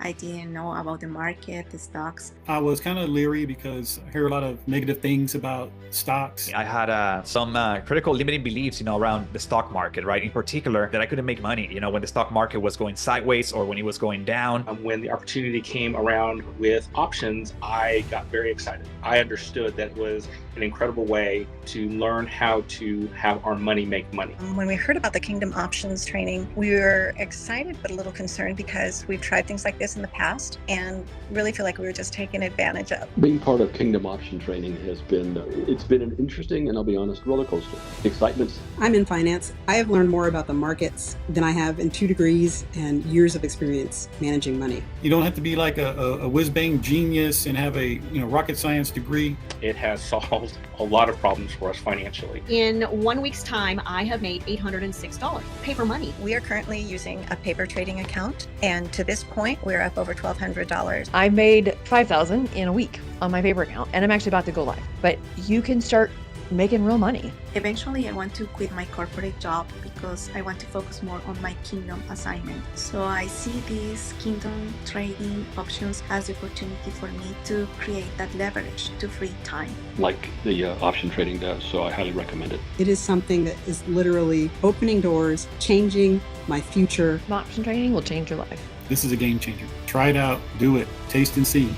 I didn't know about the market, the stocks. I was kind of leery because I hear a lot of negative things about stocks. I had some critical limiting beliefs, around the stock market, right? In particular, that I couldn't make money, when the stock market was going sideways or when it was going down. When the opportunity came around with options, I got very excited. I understood that it was an incredible way to learn how to have our money make money. When we heard about the Kingdom Options training, we were excited but a little concerned because we've tried things like this in the past and really feel like we were just taken advantage of. Being part of Kingdom Option training has been an interesting and, I'll be honest, roller coaster. Excitement. I'm in finance. I have learned more about the markets than I have in 2 degrees and years of experience managing money. You don't have to be like a whiz-bang genius and have a rocket science degree. It has solved a lot of problems for us financially. In 1 week's time, I have made $806 paper money. We are currently using a paper trading account, and to this point, we're up over $1,200. I made $5,000 in a week on my paper account, and I'm actually about to go live. But you can start making real money. Eventually, I want to quit my corporate job because I want to focus more on my Kingdom assignment. So I see these Kingdom trading options as the opportunity for me to create that leverage to free time. Like the option trading does, so I highly recommend it. It is something that is literally opening doors, changing my future. Option trading will change your life. This is a game changer. Try it out, do it, taste and see.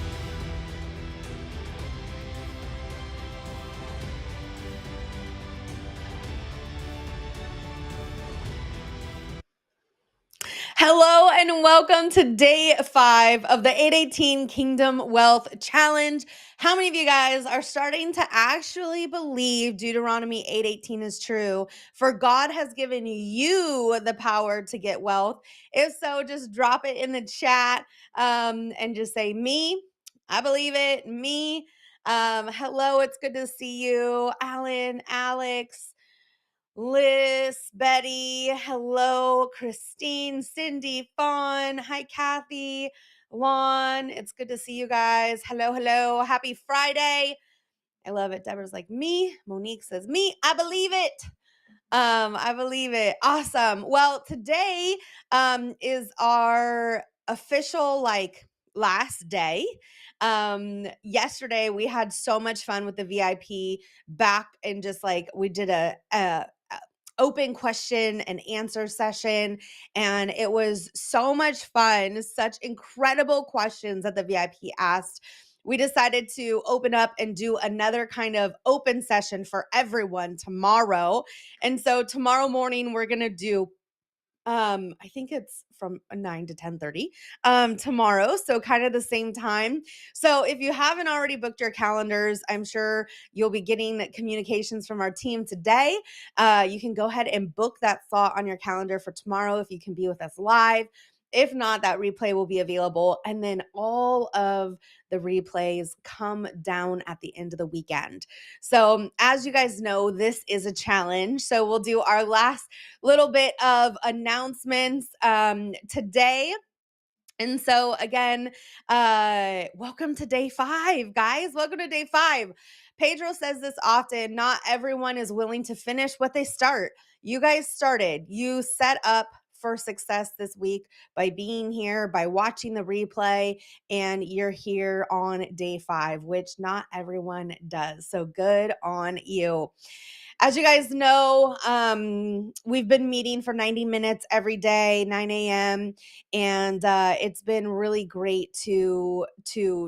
Hello and welcome to day 5 of the 818 Kingdom Wealth Challenge. How many of you guys are starting to actually believe Deuteronomy 8:18 is true? For God has given you the power to get wealth. If so, just drop it in the chat and just say, me, I believe it, me. Hello, it's good to see you. Alan, Alex, Liz, Betty, hello, Christine, Cindy, Fawn, hi, Kathy, Lon, it's good to see you guys. Hello, hello, happy Friday. I love it. Deborah's like, me. Monique says, me, I believe it. I believe it. Awesome. Well, today is our official last day. Yesterday we had so much fun with the VIP back and just we did a open question and answer session, and it was so much fun, such incredible questions that the VIP asked. We decided to open up and do another kind of open session for everyone tomorrow. And so tomorrow morning we're going to do I think it's from 9 to 10:30 tomorrow, so kind of the same time. So if you haven't already booked your calendars, I'm sure you'll be getting communications from our team today. You can go ahead and book that slot on your calendar for tomorrow if you can be with us live. If not, that replay will be available. And then all of the replays come down at the end of the weekend. So as you guys know, this is a challenge. So we'll do our last little bit of announcements today. And so again, welcome to day 5, guys. Welcome to day 5. Pedro says this often, not everyone is willing to finish what they start. You guys started. You set up for success this week by being here, by watching the replay, and you're here on day 5, which not everyone does. So good on you. As you guys know, we've been meeting for 90 minutes every day, 9 a.m. And it's been really great to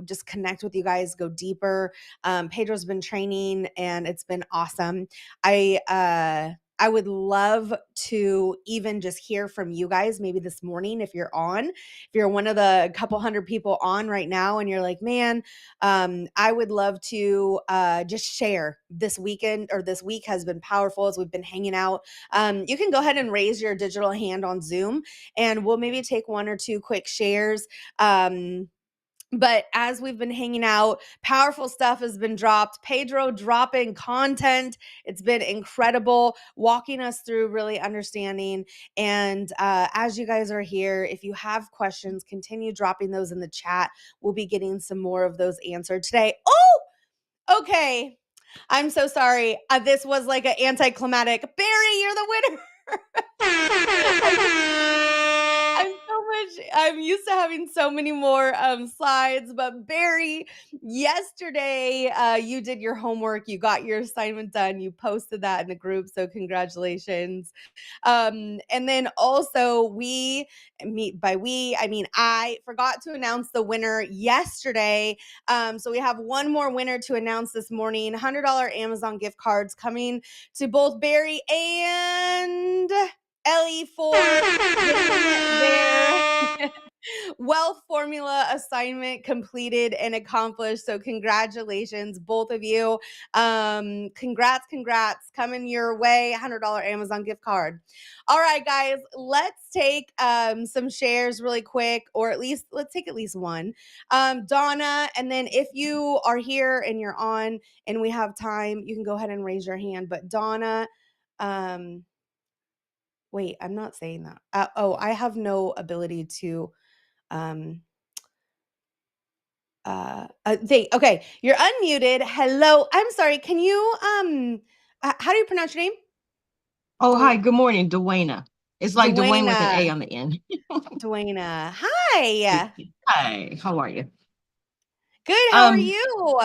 just connect with you guys, go deeper. Pedro's been training and it's been awesome. I would love to even just hear from you guys maybe this morning if you're on. If you're one of the couple hundred people on right now and you're like, man, I would love to just share this weekend or this week has been powerful as we've been hanging out. You can go ahead and raise your digital hand on Zoom and we'll maybe take 1 or 2 quick shares. But as we've been hanging out, powerful stuff has been dropped. Pedro dropping content. It's been incredible, walking us through really understanding. And as you guys are here, if you have questions, continue dropping those in the chat. We'll be getting some more of those answered today. Oh, okay. I'm so sorry. This was like an anticlimactic. Barry, you're the winner. I'm used to having so many more slides, but Barry, yesterday you did your homework, you got your assignment done, you posted that in the group, so congratulations. And then also by we, I mean I forgot to announce the winner yesterday. So we have one more winner to announce this morning. $100 Amazon gift cards coming to both Barry and Ellie for getting their wealth formula assignment completed and accomplished. So congratulations, both of you. Congrats coming your way. $100 Amazon gift card. All right, guys, let's take some shares really quick, or at least let's take at least one. Donna, and then if you are here and you're on and we have time, you can go ahead and raise your hand. But Donna, wait, I'm not saying that. I have no ability to okay, you're unmuted. Hello. I'm sorry. Can you how do you pronounce your name? Oh, hi. Good morning, Dwayna. It's like Dwayne with an A on the end. Dwayna. Hi. Hi. How are you? Good. How are you?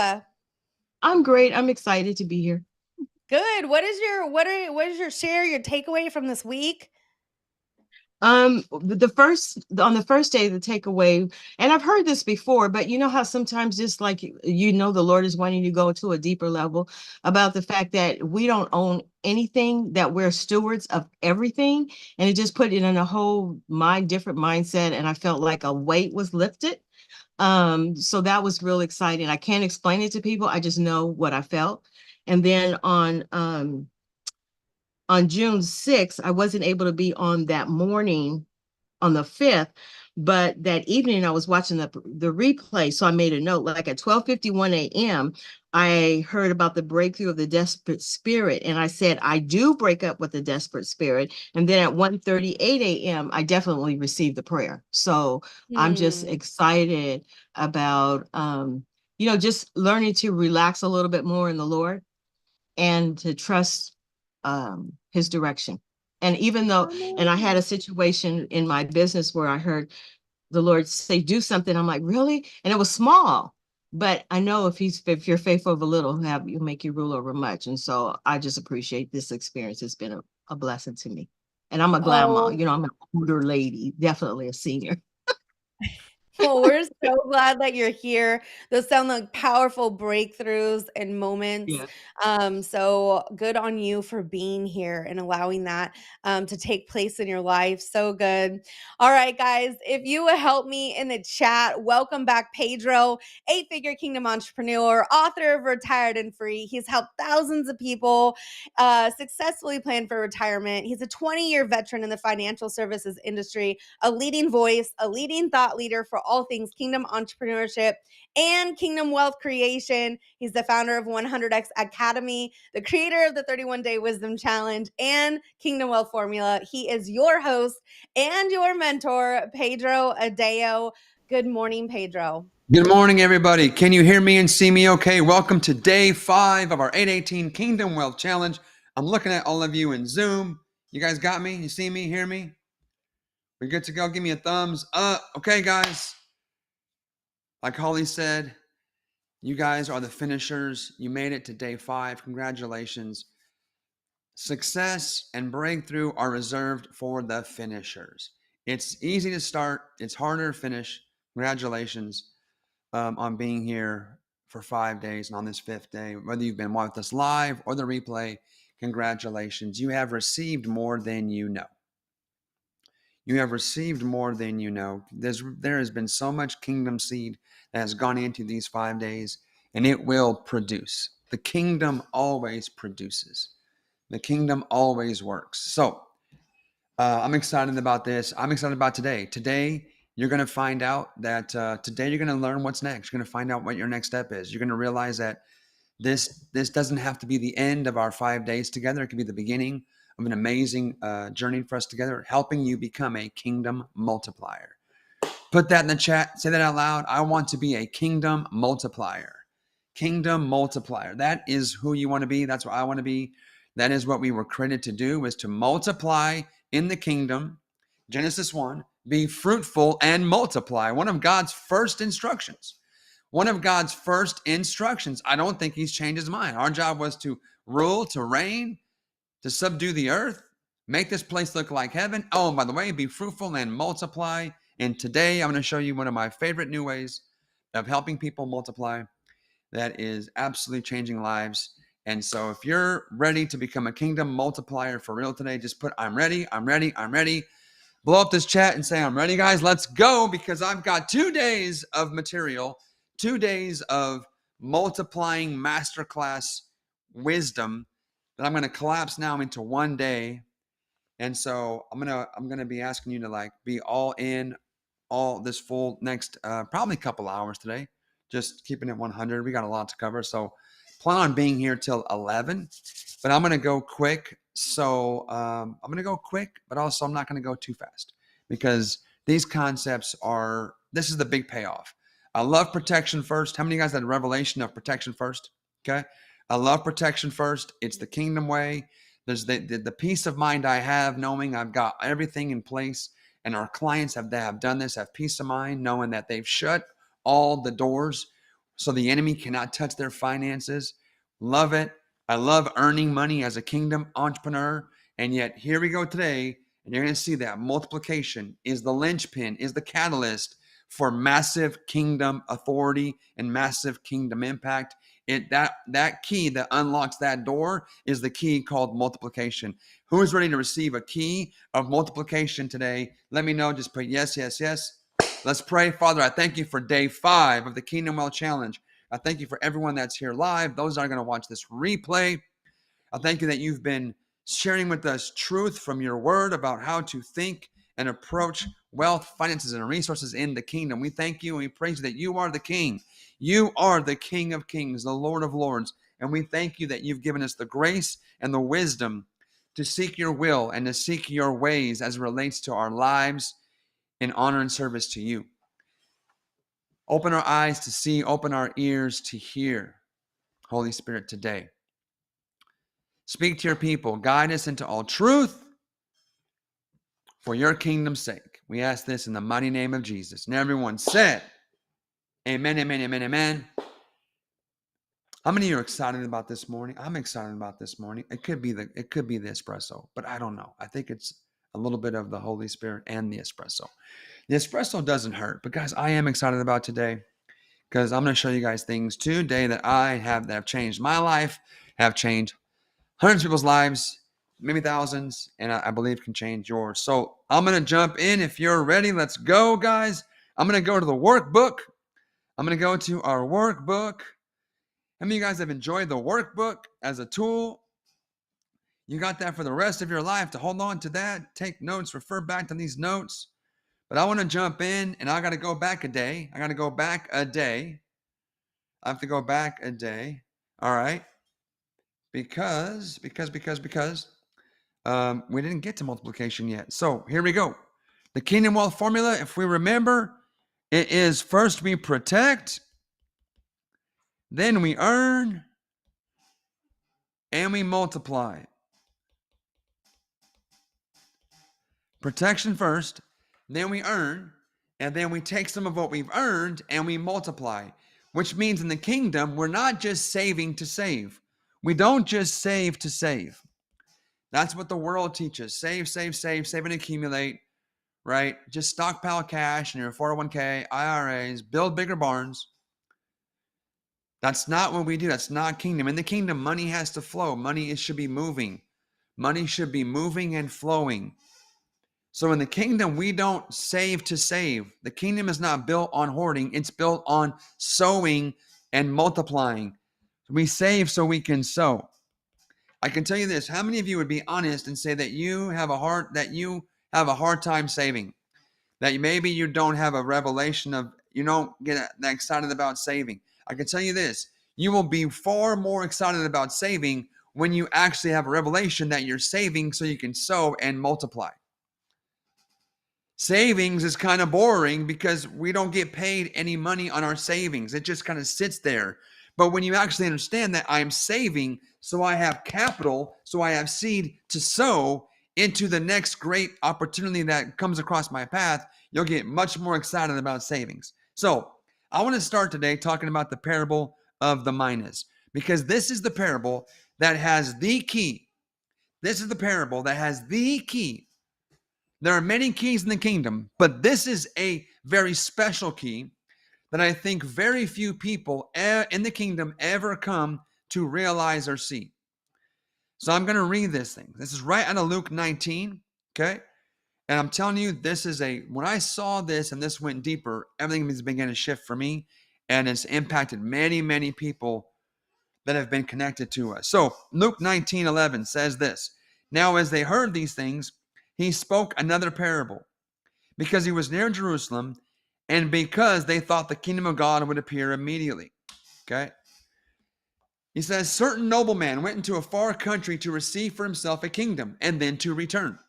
I'm great. I'm excited to be here. Good. What is your share, your takeaway from this week? On the first day, the takeaway, and I've heard this before, but you know how sometimes just like the Lord is wanting you to go to a deeper level about the fact that we don't own anything, that we're stewards of everything, and it just put it in a whole different mindset, and I felt like a weight was lifted. So that was real exciting. I can't explain it to people. I just know what I felt. And then on June 6th, I wasn't able to be on that morning on the 5th, but that evening I was watching the replay. So I made a note, like at 12:51 a.m., I heard about the breakthrough of the desperate spirit. And I said, I do break up with the desperate spirit. And then at 1:38 a.m., I definitely received the prayer. So I'm just excited about, just learning to relax a little bit more in the Lord and to trust his direction. And even though, and I had a situation in my business where I heard the Lord say, do something. I'm like, really? And it was small, but I know if you're faithful of a little, he'll make you rule over much. And so I just appreciate this experience. It's been a blessing to me. And I'm a grandma, I'm an older lady, definitely a senior. Well, we're so glad that you're here. Those sound like powerful breakthroughs and moments. Yeah. So good on you for being here and allowing that to take place in your life. So good. All right, guys, if you would help me in the chat, welcome back, Pedro, 8-figure kingdom entrepreneur, author of Retired and Free. He's helped thousands of people successfully plan for retirement. He's a 20-year veteran in the financial services industry, a leading voice, a leading thought leader for all things kingdom entrepreneurship and kingdom wealth creation. He's the founder of 100X Academy, the creator of the 31-Day Wisdom Challenge, and Kingdom Wealth Formula. He is your host and your mentor, Pedro Adeo. Good morning, Pedro. Good morning, everybody. Can you hear me and see me okay? Welcome to day 5 of our 818 Kingdom Wealth Challenge. I'm looking at all of you in Zoom. You guys got me? You see me? Hear me? We're good to go. Give me a thumbs up. Okay, guys. Like Holly said, you guys are the finishers. You made it to day 5. Congratulations. Success and breakthrough are reserved for the finishers. It's easy to start. It's harder to finish. Congratulations on being here for 5 days and on this 5th day. Whether you've been with us live or the replay, congratulations. You have received more than you know. You have received more than you know. There has been so much kingdom seed that has gone into these 5 days, and it will produce. The kingdom always produces. The kingdom always works. So I'm excited about this. I'm excited about today. Today, you're going to find out that today you're going to learn what's next. You're going to find out what your next step is. You're going to realize that this doesn't have to be the end of our 5 days together. It could be the beginning of an amazing journey for us together, helping you become a kingdom multiplier. Put that in the chat. Say that out loud. I want to be a kingdom multiplier. Kingdom multiplier. That is who you want to be. That's what I want to be. That is what we were created to do, is to multiply in the kingdom. Genesis 1, be fruitful and multiply. One of God's first instructions. One of God's first instructions. I don't think he's changed his mind. Our job was to rule, to reign, to subdue the earth, make this place look like heaven. Oh, and by the way, be fruitful and multiply. And today I'm going to show you one of my favorite new ways of helping people multiply that is absolutely changing lives. And so if you're ready to become a kingdom multiplier for real today, just put, I'm ready, I'm ready, I'm ready. Blow up this chat and say, I'm ready, guys. Let's go, because I've got 2 days of material, 2 days of multiplying masterclass wisdom that I'm going to collapse now into 1 day. And so I'm going to be asking you to like be all in all this full next probably couple hours today, just keeping it 100. We got a lot to cover. So plan on being here till 11, but I'm going to go quick. So I'm going to go quick, but also I'm not going to go too fast, because these concepts are, this is the big payoff. I love protection first. How many of you guys had a revelation of protection first? Okay. I love protection first. It's the kingdom way. There's the peace of mind I have knowing I've got everything in place, and our clients have done this, have peace of mind knowing that they've shut all the doors so the enemy cannot touch their finances. Love it. I love earning money as a kingdom entrepreneur. And yet here we go today, and you're going to see that multiplication is the linchpin, is the catalyst for massive kingdom authority and massive kingdom impact. That key that unlocks that door is the key called multiplication. Who is ready to receive a key of multiplication today? Let me know. Just put yes, yes, yes. Let's pray. Father, I thank you for day 5 of the Kingdom Wealth Challenge. I thank you for everyone that's here live, those that are going to watch this replay. I thank you that you've been sharing with us truth from your word about how to think and approach wealth, finances, and resources in the kingdom. We thank you and we praise you that you are the King. You are the King of Kings, the Lord of Lords. And we thank you that you've given us the grace and the wisdom to seek your will and to seek your ways as it relates to our lives in honor and service to you. Open our eyes to see, open our ears to hear, Holy Spirit, today. Speak to your people, guide us into all truth for your kingdom's sake. We ask this in the mighty name of Jesus. And everyone said, amen, amen, amen, amen. How many of you are excited about this morning? I'm excited about this morning. It could be the espresso, but I don't know. I think it's a little bit of the Holy Spirit and the espresso. The espresso doesn't hurt, but guys, I am excited about today because I'm going to show you guys things today that have changed my life, have changed hundreds of people's lives, maybe thousands, and I believe can change yours. So I'm going to jump in. If you're ready, let's go, guys. I'm going to go to the workbook. I'm going to go to our workbook. How many of you guys have enjoyed the workbook as a tool? You got that for the rest of your life to hold on to that, take notes, refer back to these notes. But I want to jump in, and I got to go back a day. I have to go back a day. All right. Because we didn't get to multiplication yet. So here we go. The Kingdom Wealth formula, if we remember, it is first we protect, then we earn, and we multiply. Protection first, then we earn, and then we take some of what we've earned and we multiply, which means in the kingdom, we're not just saving to save. We don't just save to save. That's what the world teaches. Save, save, save, save and accumulate, right? Just stockpile cash in your 401k, IRAs, build bigger barns. That's not what we do. That's not kingdom. In the kingdom, money has to flow. Money should be moving. Money should be moving and flowing. So in the kingdom, we don't save to save. The kingdom is not built on hoarding. It's built on sowing and multiplying. We save so we can sow. I can tell you this. How many of you would be honest and say that you have a hard time saving? That maybe you don't have a revelation of, you don't get that excited about saving. I can tell you this. You will be far more excited about saving when you actually have a revelation that you're saving so you can sow and multiply. Savings is kind of boring because we don't get paid any money on our savings. It just kind of sits there. But when you actually understand that I'm saving, so I have capital, so I have seed to sow, into the next great opportunity that comes across my path, you'll get much more excited about savings. So I want to start today talking about the parable of the minas, because this is the parable that has the key. This is the parable that has the key. There are many keys in the kingdom, but this is a very special key that I think very few people in the kingdom ever come to realize or see. So I'm going to read this thing. This is right out of Luke 19, okay? And I'm telling you, when I saw this and this went deeper, everything began to shift for me, and it's impacted many, many people that have been connected to us. So Luke 19:11 says this: Now as they heard these things, he spoke another parable, because he was near Jerusalem, and because they thought the kingdom of God would appear immediately. Okay? He says, certain nobleman went into a far country to receive for himself a kingdom, and then to return.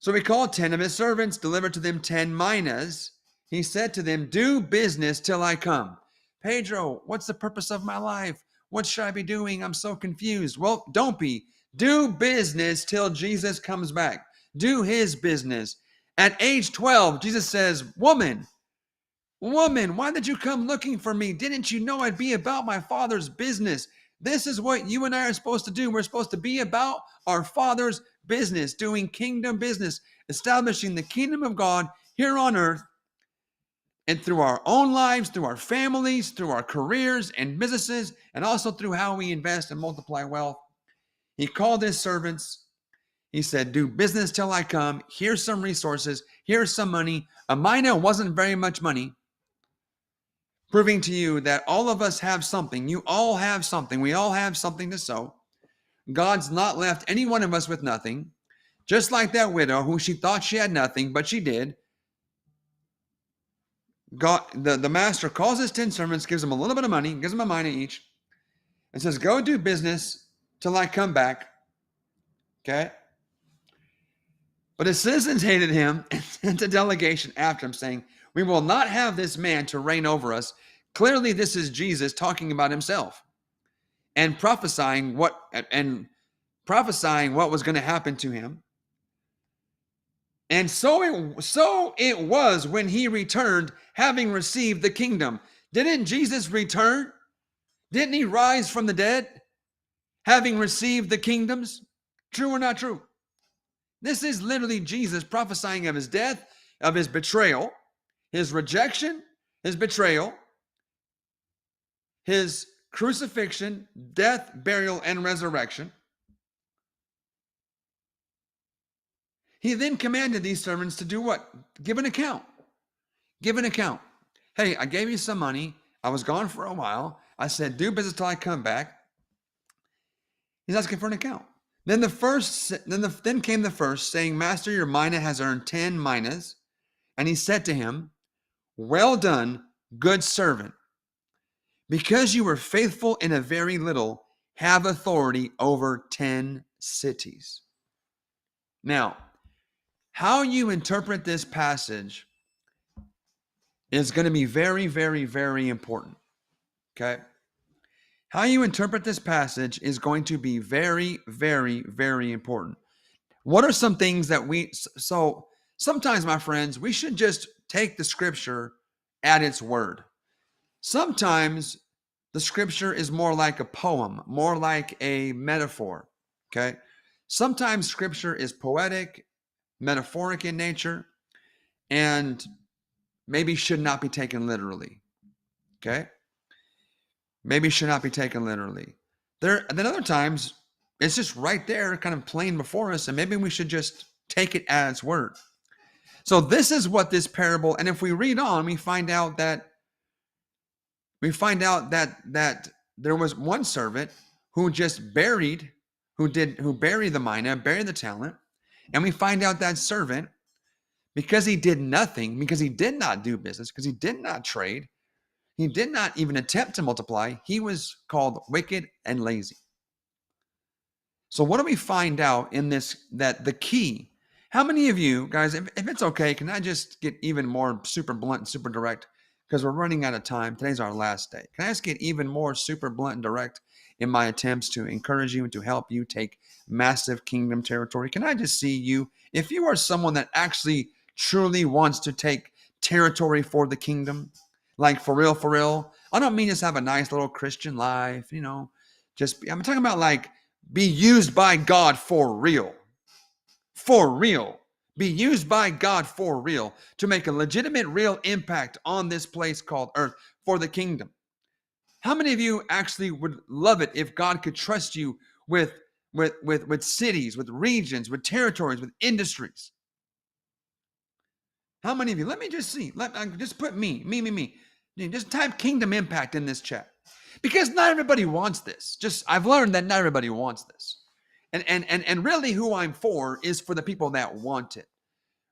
So he called 10 of his servants, delivered to them 10 minas. He said to them, do business till I come. Pedro, what's the purpose of my life? What should I be doing? I'm so confused. Well, don't be. Do business till Jesus comes back. Do his business. At age 12, Jesus says, woman, why did you come looking for me? Didn't you know I'd be about my Father's business? This is what you and I are supposed to do. We're supposed to be about our Father's business, doing kingdom business, establishing the kingdom of God here on earth, and through our own lives, through our families, through our careers and businesses, and also through how we invest and multiply wealth. He called his servants. He said, do business till I come. Here's some resources. Here's some money. A mina wasn't very much money, proving to you that all of us have something. You all have something. We all have something to sow. God's not left any one of us with nothing. Just like that widow who she thought she had nothing, but she did. God, the master calls his 10 servants, gives them a little bit of money, gives them a mina each, and says, go do business till I come back. Okay? But his citizens hated him and sent a delegation after him, saying, we will not have this man to reign over us. Clearly, this is Jesus talking about himself and prophesying what was going to happen to him. And so it was when he returned, having received the kingdom. Didn't Jesus return? Didn't he rise from the dead, having received the kingdoms? True or not true? This is literally Jesus prophesying of his death, of his betrayal, his rejection, his betrayal, his crucifixion, death, burial, and resurrection. He then commanded these servants to do what? Give an account. Give an account. Hey, I gave you some money. I was gone for a while. I said, do business till I come back. He's asking for an account. Then came the first, saying, Master, your mina has earned 10 minas. And he said to him, well done, good servant. Because you were faithful in a very little, have authority over 10 cities. Now, how you interpret this passage is going to be very, very, very important. Okay? How you interpret this passage is going to be very, very, very important. What are some things that so sometimes, my friends, we should just take the scripture at its word. Sometimes the scripture is more like a poem, more like a metaphor. Okay? Sometimes scripture is poetic, metaphoric in nature, and maybe should not be taken literally. Okay? Maybe should not be taken literally. Then other times, it's just right there, kind of plain before us, and maybe we should just take it as its word. So this is what this parable, and if we read on, we find out that there was one servant who just buried the mina, buried the talent, and we find out that servant, because he did nothing, because he did not do business, because he did not trade, he did not even attempt to multiply, he was called wicked and lazy. So what do we find out in this, that the key, how many of you guys, if it's okay, can I just get even more super blunt and super direct? Because we're running out of time. Today's our last day. Can I just get even more super blunt and direct? in my attempts to encourage you and to help you take massive kingdom territory. Can I just see you, if you are someone that actually truly wants to take territory for the kingdom, like for real, I don't mean just have a nice little Christian life, I'm talking about like be used by God for real. For real. Be used by God for real to make a legitimate, real impact on this place called earth for the kingdom. How many of you actually would love it if God could trust you with cities, with regions, with territories, with industries? How many of you? Let me just see. Just put me. Just type kingdom impact in this chat. Because not everybody wants this. I've learned that not everybody wants this. And really who I'm for is for the people that want it.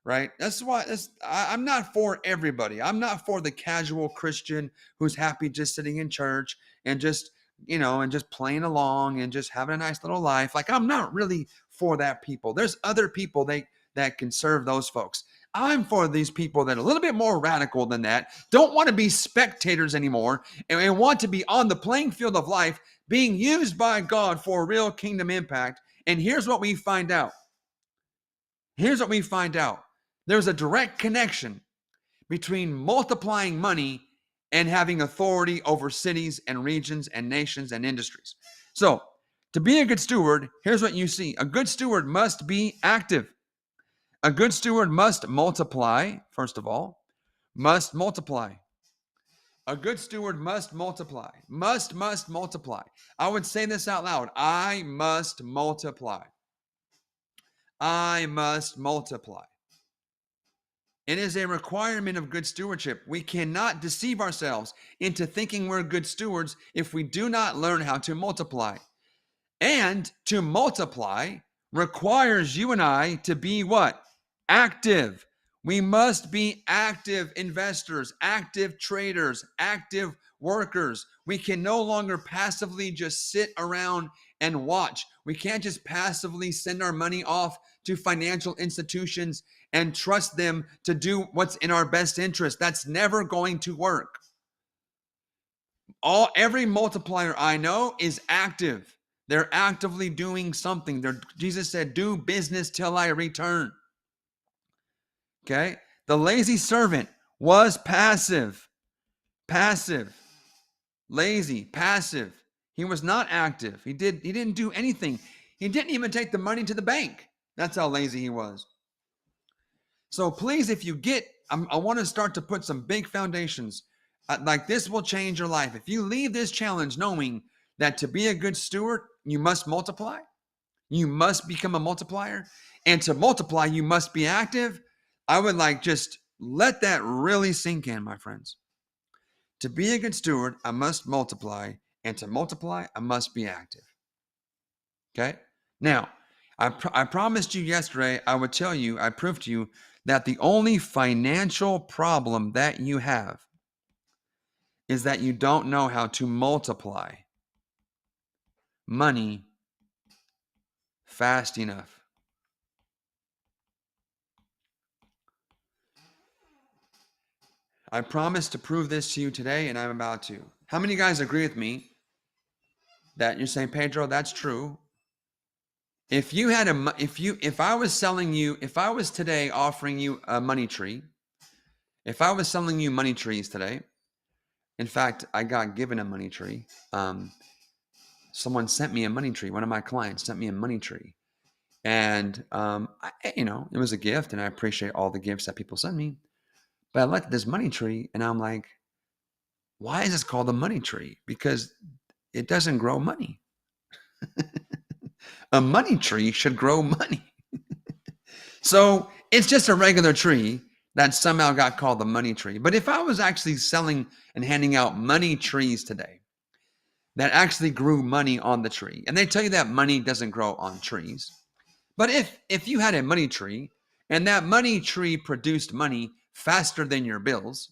Right? That's why I'm not for everybody. I'm not for the casual Christian who's happy just sitting in church and just, and just playing along and just having a nice little life. Like, I'm not really for that people. There's other people that can serve those folks. I'm for these people that are a little bit more radical than that, don't want to be spectators anymore, and want to be on the playing field of life, being used by God for real kingdom impact. And here's what we find out. There's a direct connection between multiplying money and having authority over cities and regions and nations and industries. So, to be a good steward, here's what you see. A good steward must be active. A good steward must multiply, first of all. Must multiply. A good steward must multiply. Must multiply. I would say this out loud. I must multiply. I must multiply. It is a requirement of good stewardship. We cannot deceive ourselves into thinking we're good stewards if we do not learn how to multiply. And to multiply requires you and I to be what? Active. We must be active investors, active traders, active workers. We can no longer passively just sit around and watch. We can't just passively send our money off to financial institutions and trust them to do what's in our best interest. That's never going to work. Every multiplier I know is active. They're actively doing something. Jesus said, do business till I return. Okay? The lazy servant was passive. Lazy, passive. He was not active. He didn't do anything. He didn't even take the money to the bank. That's how lazy he was. So please, if you I want to start to put some big foundations. Like this will change your life. If you leave this challenge knowing that to be a good steward, you must multiply. You must become a multiplier. And to multiply, you must be active. I would just let that really sink in, my friends. To be a good steward, I must multiply. And to multiply, I must be active. Okay? Now, I promised you yesterday, I would tell you, I proved to you that the only financial problem that you have is that you don't know how to multiply money fast enough. I promised to prove this to you today, and I'm about to. How many guys agree with me that you're saying, Pedro, that's true? If I was today offering you a money tree, if I was selling you money trees today, in fact, I got given a money tree. Someone sent me a money tree. One of my clients sent me a money tree. And, it was a gift, and I appreciate all the gifts that people send me. But I looked at this money tree, and I'm like, why is this called a money tree? Because it doesn't grow money. A money tree should grow money. So it's just a regular tree that somehow got called the money tree. But if I was actually selling and handing out money trees today that actually grew money on the tree, and they tell you that money doesn't grow on trees. But if you had a money tree and that money tree produced money faster than your bills,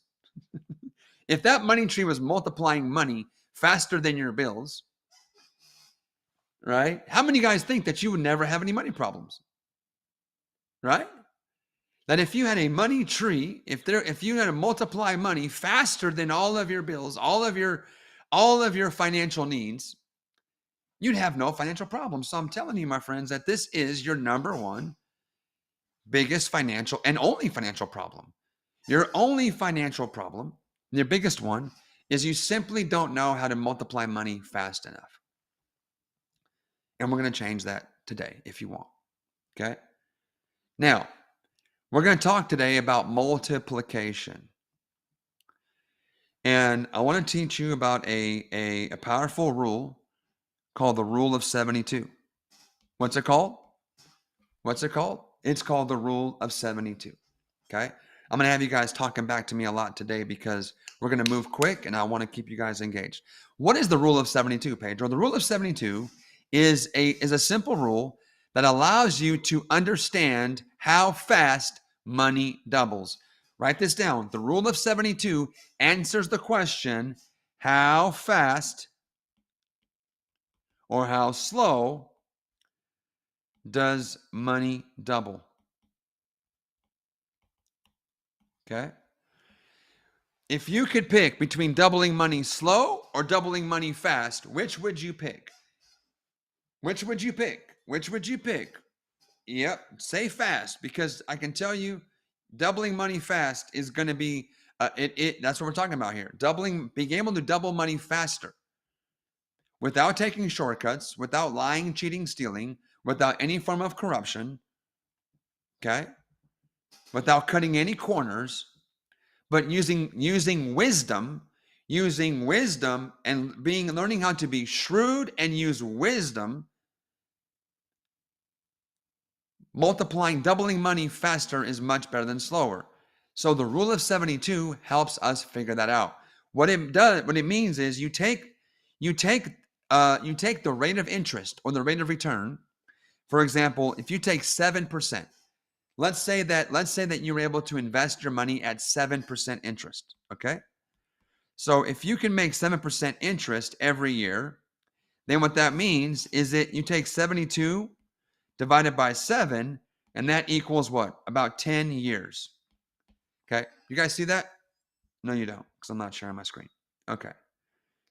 if that money tree was multiplying money faster than your bills, right? How many guys think that you would never have any money problems? Right? That if you had a money tree, if you had to multiply money faster than all of your bills, all of your financial needs, you'd have no financial problems. So I'm telling you, my friends, that this is your number one biggest financial and only financial problem. Your only financial problem, your biggest one, is you simply don't know how to multiply money fast enough. And we're going to change that today if you want. Okay? Now, we're going to talk today about multiplication. And I want to teach you about a powerful rule called the rule of 72. What's it called? What's it called? It's called the rule of 72. Okay? I'm going to have you guys talking back to me a lot today because we're going to move quick and I want to keep you guys engaged. What is the rule of 72, Pedro? The rule of 72 is a simple rule that allows you to understand how fast money doubles. Write this down. The rule of 72 answers the question, how fast or how slow does money double? Okay? If you could pick between doubling money slow or doubling money fast, which would you pick? Which would you pick? Which would you pick? Yep, say fast, because I can tell you doubling money fast is going to be that's what we're talking about here. Being able to double money faster without taking shortcuts, without lying, cheating, stealing, without any form of corruption, okay? Without cutting any corners, but using wisdom and learning how to be shrewd and use wisdom. Multiplying, doubling money faster is much better than slower. So the rule of 72 helps us figure that out. What it means is you take the rate of interest or the rate of return. For example, if you take 7%, let's say that you were able to invest your money at 7% interest, okay? So if you can make 7% interest every year, then what that means is that you take 72 divided by 7, and that equals what? About 10 years. Okay, you guys see that? No, you don't, because I'm not sharing my screen. Okay,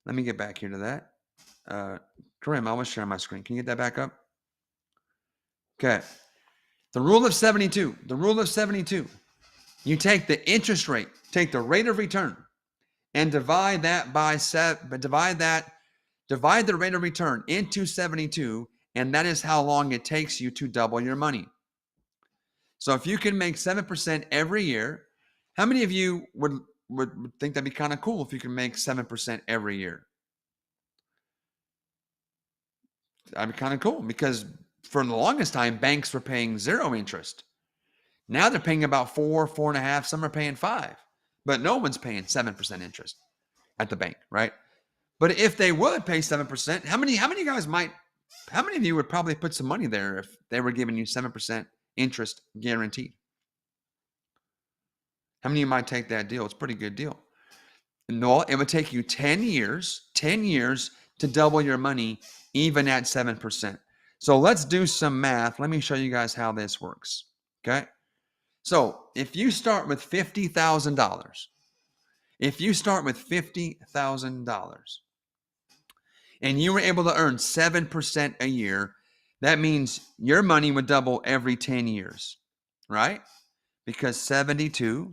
let me get back here to that. Karim, I was sharing my screen. Can you get that back up? Okay, the rule of 72. The rule of 72. You take the interest rate, take the rate of return, and divide that by divide the rate of return into 72, and that is how long it takes you to double your money. So if you can make 7% every year, how many of you would think that'd be kind of cool if you can make 7% every year? That'd be kind of cool because for the longest time, banks were paying 0 interest. Now they're paying about 4, 4.5, some are paying 5, but no one's paying 7% interest at the bank, right? But if they would pay 7%, how many of you would probably put some money there if they were giving you 7% interest guaranteed? How many of you might take that deal? It's a pretty good deal. No, it would take you 10 years to double your money, even at 7%. So let's do some math. Let me show you guys how this works. Okay. So if you start with $50,000, and you were able to earn 7% a year, that means your money would double every 10 years, right? Because 72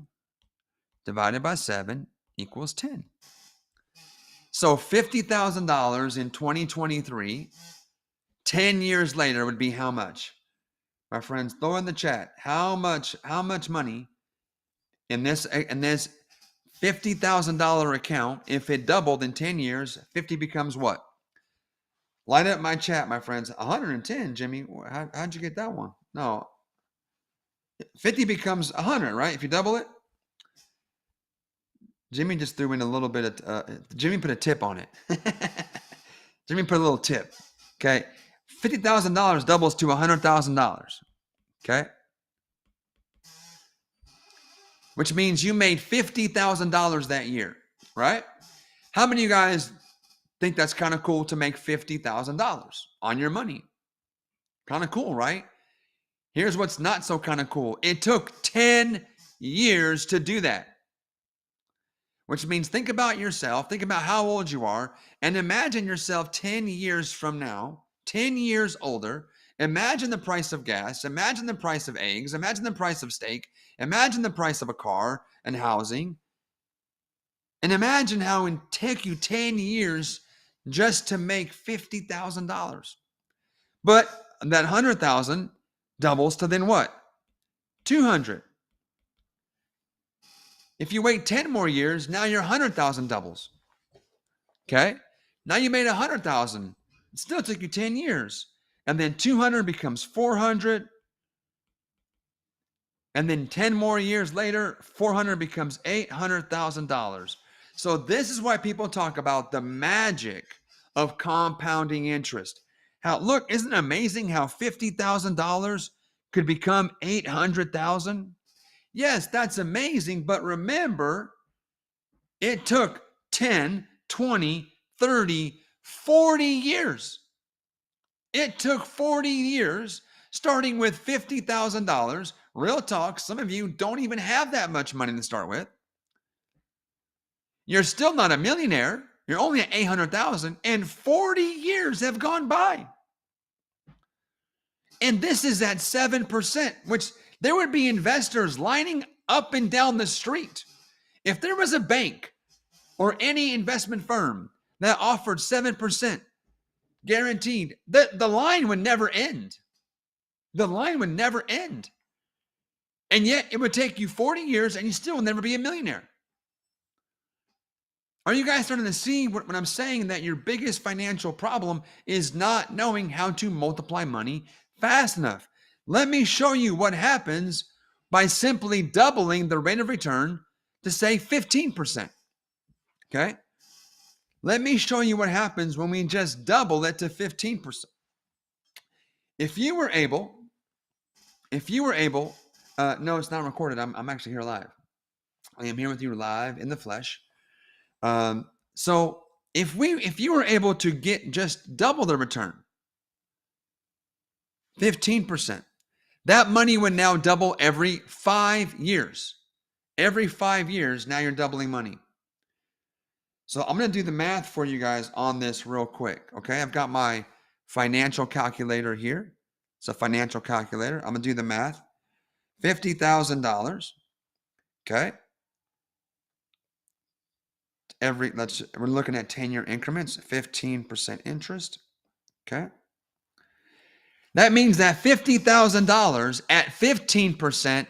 divided by 7 equals 10. So $50,000 in 2023, 10 years later would be how much? My friends, throw in the chat. How much money in this $50,000 account, if it doubled in 10 years, 50 becomes what? Light up my chat, my friends. 110, Jimmy. How'd you get that one? No. 50 becomes 100, right? If you double it. Jimmy just threw in a little bit of, Jimmy put a tip on it. Jimmy put a little tip. Okay. $50,000 doubles to $100,000. Okay. Which means you made $50,000 that year, right? How many of you guys think that's kind of cool to make $50,000 on your money? Kind of cool, right? Here's what's not so kind of cool. It took 10 years to do that. which means think about yourself, think about how old you are, and imagine yourself 10 years from now, 10 years older. Imagine the price of gas, imagine the price of eggs, imagine the price of steak, imagine the price of a car and housing, and imagine how it would take you 10 years just to make $50,000. But that 100,000 doubles to then what? 200. If you wait 10 more years, now your 100,000 doubles. Okay? Now you made 100,000. It still took you 10 years. And then 200 becomes 400. And then 10 more years later, 400 becomes $800,000. So this is why people talk about the magic of compounding interest. How, look, isn't it amazing how $50,000 could become $800,000? Yes, that's amazing, but remember, it took 10, 20, 30, 40 years. It took 40 years, starting with $50,000. Real talk, some of you don't even have that much money to start with. You're still not a millionaire. You're only at 800,000, and 40 years have gone by. And this is at 7%, which there would be investors lining up and down the street. If there was a bank or any investment firm that offered 7% guaranteed, the line would never end. The line would never end. And yet it would take you 40 years and you still will never be a millionaire. Are you guys starting to see what I'm saying? That your biggest financial problem is not knowing how to multiply money fast enough. Let me show you what happens by simply doubling the rate of return to say 15%. Okay? Let me show you what happens when we just double it to 15%. If you were able, no, it's not recorded. I'm actually here live. I am here with you live in the flesh. So if you were able to get just double the return, 15%, that money would now double every 5 years. Every 5 years, now you're doubling money. So I'm going to do the math for you guys on this real quick. Okay. I've got my financial calculator here. It's a financial calculator. I'm going to do the math. $50,000. Okay. We're looking at 10-year increments, 15% interest. Okay. That means that $50,000 at 15%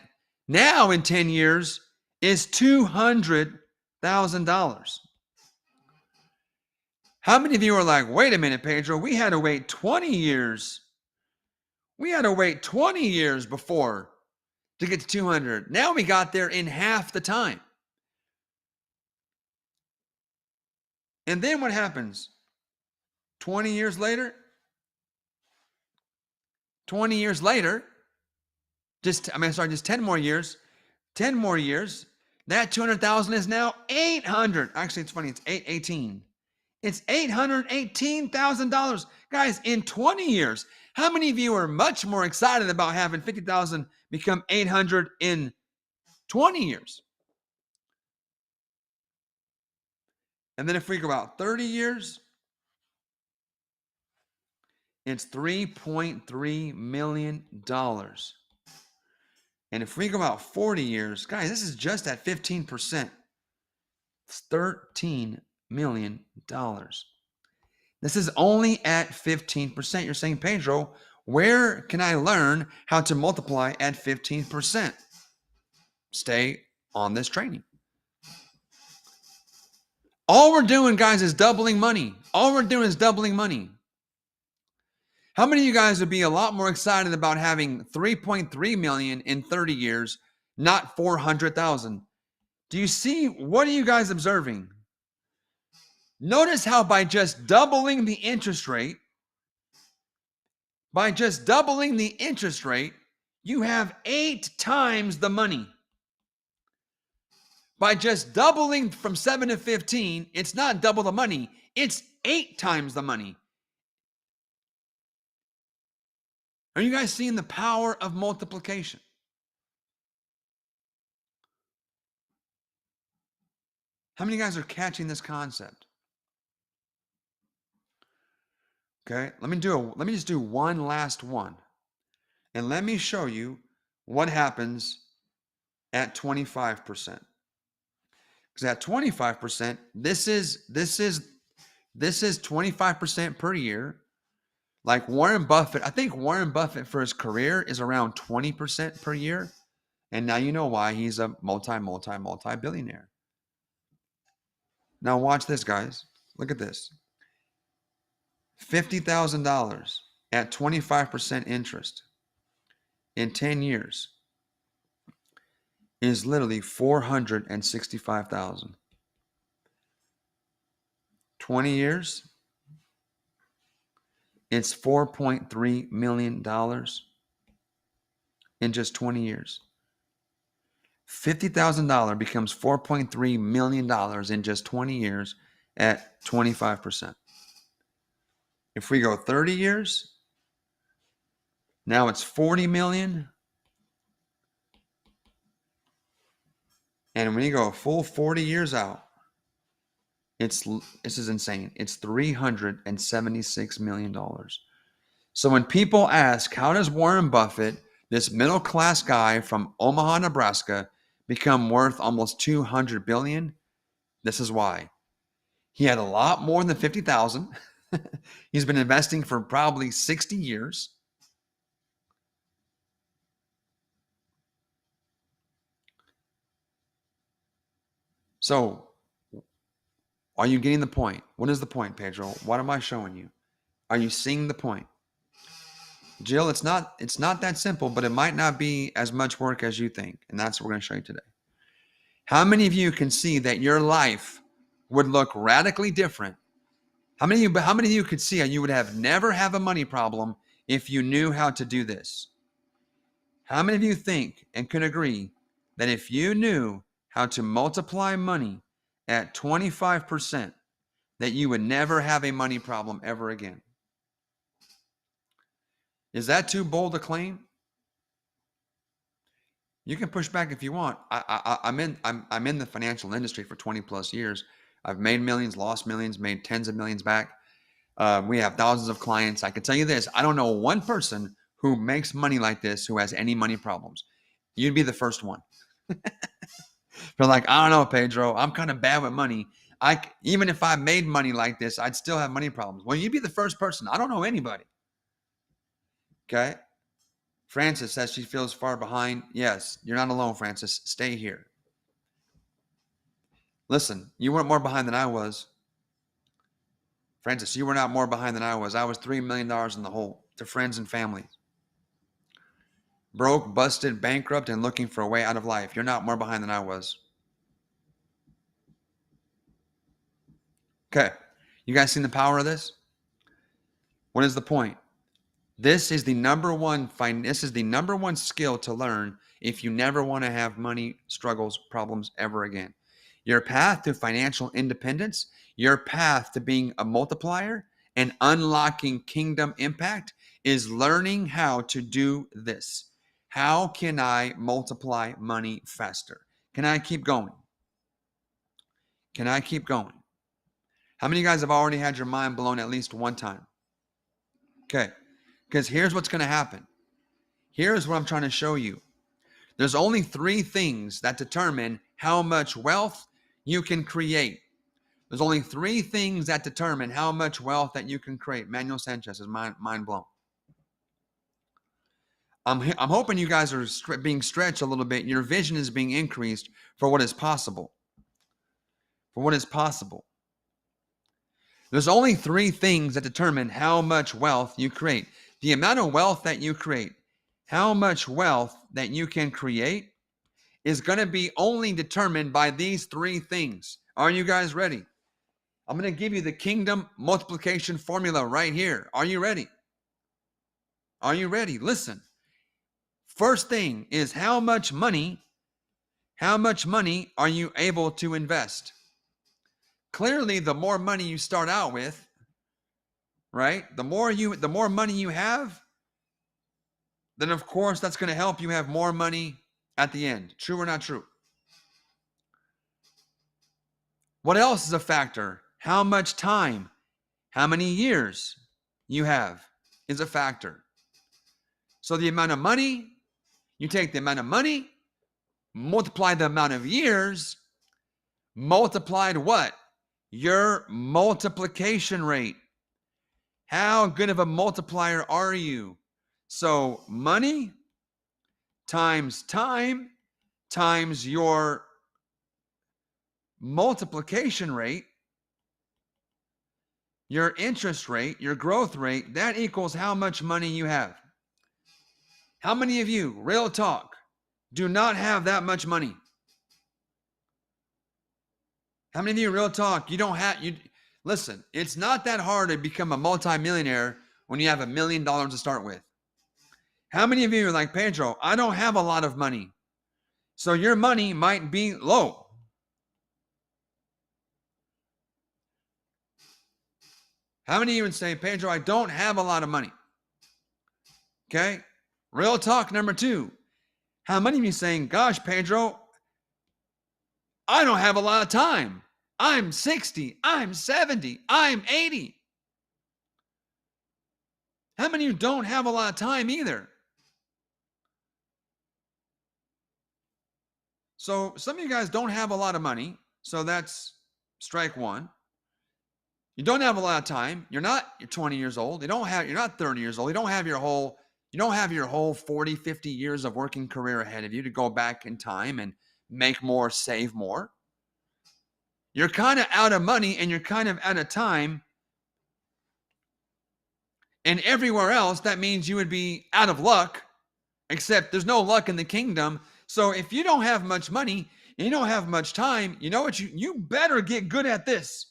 now in 10 years is $200,000. How many of you are like, wait a minute, Pedro, we had to wait 20 years. We had to wait 20 years before to get to 200. Now we got there in half the time. And then what happens? 20 years later, just 10 more years, that 200,000 is now 800. Actually, it's funny. It's 818. It's $818,000. Guys, in 20 years, how many of you are much more excited about having 50,000 become 800 in 20 years? And then if we go out 30 years, it's $3.3 million. And if we go out 40 years, guys, this is just at 15%. It's $13 million. This is only at 15%. You're saying, Pedro, where can I learn how to multiply at 15%? Stay on this training. All we're doing, guys, is doubling money. All we're doing is doubling money. How many of you guys would be a lot more excited about having 3.3 million in 30 years, not 400,000? Do you see? What are you guys observing? Notice how by just doubling the interest rate, you have 8 times the money. By just doubling from 7 to 15, it's not double the money, it's 8 times the money. Are you guys seeing the power of multiplication? How many guys are catching this concept? Okay, let me just do one last one. And let me show you what happens at 25%. Because at 25%, this is 25% per year. Like Warren Buffett, I think Warren Buffett for his career is around 20% per year. And now you know why he's a multi billionaire. Now watch this, guys. Look at this. $50,000 at 25% interest in 10 years is literally $465,000. 20 years, it's $4.3 million in just 20 years. $50,000 becomes $4.3 million in just 20 years at 25%. If we go 30 years, now it's 40 million. And when you go a full 40 years out, this is insane. It's $376 million. So when people ask, how does Warren Buffett, this middle class guy from Omaha, Nebraska, become worth almost 200 billion? This is why. He had a lot more than 50,000. He's been investing for probably 60 years. So, are you getting the point? What is the point, Pedro? What am I showing you? Are you seeing the point? Jill, it's not that simple, but it might not be as much work as you think. And that's what we're going to show you today. How many of you can see that your life would look radically different? How many of you could see how you would never have a money problem if you knew how to do this? How many of you think and can agree that if you knew how to multiply money at 25%, that you would never have a money problem ever again? Is that too bold a claim? You can push back if you want. I'm in the financial industry for 20 plus years. I've made millions, lost millions, made tens of millions back. We have thousands of clients. I can tell you this: I don't know one person who makes money like this who has any money problems. You'd be the first one. They're like, I don't know, Pedro. I'm kind of bad with money. Even if I made money like this, I'd still have money problems. Well, you'd be the first person. I don't know anybody. Okay. Francis says she feels far behind. Yes, you're not alone, Francis. Stay here. Listen, you weren't more behind than I was. Francis, you were not more behind than I was. I was $3 million in the hole to friends and family. Broke, busted, bankrupt, and looking for a way out of life. You're not more behind than I was. Okay. You guys seen the power of this? What is the point? This is the number one skill to learn if you never want to have money struggles, problems ever again. Your path to financial independence, your path to being a multiplier and unlocking kingdom impact is learning how to do this. How can I multiply money faster? Can I keep going? Can I keep going? How many of you guys have already had your mind blown at least one time? Okay. Because here's what's going to happen. Here's what I'm trying to show you. There's only 3 things that determine how much wealth you can create. There's only 3 things that determine how much wealth that you can create. Manuel Sanchez is mind blown. I'm hoping you guys are being stretched a little bit. Your vision is being increased for what is possible. For what is possible. There's only 3 things that determine how much wealth you create. The amount of wealth that you create, how much wealth that you can create is going to be only determined by these 3 things. Are you guys ready? I'm going to give you the kingdom multiplication formula right here. Are you ready? Are you ready? Listen. First thing is how much money are you able to invest? Clearly, the more money you start out with, right? The more money you have, then of course that's going to help you have more money at the end. True or not true? What else is a factor? How much time, how many years you have is a factor. So the amount of money, you take the amount of money, multiply the amount of years, multiplied what? Your multiplication rate. How good of a multiplier are you? So money times time times your multiplication rate, your interest rate, your growth rate, that equals how much money you have. How many of you, real talk, do not have that much money? How many of you, real talk, you don't have, listen, it's not that hard to become a multimillionaire when you have $1 million to start with. How many of you are like, Pedro, I don't have a lot of money. So your money might be low. How many of you would say, Pedro, I don't have a lot of money? Okay. Real talk number 2. How many of you saying, gosh, Pedro, I don't have a lot of time. I'm 60, I'm 70, I'm 80. How many of you don't have a lot of time either? So some of you guys don't have a lot of money. So that's strike 1. You don't have a lot of time. You're 20 years old. You're not 30 years old. You don't have your whole 40, 50 years of working career ahead of you to go back in time and make more, save more. You're kind of out of money and you're kind of out of time. And everywhere else, that means you would be out of luck, except there's no luck in the kingdom. So if you don't have much money and you don't have much time, you know what? You better get good at this.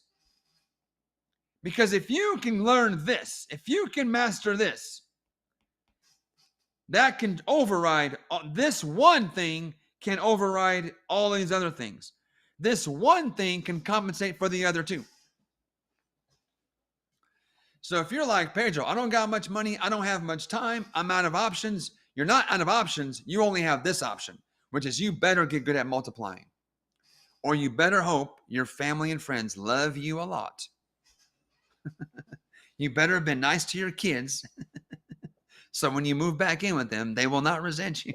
Because if you can learn this, if you can master this, that can override, this one thing can override all these other things. This one thing can compensate for the other two. So if you're like, Pedro, I don't got much money, I don't have much time, I'm out of options. You're not out of options. You only have this option, which is you better get good at multiplying. Or you better hope your family and friends love you a lot. You better have been nice to your kids. So when you move back in with them, they will not resent you.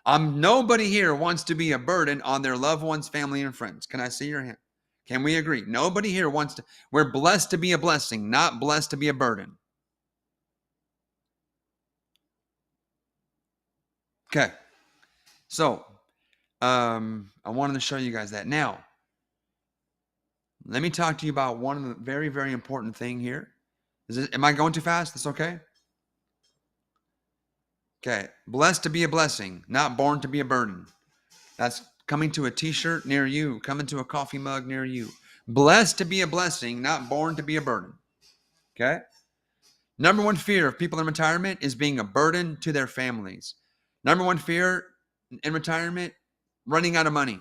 Nobody here wants to be a burden on their loved ones, family, and friends. Can I see your hand? Can we agree? Nobody here wants to. We're blessed to be a blessing, not blessed to be a burden. Okay. So I wanted to show you guys that. Now, let me talk to you about one of the very, very important thing here. Am I going too fast? That's okay? Okay. Blessed to be a blessing, not born to be a burden. That's coming to a t-shirt near you, coming to a coffee mug near you. Blessed to be a blessing, not born to be a burden. Okay? Number one fear of people in retirement is being a burden to their families. Number one fear in retirement, running out of money.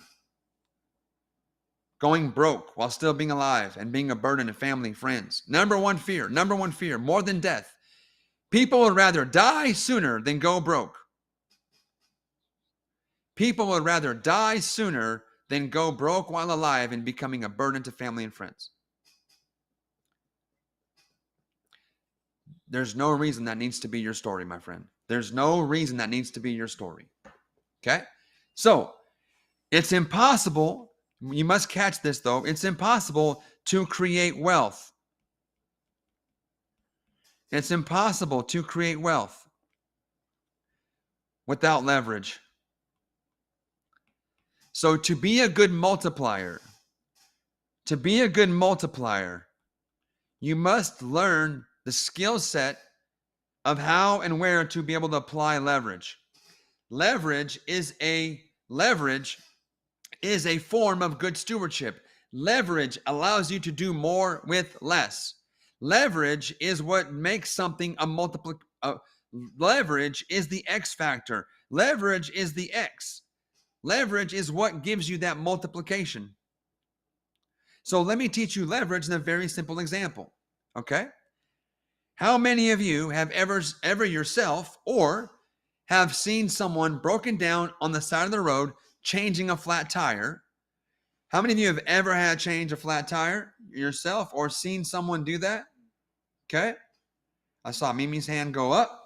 Going broke while still being alive and being a burden to family, friends. Number one fear, more than death. People would rather die sooner than go broke. People would rather die sooner than go broke while alive and becoming a burden to family and friends. There's no reason that needs to be your story, my friend. There's no reason that needs to be your story. Okay? So, it's impossible. You must catch this, though. It's impossible to create wealth. It's impossible to create wealth without leverage. So to be a good multiplier, you must learn the skill set of how and where to be able to apply leverage. Leverage is a form of good stewardship. Leverage allows you to do more with less. Leverage is what makes something a multiple. Leverage is the X factor. Leverage is the X. Leverage is what gives you that multiplication. So let me teach you leverage in a very simple example. Okay? How many of you have ever yourself or have seen someone broken down on the side of the road changing a flat tire, How many of you have ever had to change a flat tire yourself or seen someone do that? Okay. I saw Mimi's hand go up.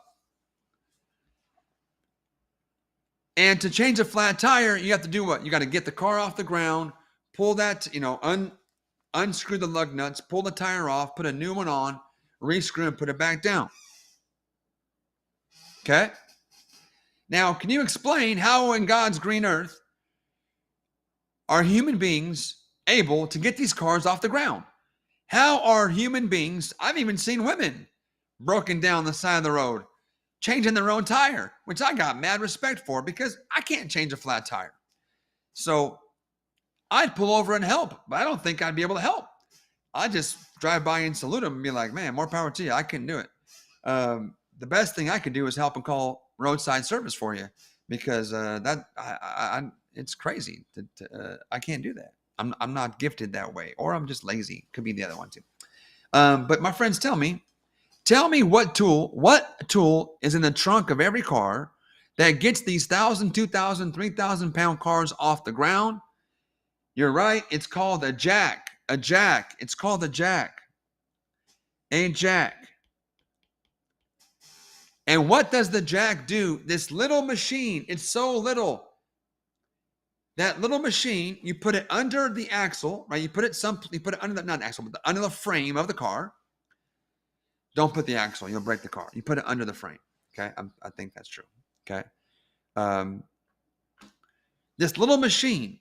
And to change a flat tire, you have to do what? You got to get the car off the ground, pull that, unscrew the lug nuts, pull the tire off, put a new one on, re-screw and put it back down. Okay? Now, can you explain how in God's green earth are human beings able to get these cars off the ground? How are human beings, I've even seen women broken down the side of the road, changing their own tire, which I got mad respect for because I can't change a flat tire. So I'd pull over and help, but I don't think I'd be able to help. I'd just drive by and salute them and be like, man, more power to you. I couldn't do it. The best thing I could do is help and call roadside service for you because it's crazy. I can't do that. I'm not gifted that way, or I'm just lazy. Could be the other one too. But my friends, tell me what tool is in the trunk of every car that gets these 1,000, 2,000, 3,000 pound cars off the ground? You're right. It's called a jack. A jack. It's called a jack. A jack. And what does the jack do? This little machine, it's so little. That little machine, you put it under the axle, right? You put it under the, not the axle, but under the frame of the car. Don't put the axle, you'll break the car. You put it under the frame. Okay. I think that's true. Okay. This little machine,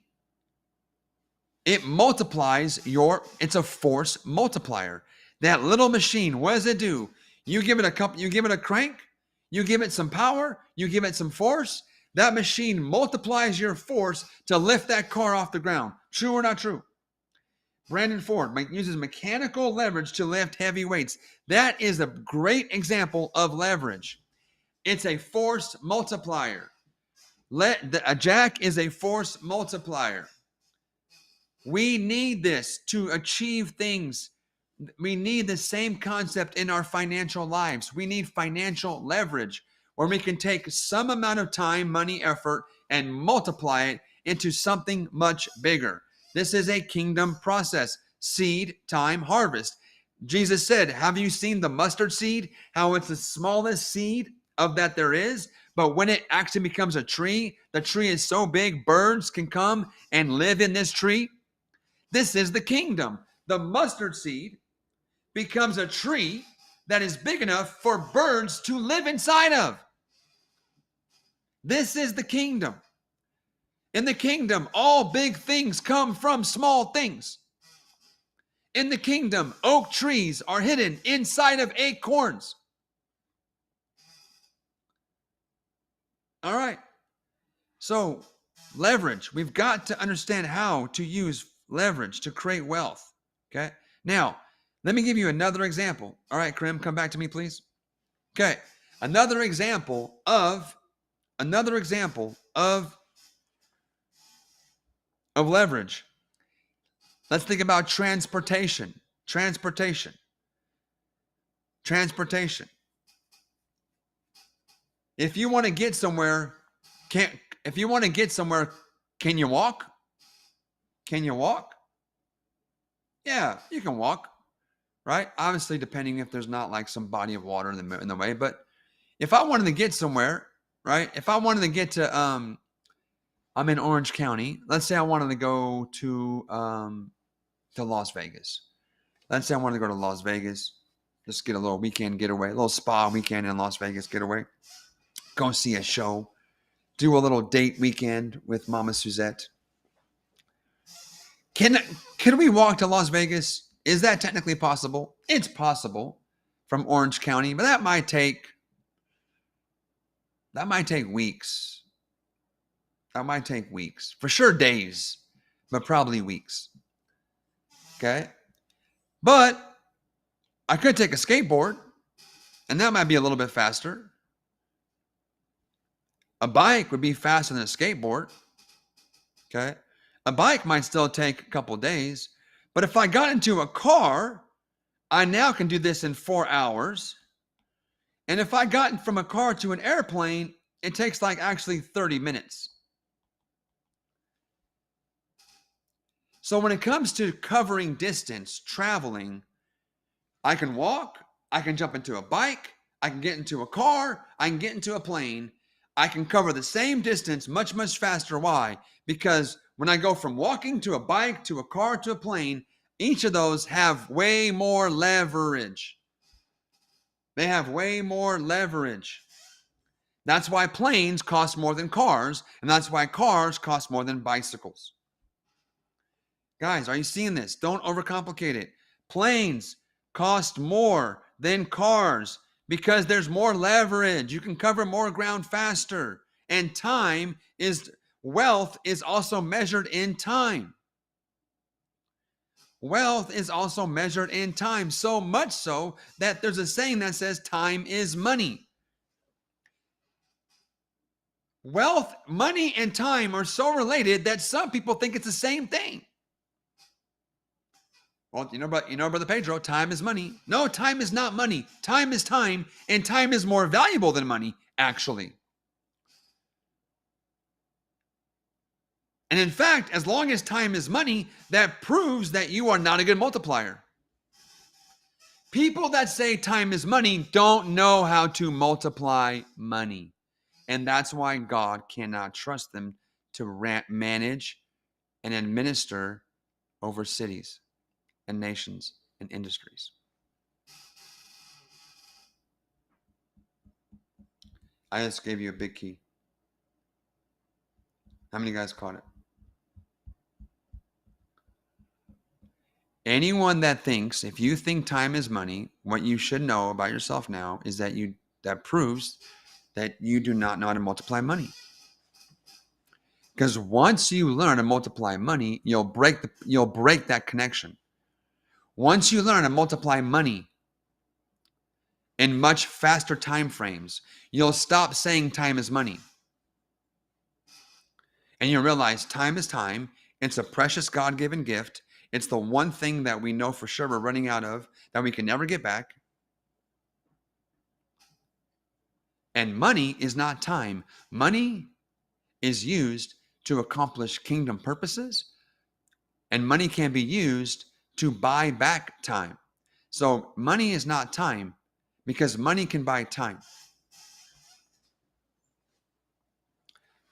it multiplies it's a force multiplier. That little machine, what does it do? You give it a crank, you give it some power, you give it some force, that machine multiplies your force to lift that car off the ground. True or not true? Brandon Ford uses mechanical leverage to lift heavy weights. That is a great example of leverage. It's a force multiplier. A jack is a force multiplier. We need this to achieve things. We need the same concept in our financial lives. We need financial leverage where we can take some amount of time, money, effort, and multiply it into something much bigger. This is a kingdom process. Seed, time, harvest. Jesus said, have you seen the mustard seed? How it's the smallest seed of that there is, but when it actually becomes a tree, the tree is so big, birds can come and live in this tree. This is the kingdom. The mustard seed becomes a tree that is big enough for birds to live inside of. This is the kingdom. In the kingdom, all big things come from small things. In the kingdom, oak trees are hidden inside of acorns. All right. So, leverage. We've got to understand how to use leverage to create wealth. Okay. Now, let me give you another example. All right, Krim, come back to me, please. Okay. Another example of leverage. Let's think about transportation. Transportation. If you want to get somewhere, can you walk? Can you walk? Yeah, you can walk, right? Obviously, depending if there's not like some body of water in the way. But if I wanted to get somewhere, right? If I wanted to get to, I'm in Orange County. Let's say I wanted to go to Las Vegas. Let's say I wanted to go to Las Vegas, just get a little weekend getaway, a little spa weekend in Las Vegas getaway. Go see a show, do a little date weekend with Mama Suzette. Can we walk to Las Vegas? Is that technically possible? It's possible from Orange County, but that might take weeks. That might take weeks. For sure days, but probably weeks. Okay? But I could take a skateboard, and that might be a little bit faster. A bike would be faster than a skateboard. Okay? A bike might still take a couple days, but if I got into a car, I now can do this in 4 hours. And if I got from a car to an airplane, it takes like actually 30 minutes. So when it comes to covering distance, traveling, I can walk, I can jump into a bike, I can get into a car, I can get into a plane. I can cover the same distance much, much faster. Why? Because when I go from walking to a bike to a car to a plane, each of those have way more leverage. They have way more leverage. That's why planes cost more than cars, and that's why cars cost more than bicycles. Guys, are you seeing this? Don't overcomplicate it. Planes cost more than cars because there's more leverage. You can cover more ground faster. And wealth is also measured in time. Wealth is also measured in time, so much so that there's a saying that says time is money. Wealth, money, and time are so related that some people think it's the same thing. Well, Brother Pedro, time is money. No, time is not money. Time is time, and time is more valuable than money, actually. And in fact, as long as time is money, that proves that you are not a good multiplier. People that say time is money don't know how to multiply money. And that's why God cannot trust them to manage and administer over cities and nations and industries. I just gave you a big key. How many guys caught it? Anyone that thinks, if you think time is money, what you should know about yourself now is that that proves that you do not know how to multiply money. Because once you learn to multiply money, you'll break that connection. Once you learn to multiply money in much faster time frames, you'll stop saying time is money. And you'll realize time is time. It's a precious God-given gift. It's the one thing that we know for sure we're running out of, that we can never get back. And money is not time. Money is used to accomplish kingdom purposes, and money can be used to buy back time. So money is not time, because money can buy time.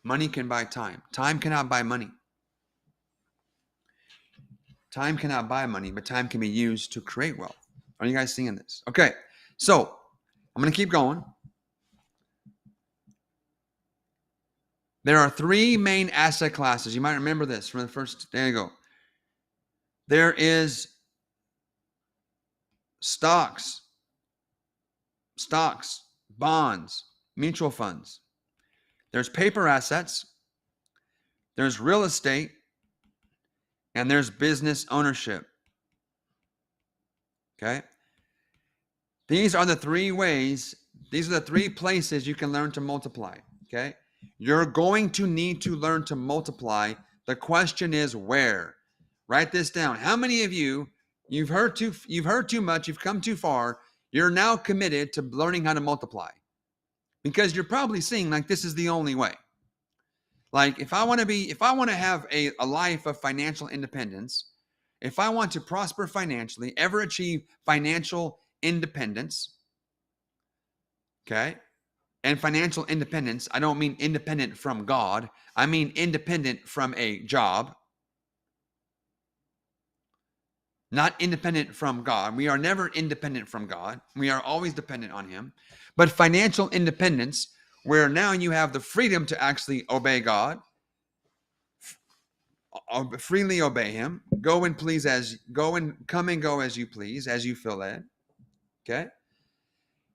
Money can buy time. Time cannot buy money. Time cannot buy money, but time can be used to create wealth. Are you guys seeing this? Okay, so I'm going to keep going. There are three main asset classes. You might remember this from the first. There you go. There is stocks, bonds, mutual funds. There's paper assets. There's real estate. And there's business ownership. Okay? These are the three ways. These are the three places you can learn to multiply. Okay? You're going to need to learn to multiply. The question is where? Write this down. How many of you've heard too much, you've come too far, you're now committed to learning how to multiply? Because you're probably seeing like this is the only way. Like if I want to have a life of financial independence, if I want to prosper financially, ever achieve financial independence, okay? And financial independence, I don't mean independent from God. I mean independent from a job. Not independent from God. We are never independent from God. We are always dependent on Him. But financial independence, where now you have the freedom to actually obey God, freely obey Him, go and come and go as you please, as you feel led. Okay?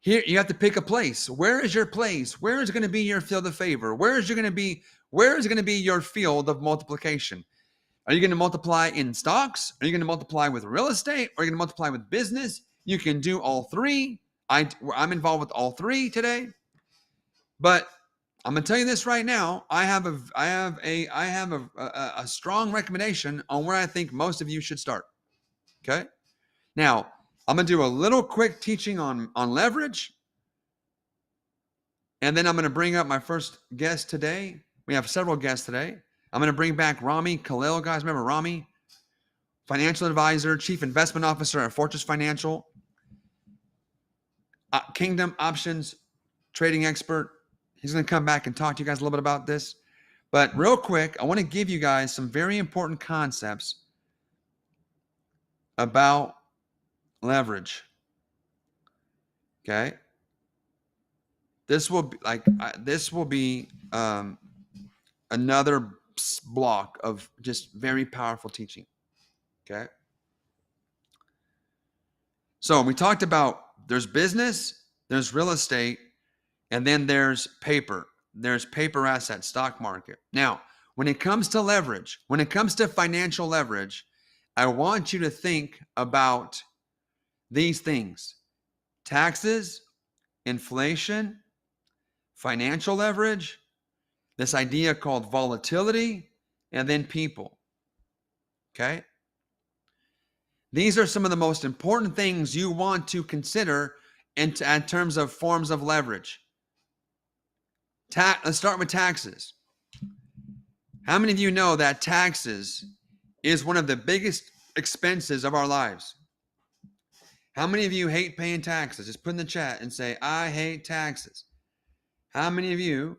Here you have to pick a place. Where is your place? Where is going to be your field of favor? Where is going to be your field of multiplication? Are you going to multiply in stocks? Are you going to multiply with real estate? Are you going to multiply with business? You can do all three. I'm involved with all three today. But I'm going to tell you this right now. I have a strong recommendation on where I think most of you should start. Okay? Now, I'm going to do a little quick teaching on leverage. And then I'm going to bring up my first guest today. We have several guests today. I'm going to bring back Rami Khalil, guys. Remember Rami? financial advisor, chief investment officer at Fortress Financial, Kingdom options trading expert. He's going to come back and talk to you guys a little bit about this. But real quick, I want to give you guys some very important concepts about leverage. Okay. This will be another block of just very powerful teaching. Okay. So we talked about there's business, there's real estate, and then there's paper. There's paper assets, stock market. Now, when it comes to leverage, when it comes to financial leverage, I want you to think about these things: taxes, inflation, financial leverage, this idea called volatility, and then people. Okay? These are some of the most important things you want to consider in terms of forms of leverage. Let's start with taxes. How many of you know that taxes is one of the biggest expenses of our lives? How many of you hate paying taxes? Just put in the chat and say, I hate taxes. How many of you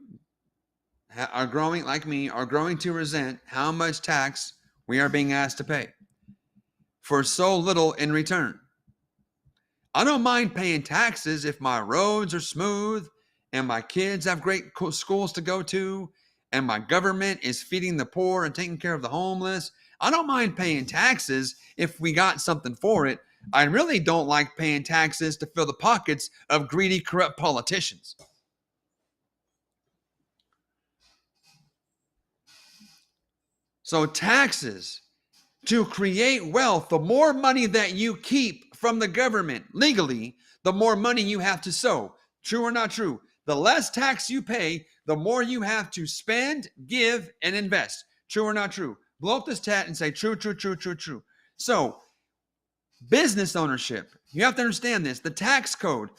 are growing, like me, are growing to resent how much tax we are being asked to pay for so little in return? I don't mind paying taxes if my roads are smooth and my kids have great schools to go to and my government is feeding the poor and taking care of the homeless. I don't mind paying taxes if we got something for it. I really don't like paying taxes to fill the pockets of greedy, corrupt politicians. So taxes, to create wealth, the more money that you keep from the government legally, the more money you have to sow. True or not true? The less tax you pay, the more you have to spend, give, and invest. True or not true? Blow up this chat and say true, true, true, true, true. So business ownership, you have to understand this. The tax code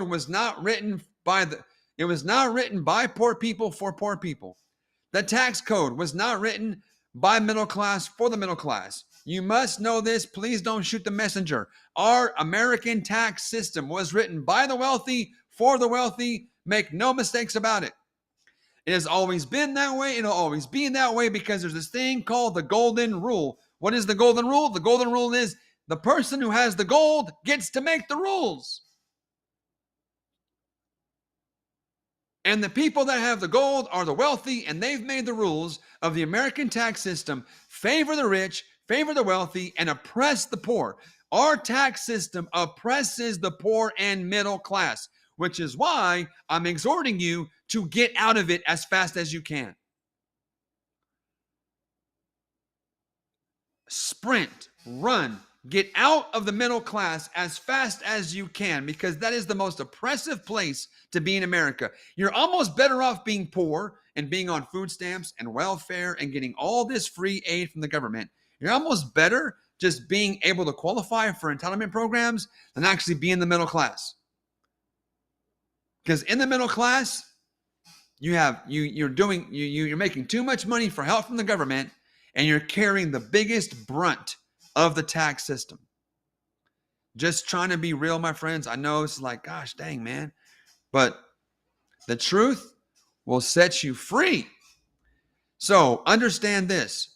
was not written by poor people for poor people. The tax code was not written by middle class for the middle class. You must know this. Please don't shoot the messenger. Our American tax system was written by the wealthy for the wealthy. Make no mistakes about it. It has always been that way. It'll always be that way because there's this thing called the golden rule. What is the golden rule? The golden rule is the person who has the gold gets to make the rules. And the people that have the gold are the wealthy, and they've made the rules of the American tax system favor the rich, favor the wealthy, and oppress the poor. Our tax system oppresses the poor and middle class, which is why I'm exhorting you to get out of it as fast as you can. Sprint, run, get out of the middle class as fast as you can, because that is the most oppressive place to be in America. You're almost better off being poor and being on food stamps and welfare and getting all this free aid from the government. You're almost better just being able to qualify for entitlement programs than actually be in the middle class. Because in the middle class, you're making too much money for help from the government, and you're carrying the biggest brunt of the tax system. Just trying to be real, my friends. I know it's like, gosh dang, man. But the truth will set you free. So understand this.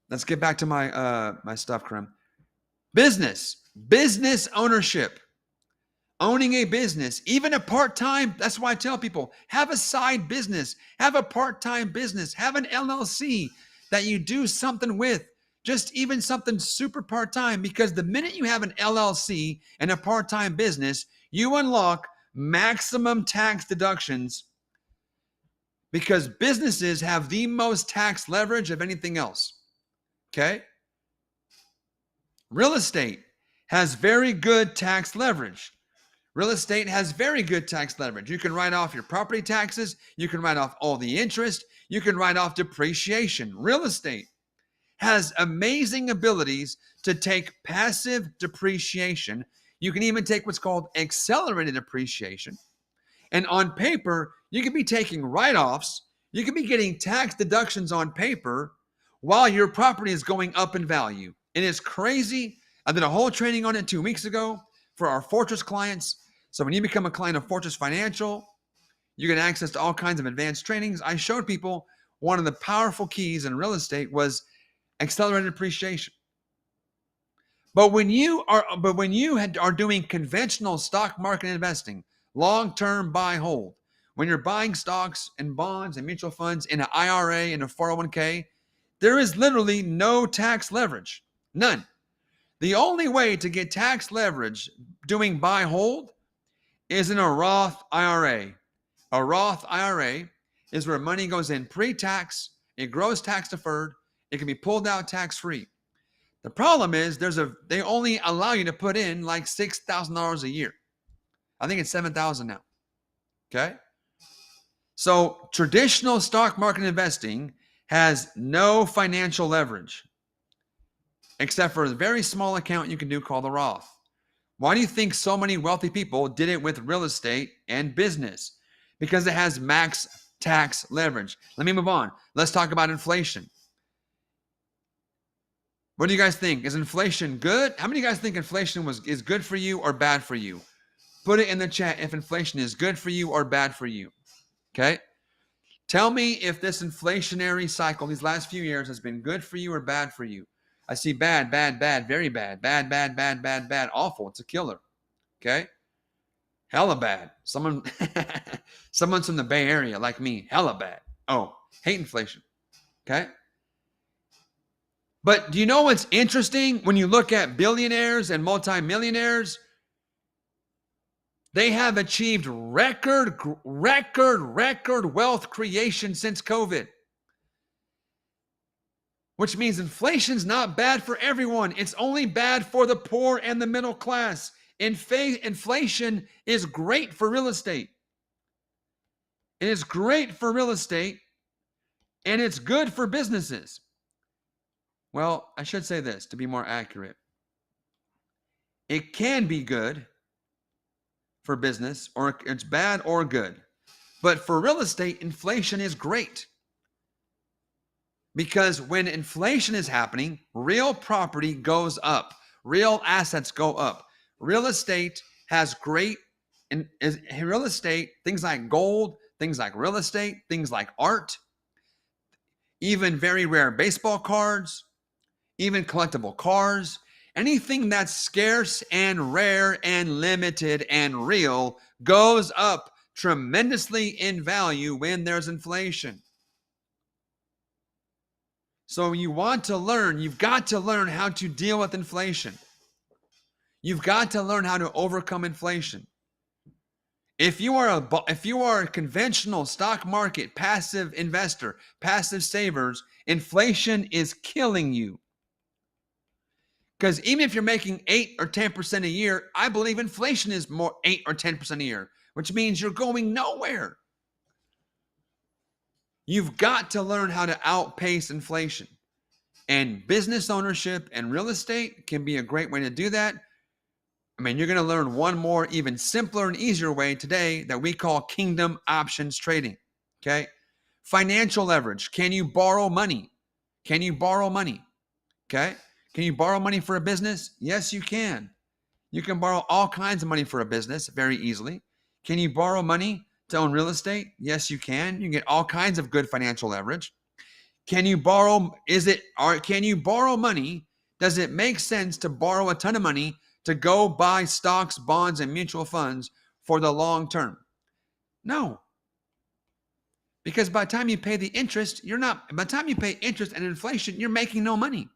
Let's get back to my stuff, Krim. Business ownership. Owning a business, even a part-time, that's why I tell people, have a side business, have a part-time business, have an LLC that you do something with, just even something super part-time, because the minute you have an LLC and a part-time business, you unlock maximum tax deductions because businesses have the most tax leverage of anything else. Okay? Real estate has very good tax leverage. Real estate has very good tax leverage. You can write off your property taxes. You can write off all the interest. You can write off depreciation. Real estate has amazing abilities to take passive depreciation. You can even take what's called accelerated depreciation. And on paper, you could be taking write-offs. You could be getting tax deductions on paper while your property is going up in value. It is crazy. I did a whole training on it 2 weeks ago for our Fortress clients. So when you become a client of Fortress Financial, you get access to all kinds of advanced trainings. I showed people one of the powerful keys in real estate was accelerated appreciation. But when you are doing conventional stock market investing, long-term buy hold, when you're buying stocks and bonds and mutual funds in an IRA and a 401k, there is literally no tax leverage. None. The only way to get tax leverage doing buy hold is in a Roth IRA. A Roth IRA is where money goes in pre-tax, it grows tax deferred, it can be pulled out tax-free. The problem is they only allow you to put in like $6,000 a year. I think it's $7,000 now. Okay? So traditional stock market investing has no financial leverage except for a very small account you can do called the Roth. Why do you think so many wealthy people did it with real estate and business? Because it has max tax leverage. Let me move on. Let's talk about inflation. What do you guys think? Is inflation good? How many of you guys think inflation is good for you or bad for you? Put it in the chat if inflation is good for you or bad for you. Okay? Tell me if this inflationary cycle these last few years has been good for you or bad for you. I see bad, bad, bad, very bad, bad, bad, bad, bad, bad, awful. It's a killer. Okay? Hella bad. Someone's from the Bay Area like me. Hella bad. Oh, hate inflation. Okay? But do you know what's interesting? When you look at billionaires and multimillionaires, they have achieved record wealth creation since COVID. Which means inflation's not bad for everyone. It's only bad for the poor and the middle class. Inflation is great for real estate. It is great for real estate, and it's good for businesses. Well, I should say this to be more accurate. It can be good for business, or it's bad or good. But for real estate, inflation is great. Because when inflation is happening, real property goes up. Real assets go up. Real estate has great, real estate, things like gold, things like real estate, things like art, even very rare baseball cards, even collectible cars, anything that's scarce and rare and limited and real goes up tremendously in value when there's inflation. So you want to learn, you've got to learn how to deal with inflation. You've got to learn how to overcome inflation. If you are a conventional stock market passive investor, passive savers, inflation is killing you. Because even if you're making 8 or 10% a year, I believe inflation is more 8 or 10% a year, which means you're going nowhere. You've got to learn how to outpace inflation. And business ownership and real estate can be a great way to do that. I mean, you're going to learn one more, even simpler and easier way today that we call kingdom options trading. Okay? Financial leverage. Can you borrow money? Can you borrow money? Okay? Can you borrow money for a business? Yes, you can. You can borrow all kinds of money for a business very easily. Can you borrow money to own real estate? Yes, you can. You can get all kinds of good financial leverage. Can you borrow? Can you borrow money? Does it make sense to borrow a ton of money to go buy stocks, bonds, and mutual funds for the long term? No. Because by the time you pay the interest, by the time you pay interest and inflation, you're making no money.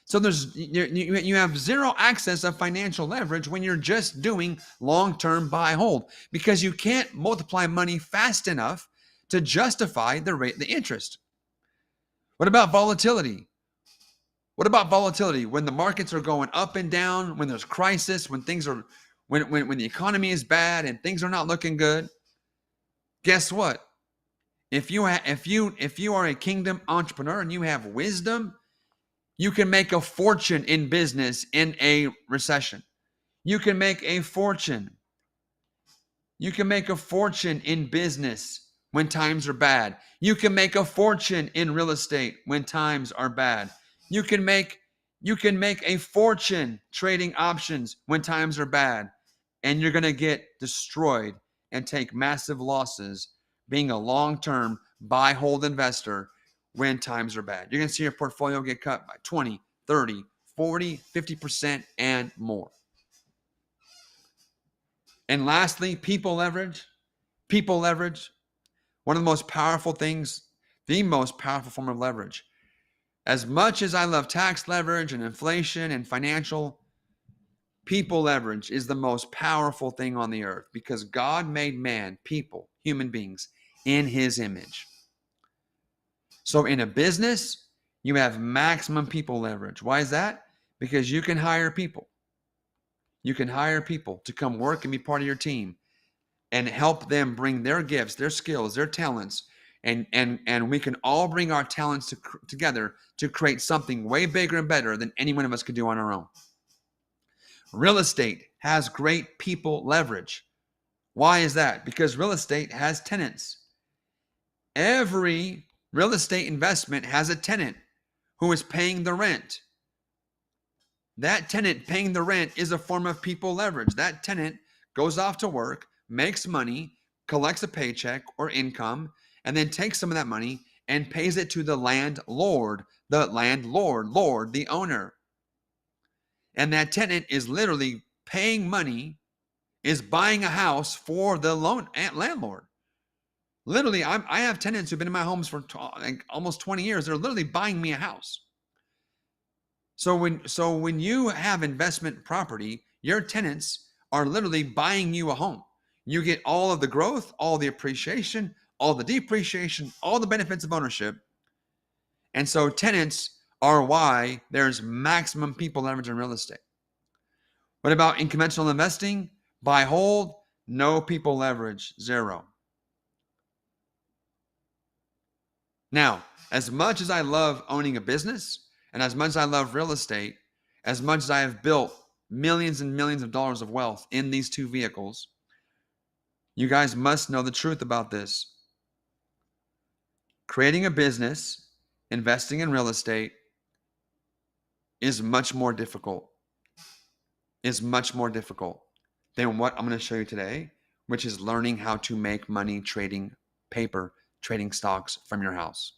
So you have zero access of financial leverage when you're just doing long-term buy hold, because you can't multiply money fast enough to justify the interest. What about volatility? What about volatility when the markets are going up and down, when there's crisis, when the economy is bad and things are not looking good? Guess what? If you are a kingdom entrepreneur and you have wisdom, you can make a fortune in business in a recession. You can make a fortune. You can make a fortune in business when times are bad. You can make a fortune in real estate when times are bad. You can make a fortune trading options when times are bad, and you're going to get destroyed and take massive losses being a long-term buy hold investor when times are bad. You're going to see your portfolio get cut by 20, 30, 40, 50% and more. And lastly, people leverage. People leverage. One of the most powerful things, the most powerful form of leverage. As much as I love tax leverage and inflation and financial, people leverage is the most powerful thing on the earth because God made man, people, human beings, in his image. So in a business, you have maximum people leverage. Why is that? Because you can hire people. You can hire people to come work and be part of your team and help them bring their gifts, their skills, their talents, and we can all bring our talents together to create something way bigger and better than any one of us could do on our own. Real estate has great people leverage. Why is that? Because real estate has tenants. Every real estate investment has a tenant who is paying the rent. That tenant paying the rent is a form of people leverage. That tenant goes off to work, makes money, collects a paycheck or income, and then takes some of that money and pays it to the landlord, the owner. And that tenant is literally paying money, is buying a house for the landlord. Literally, I have tenants who've been in my homes for almost 20 years. They're literally buying me a house. So when you have investment property, your tenants are literally buying you a home. You get all of the growth, all the appreciation, all the depreciation, all the benefits of ownership. And so tenants are why there's maximum people leverage in real estate. What about in conventional investing? Buy, hold, no people leverage, zero. Now, as much as I love owning a business, and as much as I love real estate, as much as I have built millions and millions of dollars of wealth in these two vehicles, you guys must know the truth about this. Creating a business, investing in real estate is much more difficult. Is much more difficult than what I'm going to show you today, which is learning how to make money trading paper, trading stocks from your house.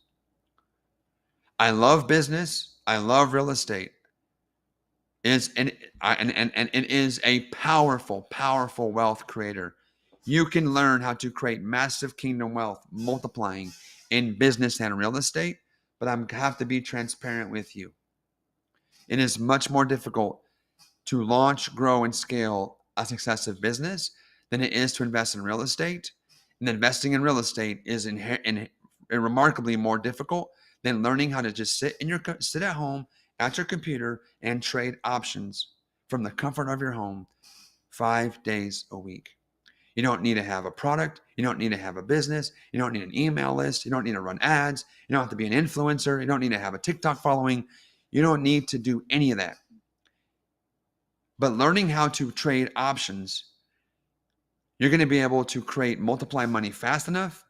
I love business. I love real estate. And it is a powerful, powerful wealth creator. You can learn how to create massive kingdom wealth multiplying in business and real estate, but I have to be transparent with you. It is much more difficult to launch, grow, and scale a successive business than it is to invest in real estate. And investing in real estate is remarkably more difficult than learning how to just sit at home at your computer and trade options from the comfort of your home 5 days a week. You don't need to have a product. You don't need to have a business. You don't need an email list. You don't need to run ads. You don't have to be an influencer. You don't need to have a TikTok following. You don't need to do any of that. But learning how to trade options, you're going to be able to multiply money fast enough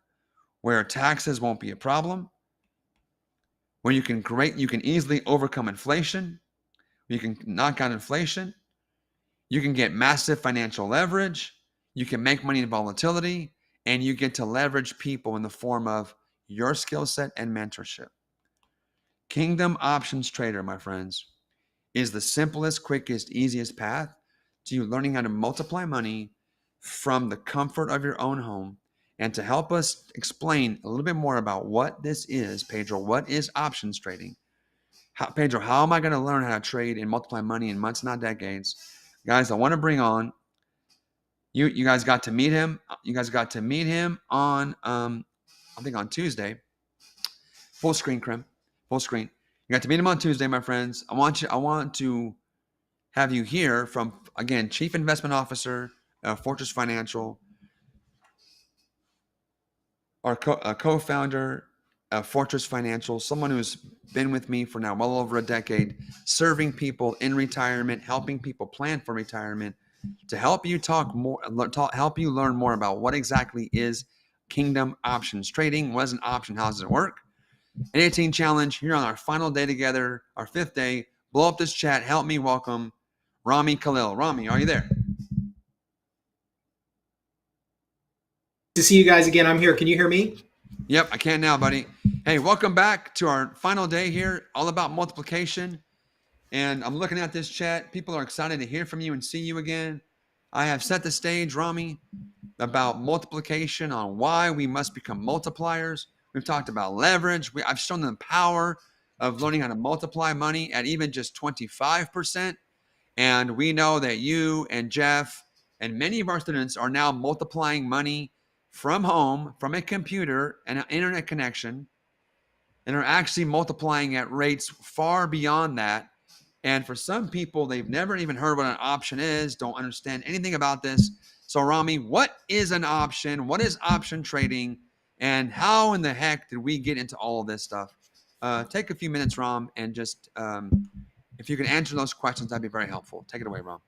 where taxes won't be a problem, where you can easily overcome inflation, you can knock out inflation, you can get massive financial leverage, you can make money in volatility, and you get to leverage people in the form of your skill set and mentorship. Kingdom Options Trader, my friends, is the simplest, quickest, easiest path to you learning how to multiply money from the comfort of your own home. And to help us explain a little bit more about what this is, Pedro, what is options trading? Pedro, how am I going to learn how to trade and multiply money in months, not decades? Guys, I want to bring on, you guys got to meet him. You guys got to meet him on, I think on Tuesday. Full screen, Krim. Full screen. You got to meet him on Tuesday, my friends. I want to have you hear from, again, Chief Investment Officer, Fortress Financial, our co-founder of Fortress Financial, someone who's been with me for now well over a decade, serving people in retirement, helping people plan for retirement, to help you help you learn more about what exactly is Kingdom Options Trading. What is an option? How does it work? 818 challenge here on our final day together, our 5th day. Blow up this chat. Help me welcome Rami Khalil. Rami, are you there? To see you guys again. I'm here. Can you hear me? Yep, I can now, buddy. Hey, welcome back to our final day here, all about multiplication. And I'm looking at this chat. People are excited to hear from you and see you again. I have set the stage, Rami, about multiplication, on why we must become multipliers. We've talked about leverage. I've shown them the power of learning how to multiply money at even just 25%. And we know that you and Jeff and many of our students are now multiplying money from home, from a computer and an internet connection, and are actually multiplying at rates far beyond that. And for some people, they've never even heard what an option is, don't understand anything about this. So Rami, what is an option? What is option trading? And how in the heck did we get into all of this stuff? Take a few minutes, Ram, and just if you can answer those questions, that'd be very helpful. Take it away, Ram.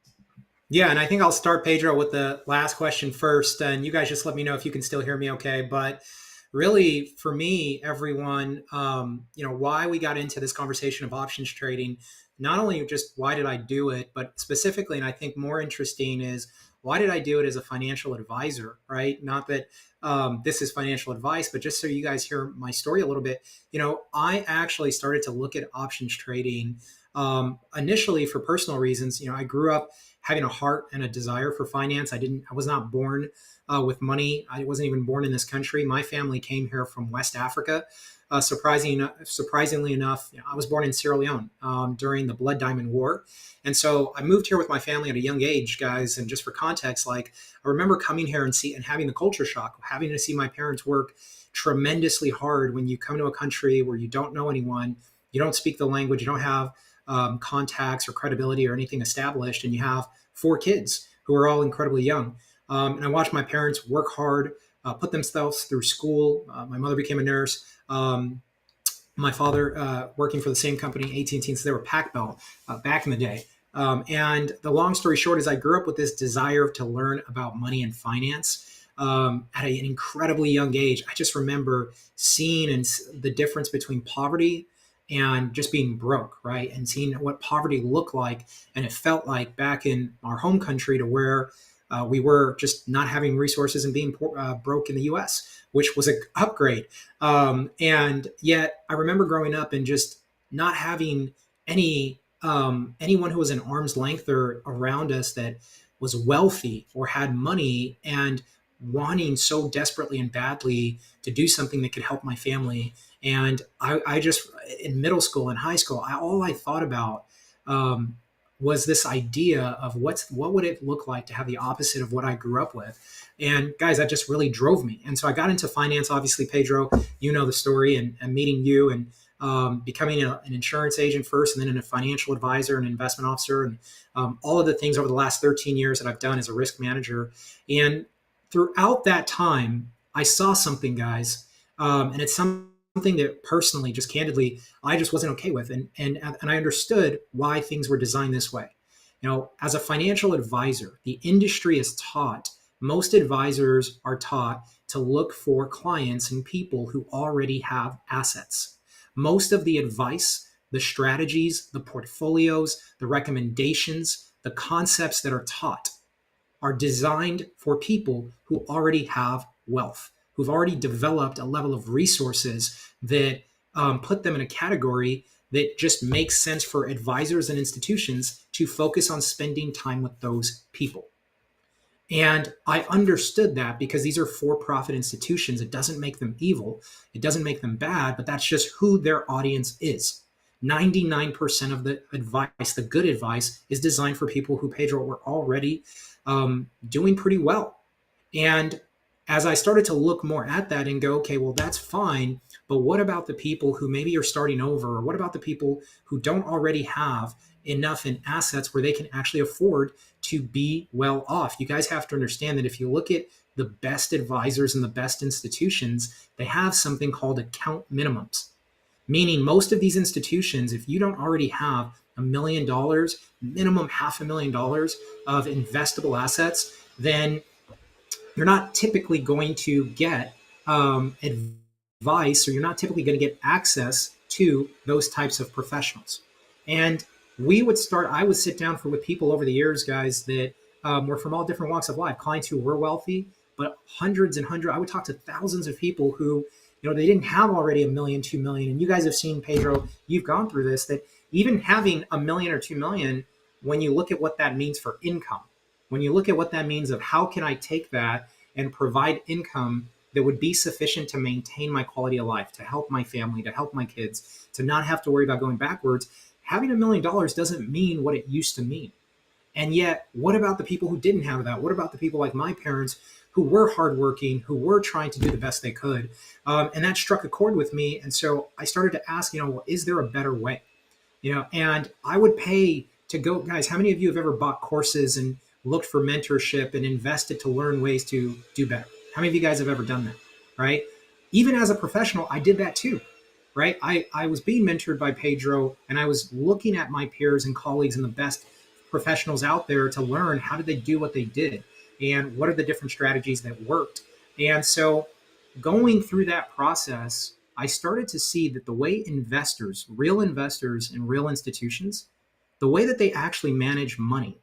Yeah, and I think I'll start, Pedro, with the last question first. And you guys just let me know if you can still hear me okay. But really, for me, everyone, why we got into this conversation of options trading, not only just why did I do it, but specifically, and I think more interesting is, why did I do it as a financial advisor, right? Not that this is financial advice, but just so you guys hear my story a little bit, I actually started to look at options trading initially for personal reasons. I grew up having a heart and a desire for finance. I was not born with money. I wasn't even born in this country. My family came here from West Africa. Surprisingly enough, I was born in Sierra Leone during the Blood Diamond War. And so I moved here with my family at a young age, guys. And just for context, I remember coming here and having the culture shock, having to see my parents work tremendously hard. When you come to a country where you don't know anyone, you don't speak the language, you don't have contacts or credibility or anything established, and you have 4 kids who are all incredibly young. And I watched my parents work hard, put themselves through school. My mother became a nurse. My father working for the same company, AT&T, since they were Pac Bell back in the day. And the long story short is I grew up with this desire to learn about money and finance at an incredibly young age. I just remember seeing the difference between poverty and just being broke, right? And seeing what poverty looked like and it felt like back in our home country, to where we were just not having resources and being broke in the US, which was an upgrade. And yet I remember growing up and just not having anyone who was an arm's length or around us that was wealthy or had money, and wanting so desperately and badly to do something that could help my family. And I just, in middle school and high school, all I thought about was this idea of what would it look like to have the opposite of what I grew up with. And guys, that just really drove me. And so I got into finance. Obviously, Pedro, you know the story, and meeting you and becoming an insurance agent first, and then a financial advisor and investment officer, and all of the things over the last 13 years that I've done as a risk manager. And throughout that time, I saw something, guys, and it's something that personally, just candidly, I just wasn't okay with. And I understood why things were designed this way. As a financial advisor, the industry is taught, most advisors are taught to look for clients and people who already have assets. Most of the advice, the strategies, the portfolios, the recommendations, the concepts that are taught are designed for people who already have wealth, who've already developed a level of resources that put them in a category that just makes sense for advisors and institutions to focus on spending time with those people. And I understood that because these are for-profit institutions. It doesn't make them evil. It doesn't make them bad, but that's just who their audience is. 99% of the advice, the good advice, is designed for people who, Pedro, were already doing pretty well. And as I started to look more at that and go, okay, well, that's fine, but what about the people who maybe are starting over? Or what about the people who don't already have enough in assets where they can actually afford to be well off? You guys have to understand that if you look at the best advisors and the best institutions, they have something called account minimums. Meaning most of these institutions, if you don't already have $1 million, minimum $500,000 of investable assets, then you're not typically going to get advice, or you're not typically going to get access to those types of professionals. And I would sit down with people over the years, guys, that were from all different walks of life, clients who were wealthy, but hundreds and hundreds. I would talk to thousands of people who, they didn't have already 1 million, 2 million. And you guys have seen, Pedro, you've gone through this, that even having 1 million or 2 million, when you look at what that means for income, when you look at what that means of how can I take that and provide income that would be sufficient to maintain my quality of life, to help my family, to help my kids, to not have to worry about going backwards, having $1 million doesn't mean what it used to mean. And yet, what about the people who didn't have that? What about the people like my parents who were hardworking, who were trying to do the best they could? And that struck a chord with me. And so I started to ask, well, is there a better way? And I would pay to go, guys, how many of you have ever bought courses and looked for mentorship and invested to learn ways to do better? How many of you guys have ever done that, right? Even as a professional, I did that too, right? I was being mentored by Pedro, and I was looking at my peers and colleagues and the best professionals out there to learn how did they do what they did and what are the different strategies that worked. And so going through that process, I started to see that the way investors, real investors in real institutions, the way that they actually manage money,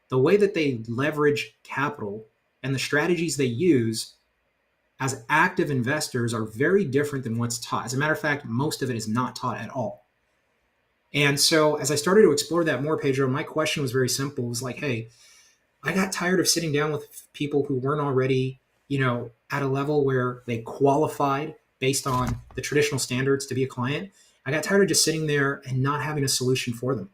the way that they leverage capital, and the strategies they use as active investors are very different than what's taught. As a matter of fact, most of it is not taught at all. And so as I started to explore that more, Pedro, my question was very simple. It was like, hey, I got tired of sitting down with people who weren't already, at a level where they qualified based on the traditional standards to be a client. I got tired of just sitting there and not having a solution for them.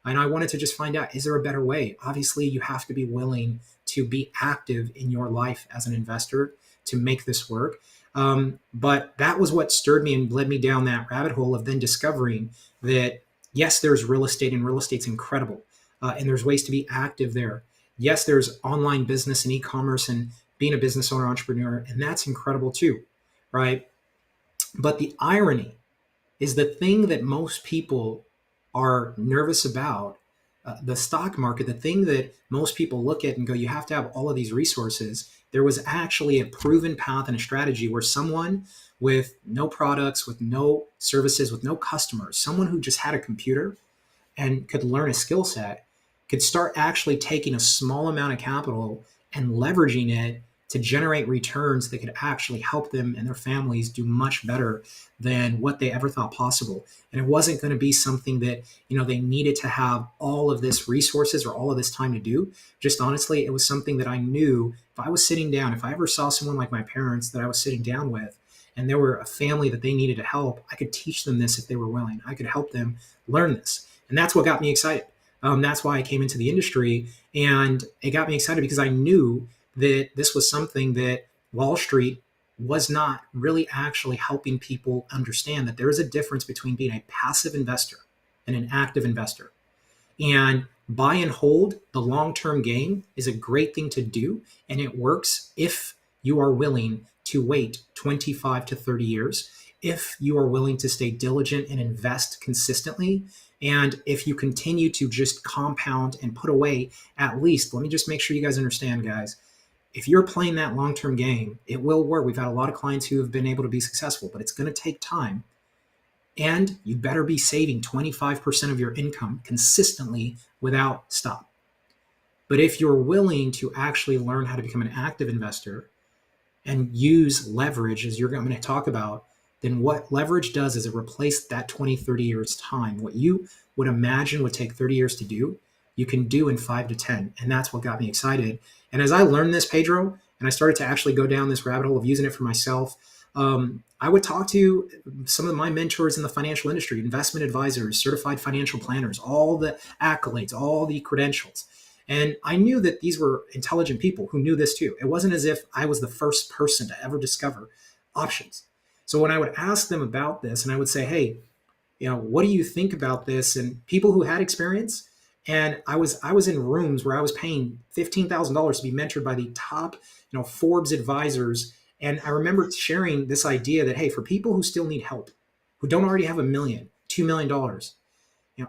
And I wanted to just find out, is there a better way? Obviously, you have to be willing to be active in your life as an investor to make this work. But that was what stirred me and led me down that rabbit hole of then discovering that, yes, there's real estate, and real estate's incredible. And there's ways to be active there. Yes, there's online business and e-commerce and being a business owner, entrepreneur, and that's incredible too, right? But the irony is the thing that most people are nervous about, the stock market, the thing that most people look at and go, you have to have all of these resources. There was actually a proven path and a strategy where someone with no products, with no services, with no customers, someone who just had a computer and could learn a skill set, could start actually taking a small amount of capital and leveraging it to generate returns that could actually help them and their families do much better than what they ever thought possible. And it wasn't going to be something that, they needed to have all of this resources or all of this time to do. Just honestly, it was something that I knew if I was sitting down, if I ever saw someone like my parents that I was sitting down with, and there were a family that they needed to help, I could teach them this if they were willing. I could help them learn this. And that's what got me excited. That's why I came into the industry, and it got me excited because I knew that this was something that Wall Street was not really actually helping people understand, that there is a difference between being a passive investor and an active investor. And buy and hold, the long-term game, is a great thing to do, and it works if you are willing to wait 25 to 30 years, if you are willing to stay diligent and invest consistently, and if you continue to just compound and put away at least, let me just make sure you guys understand, guys, if you're playing that long-term game, it will work. We've had a lot of clients who have been able to be successful, but it's going to take time. And you better be saving 25% of your income consistently without stop. But if you're willing to actually learn how to become an active investor and use leverage, as you're going to talk about, then what leverage does is it replaces that 20, 30 years time. What you would imagine would take 30 years to do, you can do in 5 to 10. And that's what got me excited. And as I learned this, Pedro, and I started to actually go down this rabbit hole of using it for myself, I would talk to some of my mentors in the financial industry, investment advisors, certified financial planners, all the accolades, all the credentials. And I knew that these were intelligent people who knew this too. It wasn't as if I was the first person to ever discover options. So when I would ask them about this, and I would say, hey, what do you think about this? And people who had experience, and I was in rooms where I was paying $15,000 to be mentored by the top, Forbes advisors. And I remember sharing this idea that, hey, for people who still need help, who don't already have $1 million, $2 million,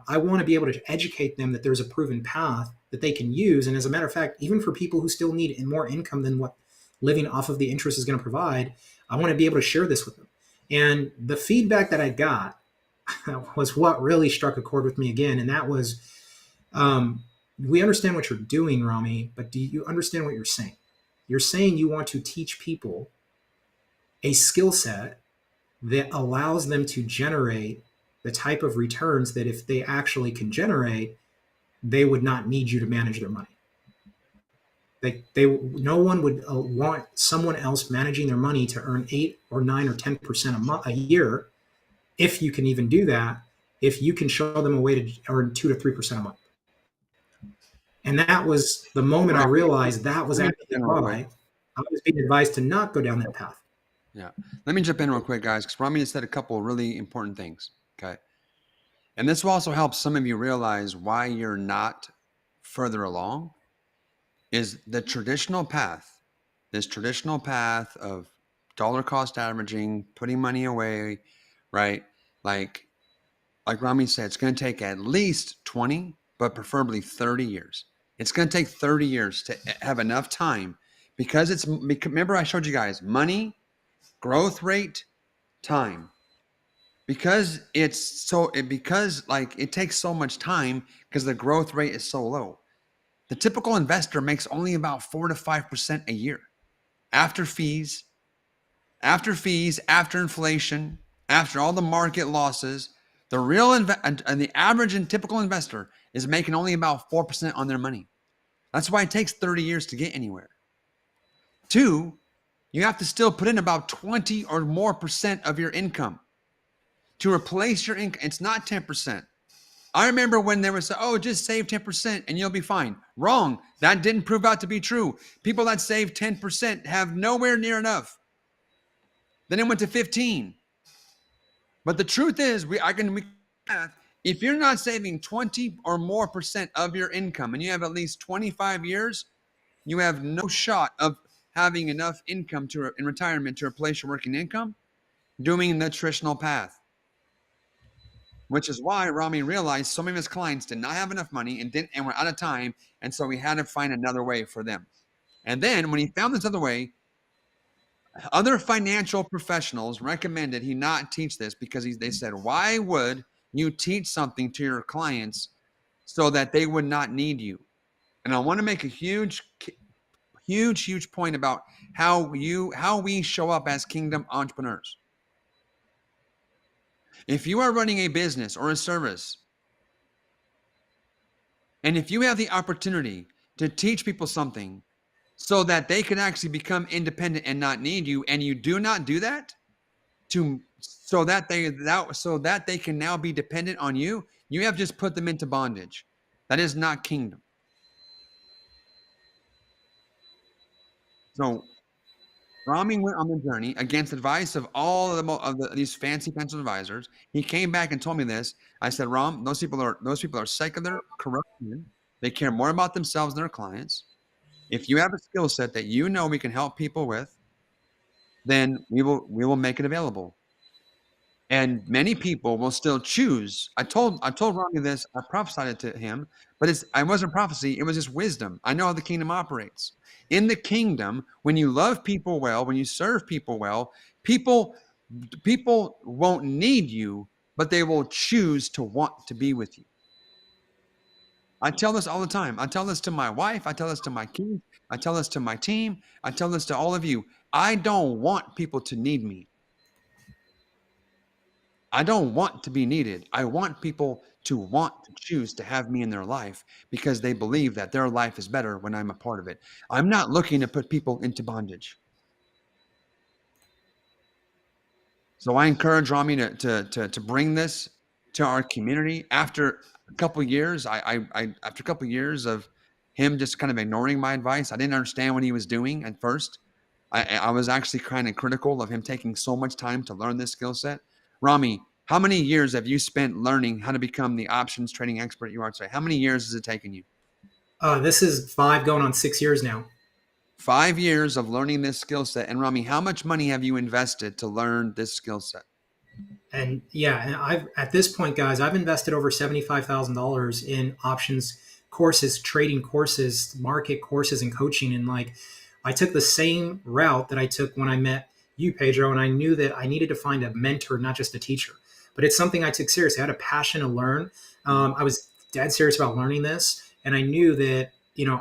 I want to be able to educate them that there's a proven path that they can use. And as a matter of fact, even for people who still need more income than what living off of the interest is going to provide, I want to be able to share this with them. And the feedback that I got was what really struck a chord with me again. And that was, we understand what you're doing, Rami, but do you understand what you're saying? You're saying you want to teach people a skill set that allows them to generate the type of returns that if they actually can generate, they would not need you to manage their money. No one would want someone else managing their money to earn 8 or 9 or 10% a year, if you can even do that, if you can show them a way to earn 2 to 3% a month. And that was the moment I realized that was actually why I was being advised to not go down that path. Yeah. Let me jump in real quick, guys, because Rami just said a couple of really important things. Okay. And this will also help some of you realize why you're not further along. Is the traditional path, this traditional path of dollar cost averaging, putting money away, right? Like Rami said, it's going to take at least 20, but preferably 30 years. It's going to take 30 years to have enough time because remember I showed you guys money, growth rate, time. Because it takes so much time because the growth rate is so low. The typical investor makes only about 4 to 5% a year after fees, after inflation, after all the market losses. The real and the average and typical investor is making only about 4% on their money. That's why it takes 30 years to get anywhere. 2, you have to still put in about 20 or more % of your income to replace your income. It's not 10%. I remember when they were saying, oh, just save 10% and you'll be fine. Wrong. That didn't prove out to be true. People that save 10% have nowhere near enough. Then it went to 15. But the truth is, if you're not saving 20 or more % of your income and you have at least 25 years, you have no shot of having enough income in retirement to replace your working income doing the traditional path. Which is why Rami realized so many of his clients did not have enough money and were out of time, and so he had to find another way for them. And then when he found this other way, other financial professionals recommended he not teach this because they said, why would you teach something to your clients so that they would not need you? And I want to make a huge point about how we show up as kingdom entrepreneurs. If you are running a business or a service, and if you have the opportunity to teach people something so that they can actually become independent and not need you, and you do not do that so that they can now be dependent on you, you have just put them into bondage. That is not kingdom. So Rami went on the journey against advice of all of these fancy financial advisors. He came back and told me this. I said, Ram, those people are secular, corrupt men. They care more about themselves than their clients. If you have a skill set that you know we can help people with, then we will make it available. And many people will still choose. I told Rami this. I prophesied it to him, but it wasn't prophecy. It was just wisdom. I know how the kingdom operates. In the kingdom, when you love people well, when you serve people well, people won't need you, but they will choose to want to be with you. I tell this all the time. I tell this to my wife. I tell this to my kids. I tell this to my team. I tell this to all of you. I don't want people to need me. I don't want to be needed. I want people to want to choose to have me in their life because they believe that their life is better when I'm a part of it. I'm not looking to put people into bondage. So I encourage Rami to bring this to our community. After a couple of years, after a couple of years of him just kind of ignoring my advice, I didn't understand what he was doing at first. I was actually kind of critical of him taking so much time to learn this skill set. Rami, how many years have you spent learning how to become the options trading expert you are today? How many years has it taken you? This is 5 going on 6 years now. 5 years of learning this skill set. And Rami, how much money have you invested to learn this skill set? And at this point, guys, I've invested over $75,000 in options courses, trading courses, market courses, and coaching. And I took the same route that I took when I met you, Pedro, and I knew that I needed to find a mentor, not just a teacher. But it's something I took seriously. I had a passion to learn. I was dead serious about learning this, and I knew that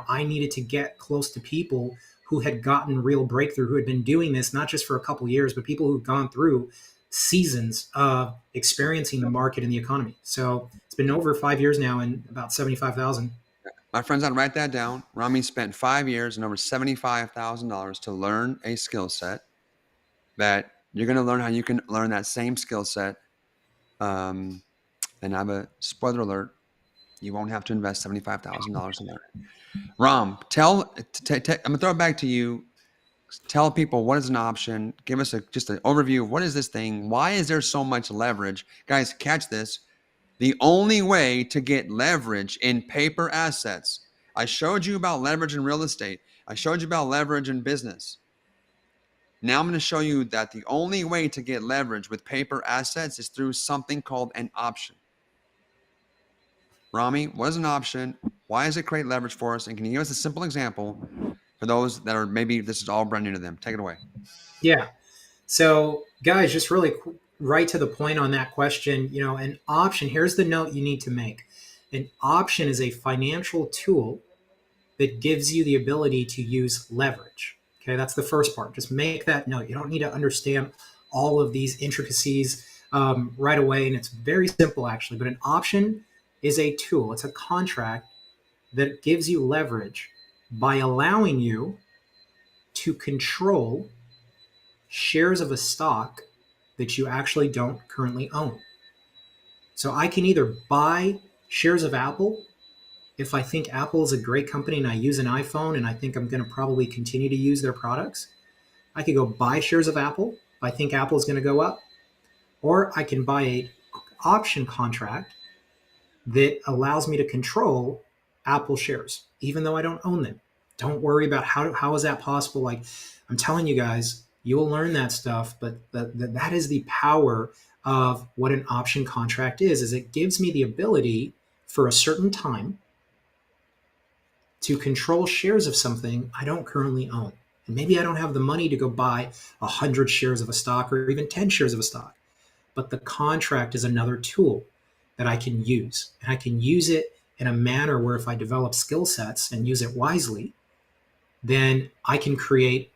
I needed to get close to people who had gotten real breakthrough, who had been doing this not just for a couple years, but people who've gone through seasons of experiencing the market and the economy. So it's been over 5 years now and about 75,000. My friends, I'd write that down. Rami spent 5 years and over $75,000 to learn a skill set that you're going to learn how you can learn that same skill set. And I have a spoiler alert: you won't have to invest $75,000 to learn. Ram, I'm gonna throw it back to you. Tell people what is an option. Give us just an overview of what is this thing. Why is there so much leverage, guys? Catch this. The only way to get leverage in paper assets. I showed you about leverage in real estate. I showed you about leverage in business. Now I'm going to show you that the only way to get leverage with paper assets is through something called an option. Rami, what is an option? Why does it create leverage for us? And can you give us a simple example for those that are maybe this is all brand new to them? Take it away. Yeah. So, guys, just really right to the point on that question. An option, here's the note you need to make. An option is a financial tool that gives you the ability to use leverage. Okay, that's the first part. Just make that note. You don't need to understand all of these intricacies right away. And it's very simple, actually. But an option is a tool, it's a contract that gives you leverage by allowing you to control shares of a stock that you actually don't currently own. So I can either buy shares of Apple if I think Apple is a great company and I use an iPhone and I think I'm going to probably continue to use their products. I could go buy shares of Apple if I think Apple is going to go up, or I can buy an option contract that allows me to control Apple shares, even though I don't own them. Don't worry about how is that possible. Like I'm telling you guys, you'll learn that stuff, but that is the power of what an option contract is it gives me the ability for a certain time to control shares of something I don't currently own. And maybe I don't have the money to go buy 100 shares of a stock or even 10 shares of a stock. But the contract is another tool that I can use. And I can use it in a manner where if I develop skill sets and use it wisely, then I can create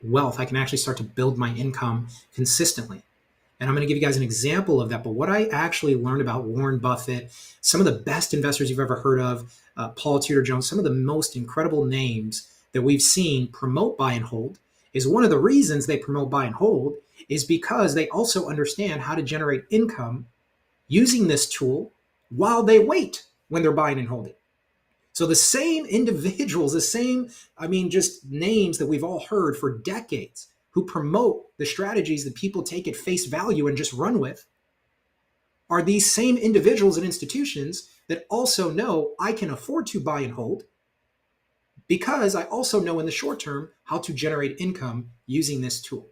wealth. I can actually start to build my income consistently. And I'm going to give you guys an example of that. But what I actually learned about Warren Buffett, some of the best investors you've ever heard of, Paul Tudor Jones, some of the most incredible names that we've seen promote buy and hold, is one of the reasons they promote buy and hold is because they also understand how to generate income using this tool while they wait when they're buying and holding. So the same individuals, just names that we've all heard for decades who promote the strategies that people take at face value and just run with are these same individuals and institutions that also know I can afford to buy and hold because I also know in the short term how to generate income using this tool.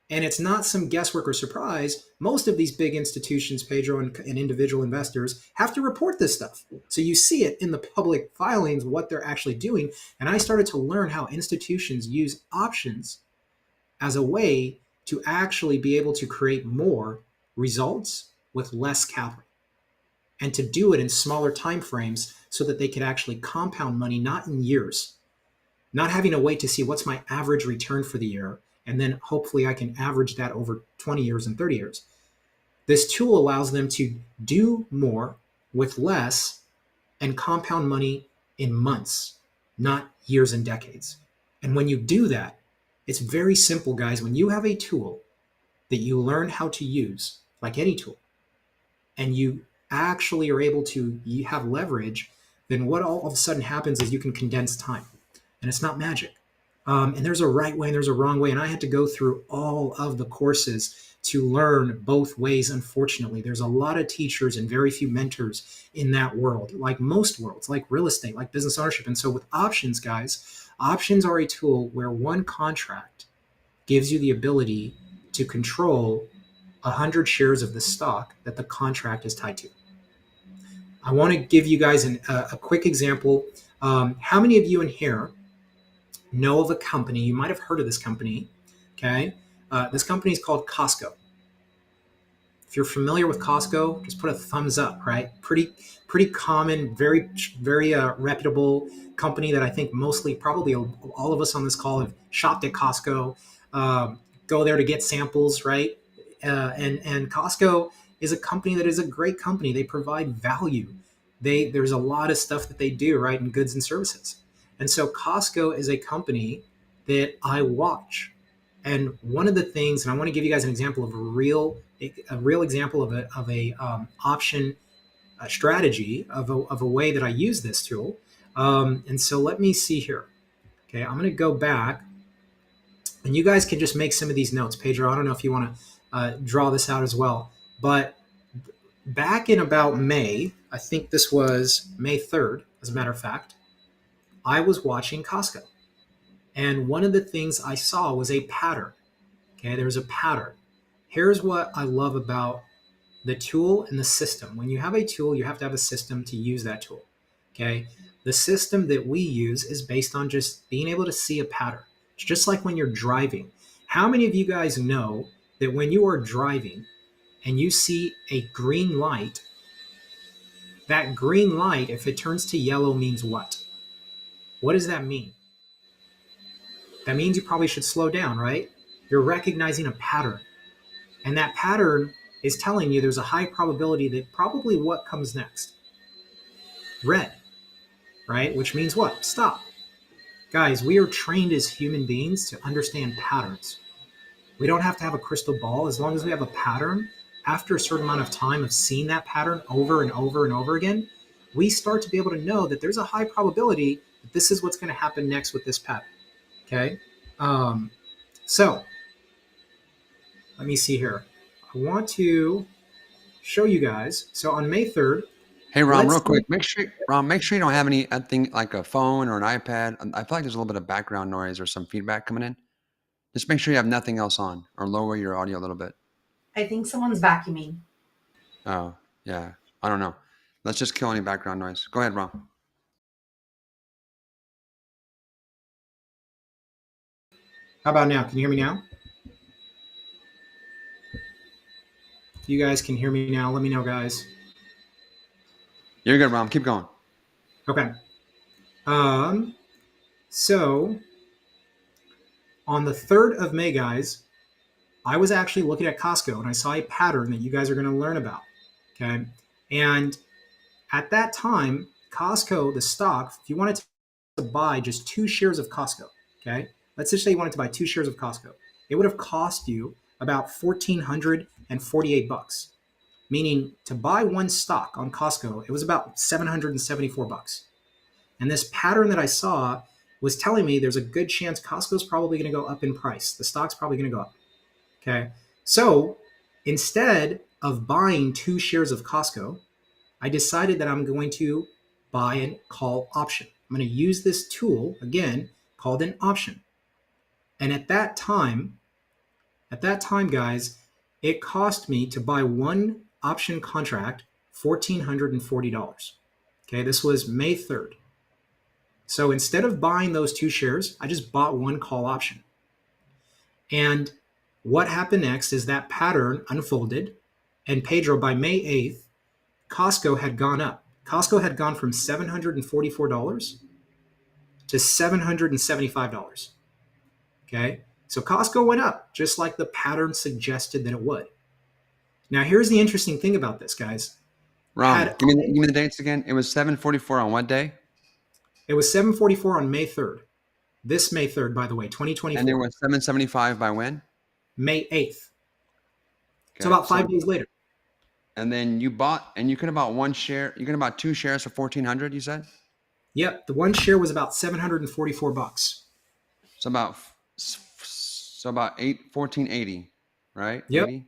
And it's not some guesswork or surprise. Most of these big institutions, Pedro, and individual investors have to report this stuff. So you see it in the public filings, what they're actually doing. And I started to learn how institutions use options as a way to actually be able to create more results with less capital and to do it in smaller time frames so that they could actually compound money, not in years, not having to wait to see what's my average return for the year. And then hopefully I can average that over 20 years and 30 years. This tool allows them to do more with less and compound money in months, not years and decades. And when you do that, it's very simple, guys. When you have a tool that you learn how to use, like any tool, and you actually are able to have leverage, then what all of a sudden happens is you can condense time. And it's not magic. And there's a right way and there's a wrong way. And I had to go through all of the courses to learn both ways. Unfortunately, there's a lot of teachers and very few mentors in that world, like most worlds, like real estate, like business ownership. And so with options, guys, options are a tool where one contract gives you the ability to control 100 shares of the stock that the contract is tied to. I want to give you guys a quick example. How many of you in here know of a company, you might have heard of this company, Okay. This company is called Costco. If you're familiar with Costco, just put a thumbs up, right? Pretty common, very reputable company that I think mostly, probably all of us on this call have shopped at Costco. Go there to get samples, right? And Costco is a company that is a great company. They provide value. There's a lot of stuff that they do, right, in goods and services. And so Costco is a company that I watch. And one of the things, and I want to give you guys an example of a real example of a option strategy of a way that I use this tool. And so let me see here. Okay, I'm going to go back, and you guys can just make some of these notes. Pedro, I don't know if you want to draw this out as well, but back in about May, I think this was May 3rd, as a matter of fact, I was watching Costco. And one of the things I saw was a pattern. Okay, there was a pattern. Here's what I love about the tool and the system. When you have a tool, you have to have a system to use that tool. Okay, the system that we use is based on just being able to see a pattern. It's just like when you're driving. How many of you guys know that when you are driving and you see a green light, that green light, if it turns to yellow, means what? What does that mean? That means you probably should slow down, right? You're recognizing a pattern. And that pattern is telling you there's a high probability that probably what comes next? Red, right? Which means what? Stop. Guys, we are trained as human beings to understand patterns. We don't have to have a crystal ball. As long as we have a pattern, after a certain amount of time of seeing that pattern over and over and over again, we start to be able to know that there's a high probability that this is what's going to happen next with this pattern. Okay? So, let me see here. I want to show you guys. So on May 3rd. Hey, Ron, real quick, make sure you don't have any, I think, like a phone or an iPad. I feel like there's a little bit of background noise or some feedback coming in. Just make sure you have nothing else on, or lower your audio a little bit. I think someone's vacuuming. Oh, yeah. I don't know. Let's just kill any background noise. Go ahead, Ron. How about now? Can you hear me now? If you guys can hear me now, let me know, guys. You're good, Ron. Keep going. Okay. So on the 3rd of May, guys, I was actually looking at Costco and I saw a pattern that you guys are going to learn about. Okay. And at that time, Costco, the stock, if you wanted to buy just 2 shares of Costco, okay, let's just say you wanted to buy 2 shares of Costco, it would have cost you about $1,448. Meaning to buy one stock on Costco, it was about $774. And this pattern that I saw was telling me there's a good chance Costco's probably going to go up in price. The stock's probably going to go up. Okay. So instead of buying 2 shares of Costco, I decided that I'm going to buy a call option. I'm going to use this tool, again, called an option. And at that time, guys, it cost me to buy one option contract $1,440. Okay, this was May 3rd. So instead of buying those 2 shares, I just bought one call option. And what happened next is that pattern unfolded, and Pedro, by May 8th, Costco had gone up. Costco had gone from $744 to $775. Okay, so Costco went up just like the pattern suggested that it would. Now, here's the interesting thing about this, guys. Ron, give me the dates again. It was 7:44 on what day? It was 7:44 on May 3rd. This May 3rd, by the way, 2024. And it was 775 by when? May 8th. Okay, so about 5 days later. And then you bought, and you could have bought 1 share. You could have bought 2 shares for $1,400. You said. Yep, the one share was about $744. So about $1,480, right? Yep. 80?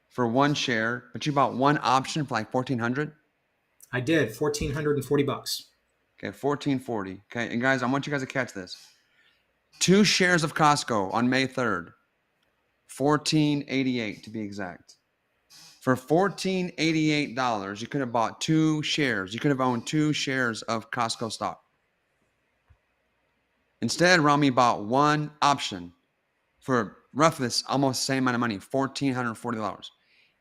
For 1 share, but you bought one option for like $1,400. I did $1,440. Okay, $1,440. Okay, and guys, I want you guys to catch this. 2 shares of Costco on May 3rd, $1,488 to be exact. For $1,488, you could have bought 2 shares. You could have owned 2 shares of Costco stock. Instead, Rami bought one option for roughly this almost same amount of money, $1,440.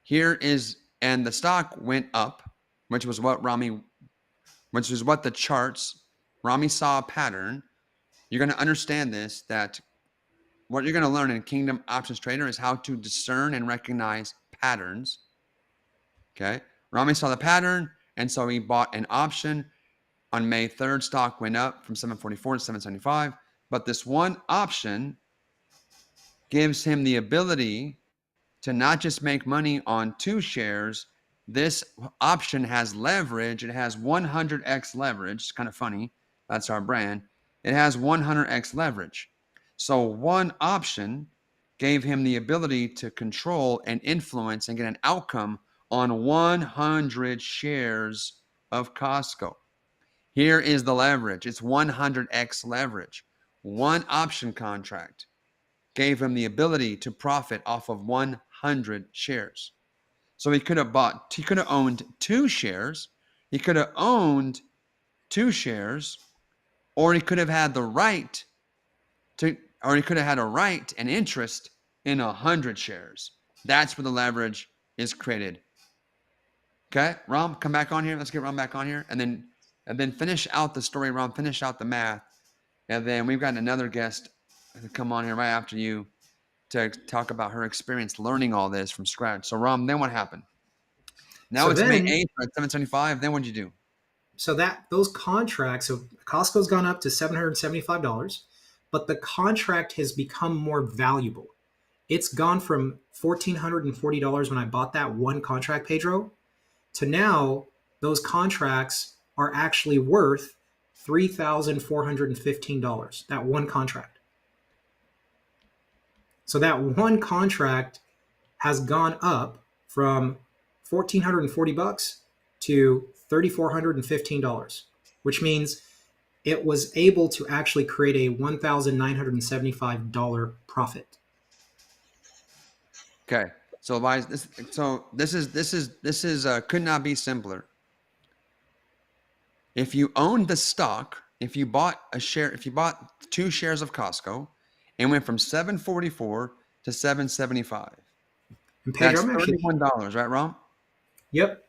Here is, and the stock went up, which was what the charts, Rami saw a pattern. You're going to understand this, that what you're going to learn in Kingdom Options Trader is how to discern and recognize patterns. Okay. Rami saw the pattern, and so he bought an option. On May 3rd, stock went up from 744 to 775. But this one option gives him the ability to not just make money on 2 shares. This option has leverage. It has 100x leverage. It's kind of funny. That's our brand. It has 100x leverage. So one option gave him the ability to control and influence and get an outcome on 100 shares of Costco. Here is the leverage. It's 100x leverage. One option contract gave him the ability to profit off of 100 shares. So he could have owned 2 shares. He could have owned 2 shares, or he could have had the right or he could have had a right and interest in 100 shares. That's where the leverage is created. Okay, Ram, come back on here. Let's get Ram back on here, and then finish out the story, Ram. Finish out the math, and then we've got another guest to come on here right after you to talk about her experience learning all this from scratch. So, Ram, then what happened? Now it's May 8th at 775. Then what'd you do? So those contracts, so Costco's gone up to $775, but the contract has become more valuable. It's gone from $1,440 when I bought that one contract, Pedro, to now those contracts are actually worth $3,415, that one contract. So that one contract has gone up from $1,440 to $3,415, which means it was able to actually create a $1,975 profit. Okay, so this could not be simpler. If you owned the stock, if you bought 2 shares of Costco, and went from 744 to 775, that's $31, right, Ron? Yep.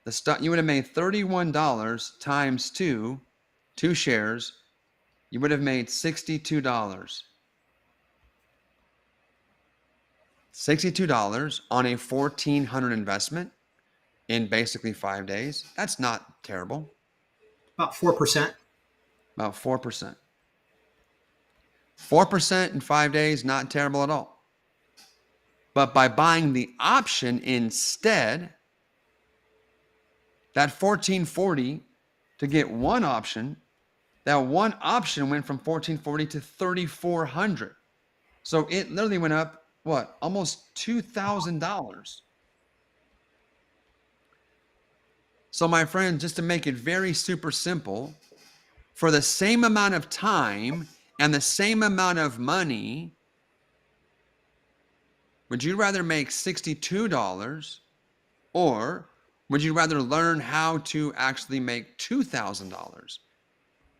The stock, you would have made $31 times 2 shares. You would have made $62. $62 on a $1,400 investment in basically 5 days. That's not terrible. About 4%. About 4%. 4% in 5 days, not terrible at all. But by buying the option instead, that $1,440 to get one option, that one option went from $1,440 to $3,400. So it literally went up, what, almost $2,000. So my friend, just to make it very super simple, for the same amount of time and the same amount of money, would you rather make $62, or would you rather learn how to actually make $2,000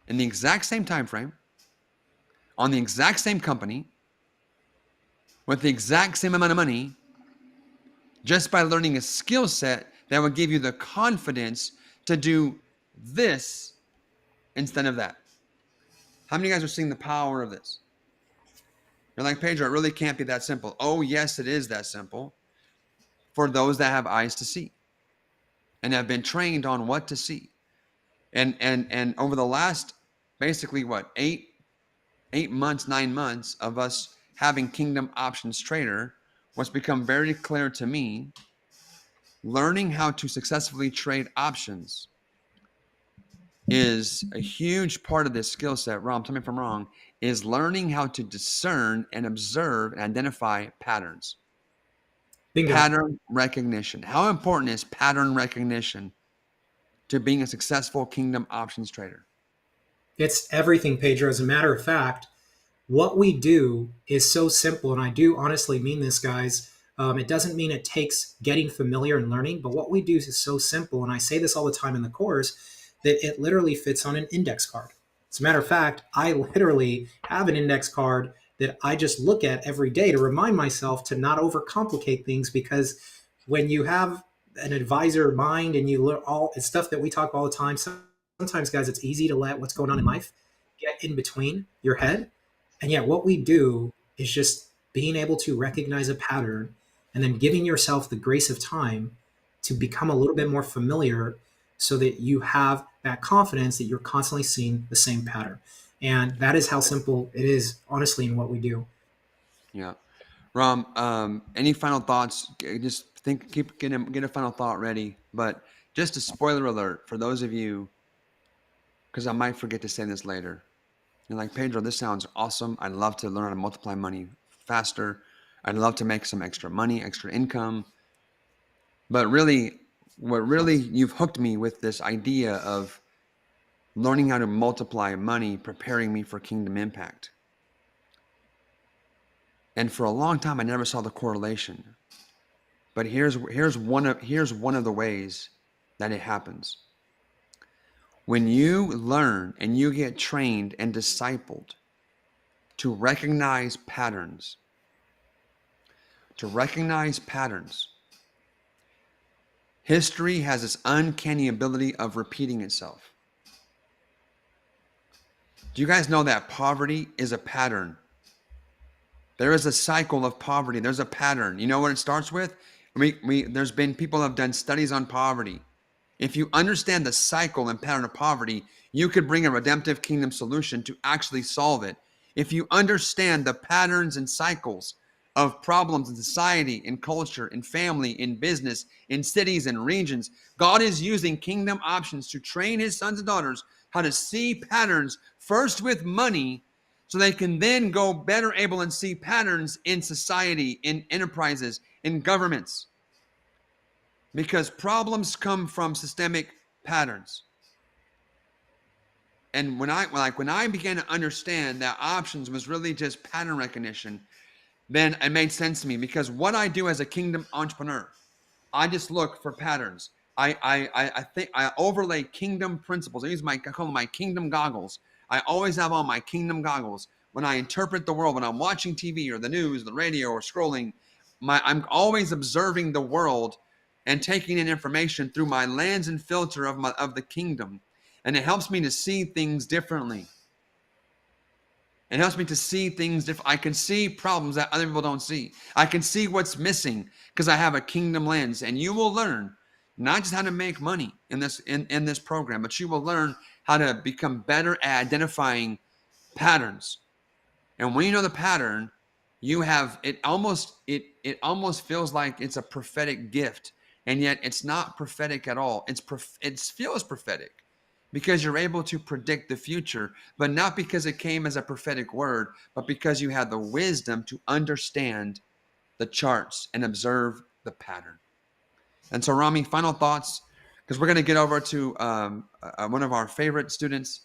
in the exact same time frame, on the exact same company, with the exact same amount of money, just by learning a skill set that would give you the confidence to do this instead of that? How many of you guys are seeing the power of this? You're like, Pedro, it really can't be that simple. Oh, yes, it is that simple for those that have eyes to see and have been trained on what to see. And over the last, basically, what, 8 months, 9 months of us having Kingdom Options Trader, what's become very clear to me, learning how to successfully trade options is a huge part of this skill set. Rom, tell me if I'm wrong, is learning how to discern and observe and identify patterns. Bingo. Pattern recognition. How important is pattern recognition to being a successful Kingdom Options Trader? It's everything, Pedro. As a matter of fact, what we do is so simple, and I do honestly mean this, guys. It doesn't mean it takes getting familiar and learning, but what we do is so simple, and I say this all the time in the course, that it literally fits on an index card. As a matter of fact, I literally have an index card that I just look at every day to remind myself to not overcomplicate things, because when you have an advisor mind and you look all it's stuff that we talk all the time, sometimes guys, it's easy to let what's going on in life get in between your head. And yet what we do is just being able to recognize a pattern and then giving yourself the grace of time to become a little bit more familiar, so that you have that confidence that you're constantly seeing the same pattern. And that is how simple it is, honestly, in what we do. Yeah. Ram, any final thoughts? Just get a final thought ready. But just a spoiler alert for those of you, because I might forget to say this later. You're like, Pedro, this sounds awesome. I'd love to learn how to multiply money faster. I'd love to make some extra money, extra income. But really, what really you've hooked me with this idea of learning how to multiply money, preparing me for kingdom impact. And for a long time, I never saw the correlation. But here's one of the ways that it happens. When you learn and you get trained and discipled to recognize patterns, history has this uncanny ability of repeating itself. Do you guys know that poverty is a pattern? There is a cycle of poverty. There's a pattern. You know what it starts with? There's been people have done studies on poverty. If you understand the cycle and pattern of poverty, you could bring a redemptive kingdom solution to actually solve it. If you understand the patterns and cycles of problems in society, in culture, in family, in business, in cities and regions, God is using kingdom options to train his sons and daughters how to see patterns, first with money, so they can then go better able and see patterns in society, in enterprises, in governments. Because problems come from systemic patterns. And when I began to understand that options was really just pattern recognition, then it made sense to me. Because what I do as a kingdom entrepreneur, I just look for patterns. I think I overlay kingdom principles. I call them my kingdom goggles. I always have on my kingdom goggles when I interpret the world, when I'm watching TV or the news, the radio, or scrolling. I'm always observing the world and taking in information through my lens and filter of the kingdom. And it helps me to see things differently. It helps me to see things different. I can see problems that other people don't see. I can see what's missing because I have a kingdom lens. And you will learn not just how to make money in this program, but you will learn how to become better at identifying patterns. And when you know the pattern, you have it almost feels like it's a prophetic gift, and yet it's not prophetic at all. It feels prophetic because you're able to predict the future, but not because it came as a prophetic word, but because you had the wisdom to understand the charts and observe the pattern. And so, Rami, final thoughts, because we're going to get over to one of our favorite students,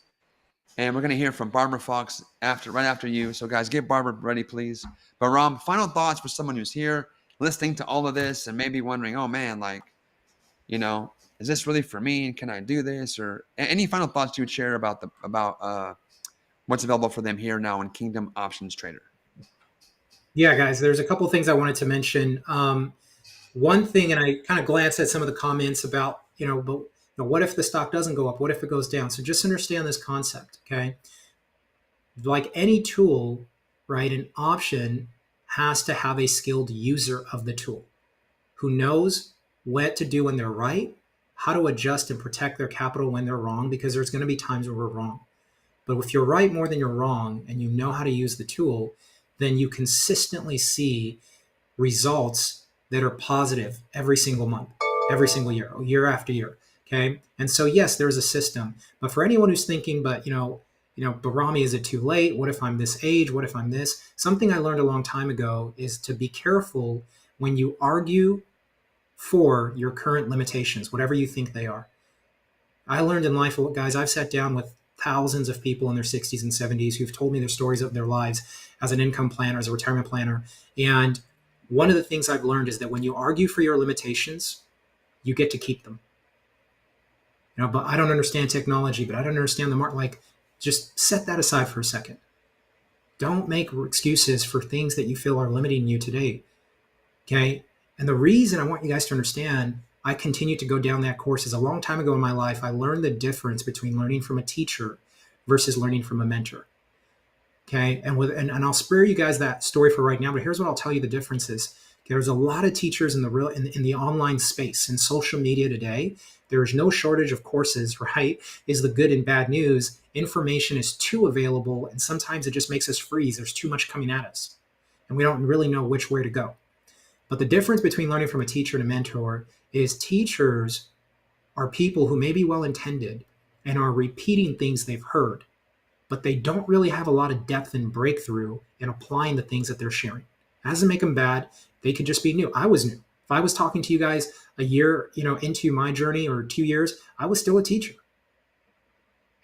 and we're going to hear from Barbara Fox right after you. So, guys, get Barbara ready, please. But, Ram, final thoughts for someone who's here listening to all of this and maybe wondering, oh, man, is this really for me? Can I do this? Or any final thoughts you would share about what's available for them here now in Kingdom Options Trader? Yeah, guys, there's a couple of things I wanted to mention. One thing, and I kind of glanced at some of the comments about, what if the stock doesn't go up? What if it goes down? So just understand this concept, okay? Like any tool, right, an option has to have a skilled user of the tool who knows what to do when they're right, how to adjust and protect their capital when they're wrong, because there's going to be times where we're wrong. But if you're right more than you're wrong and you know how to use the tool, then you consistently see results that are positive every single month, every single year after year. Okay. And so, yes, there's a system, but for anyone who's thinking, but Rami, is it too late? What if I'm this age? What if I'm this? Something I learned a long time ago is to be careful when you argue for your current limitations, whatever you think they are. I learned in life, guys, I've sat down with thousands of people in their 60s and 70s who've told me their stories of their lives as an income planner, as a retirement planner. And one of the things I've learned is that when you argue for your limitations, you get to keep them. But I don't understand technology, but I don't understand the market. Just set that aside for a second. Don't make excuses for things that you feel are limiting you today. Okay. And the reason I want you guys to understand I continued to go down that course is a long time ago in my life, I learned the difference between learning from a teacher versus learning from a mentor. Okay. And I'll spare you guys that story for right now, but here's what I'll tell you the difference is. There's a lot of teachers in the online space in social media today. There is no shortage of courses, right? Is the good and bad news. Information is too available, and sometimes it just makes us freeze. There's too much coming at us, and we don't really know which way to go. But the difference between learning from a teacher and a mentor is teachers are people who may be well intended and are repeating things they've heard, but they don't really have a lot of depth and breakthrough in applying the things that they're sharing. That doesn't make them bad. They could just be new. I was new. If I was talking to you guys a year, into my journey, or 2 years, I was still a teacher.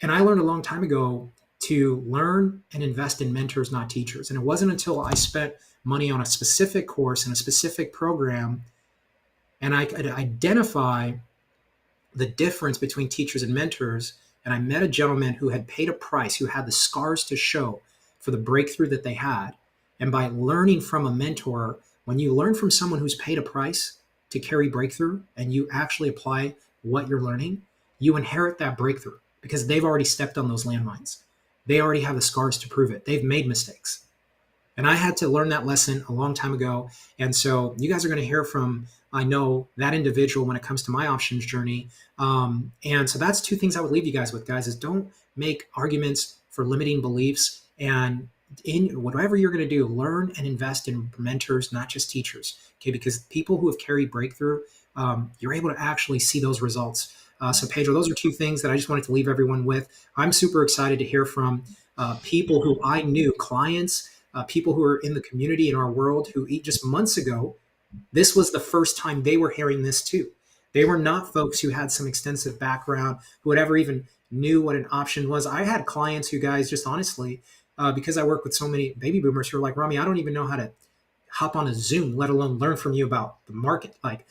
And I learned a long time ago to learn and invest in mentors, not teachers. And it wasn't until I spent money on a specific course and a specific program and I could identify the difference between teachers and mentors. And I met a gentleman who had paid a price, who had the scars to show for the breakthrough that they had. And by learning from a mentor, when you learn from someone who's paid a price to carry breakthrough and you actually apply what you're learning, you inherit that breakthrough because they've already stepped on those landmines. They already have the scars to prove it. They've made mistakes. And I had to learn that lesson a long time ago. And so you guys are going to hear from, I know, that individual when it comes to my options journey. And so that's two things I would leave you guys with, guys, is don't make arguments for limiting beliefs. And in whatever you're going to do, learn and invest in mentors, not just teachers. Okay, because people who have carried breakthrough, you're able to actually see those results. So Pedro, those are two things that I just wanted to leave everyone with. I'm super excited to hear from people who I knew, clients, people who are in the community in our world who just months ago, this was the first time they were hearing this too. They were not folks who had some extensive background, who had ever even knew what an option was. I had clients who, guys, just honestly, because I work with so many baby boomers who are like, Rami, I don't even know how to hop on a Zoom, let alone learn from you about the market. Like,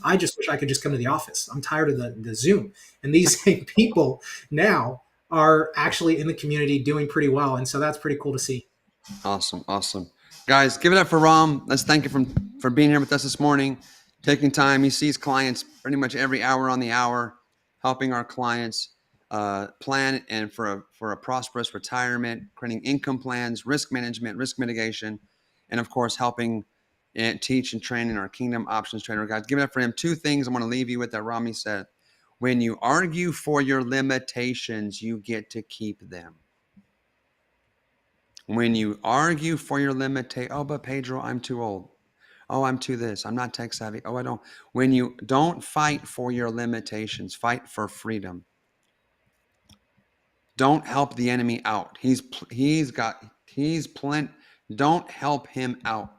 I just wish I could just come to the office. I'm tired of the Zoom. And these same people now are actually in the community doing pretty well. And so that's pretty cool to see. Awesome. Guys, give it up for Ram. Let's thank you for being here with us this morning, taking time. He sees clients pretty much every hour on the hour, helping our clients plan and for a prosperous retirement, creating income plans, risk management, risk mitigation, and of course, helping and teach and train in our Kingdom Options Trainer. Guys, give it up for him. Two things I want to leave you with that Rami said. When you argue for your limitations, you get to keep them. When you argue for your limitation, oh, but Pedro, I'm too old. Oh, I'm too this. I'm not tech savvy. Oh, I don't. When you don't fight for your limitations, fight for freedom. Don't help the enemy out. He's plenty. Don't help him out.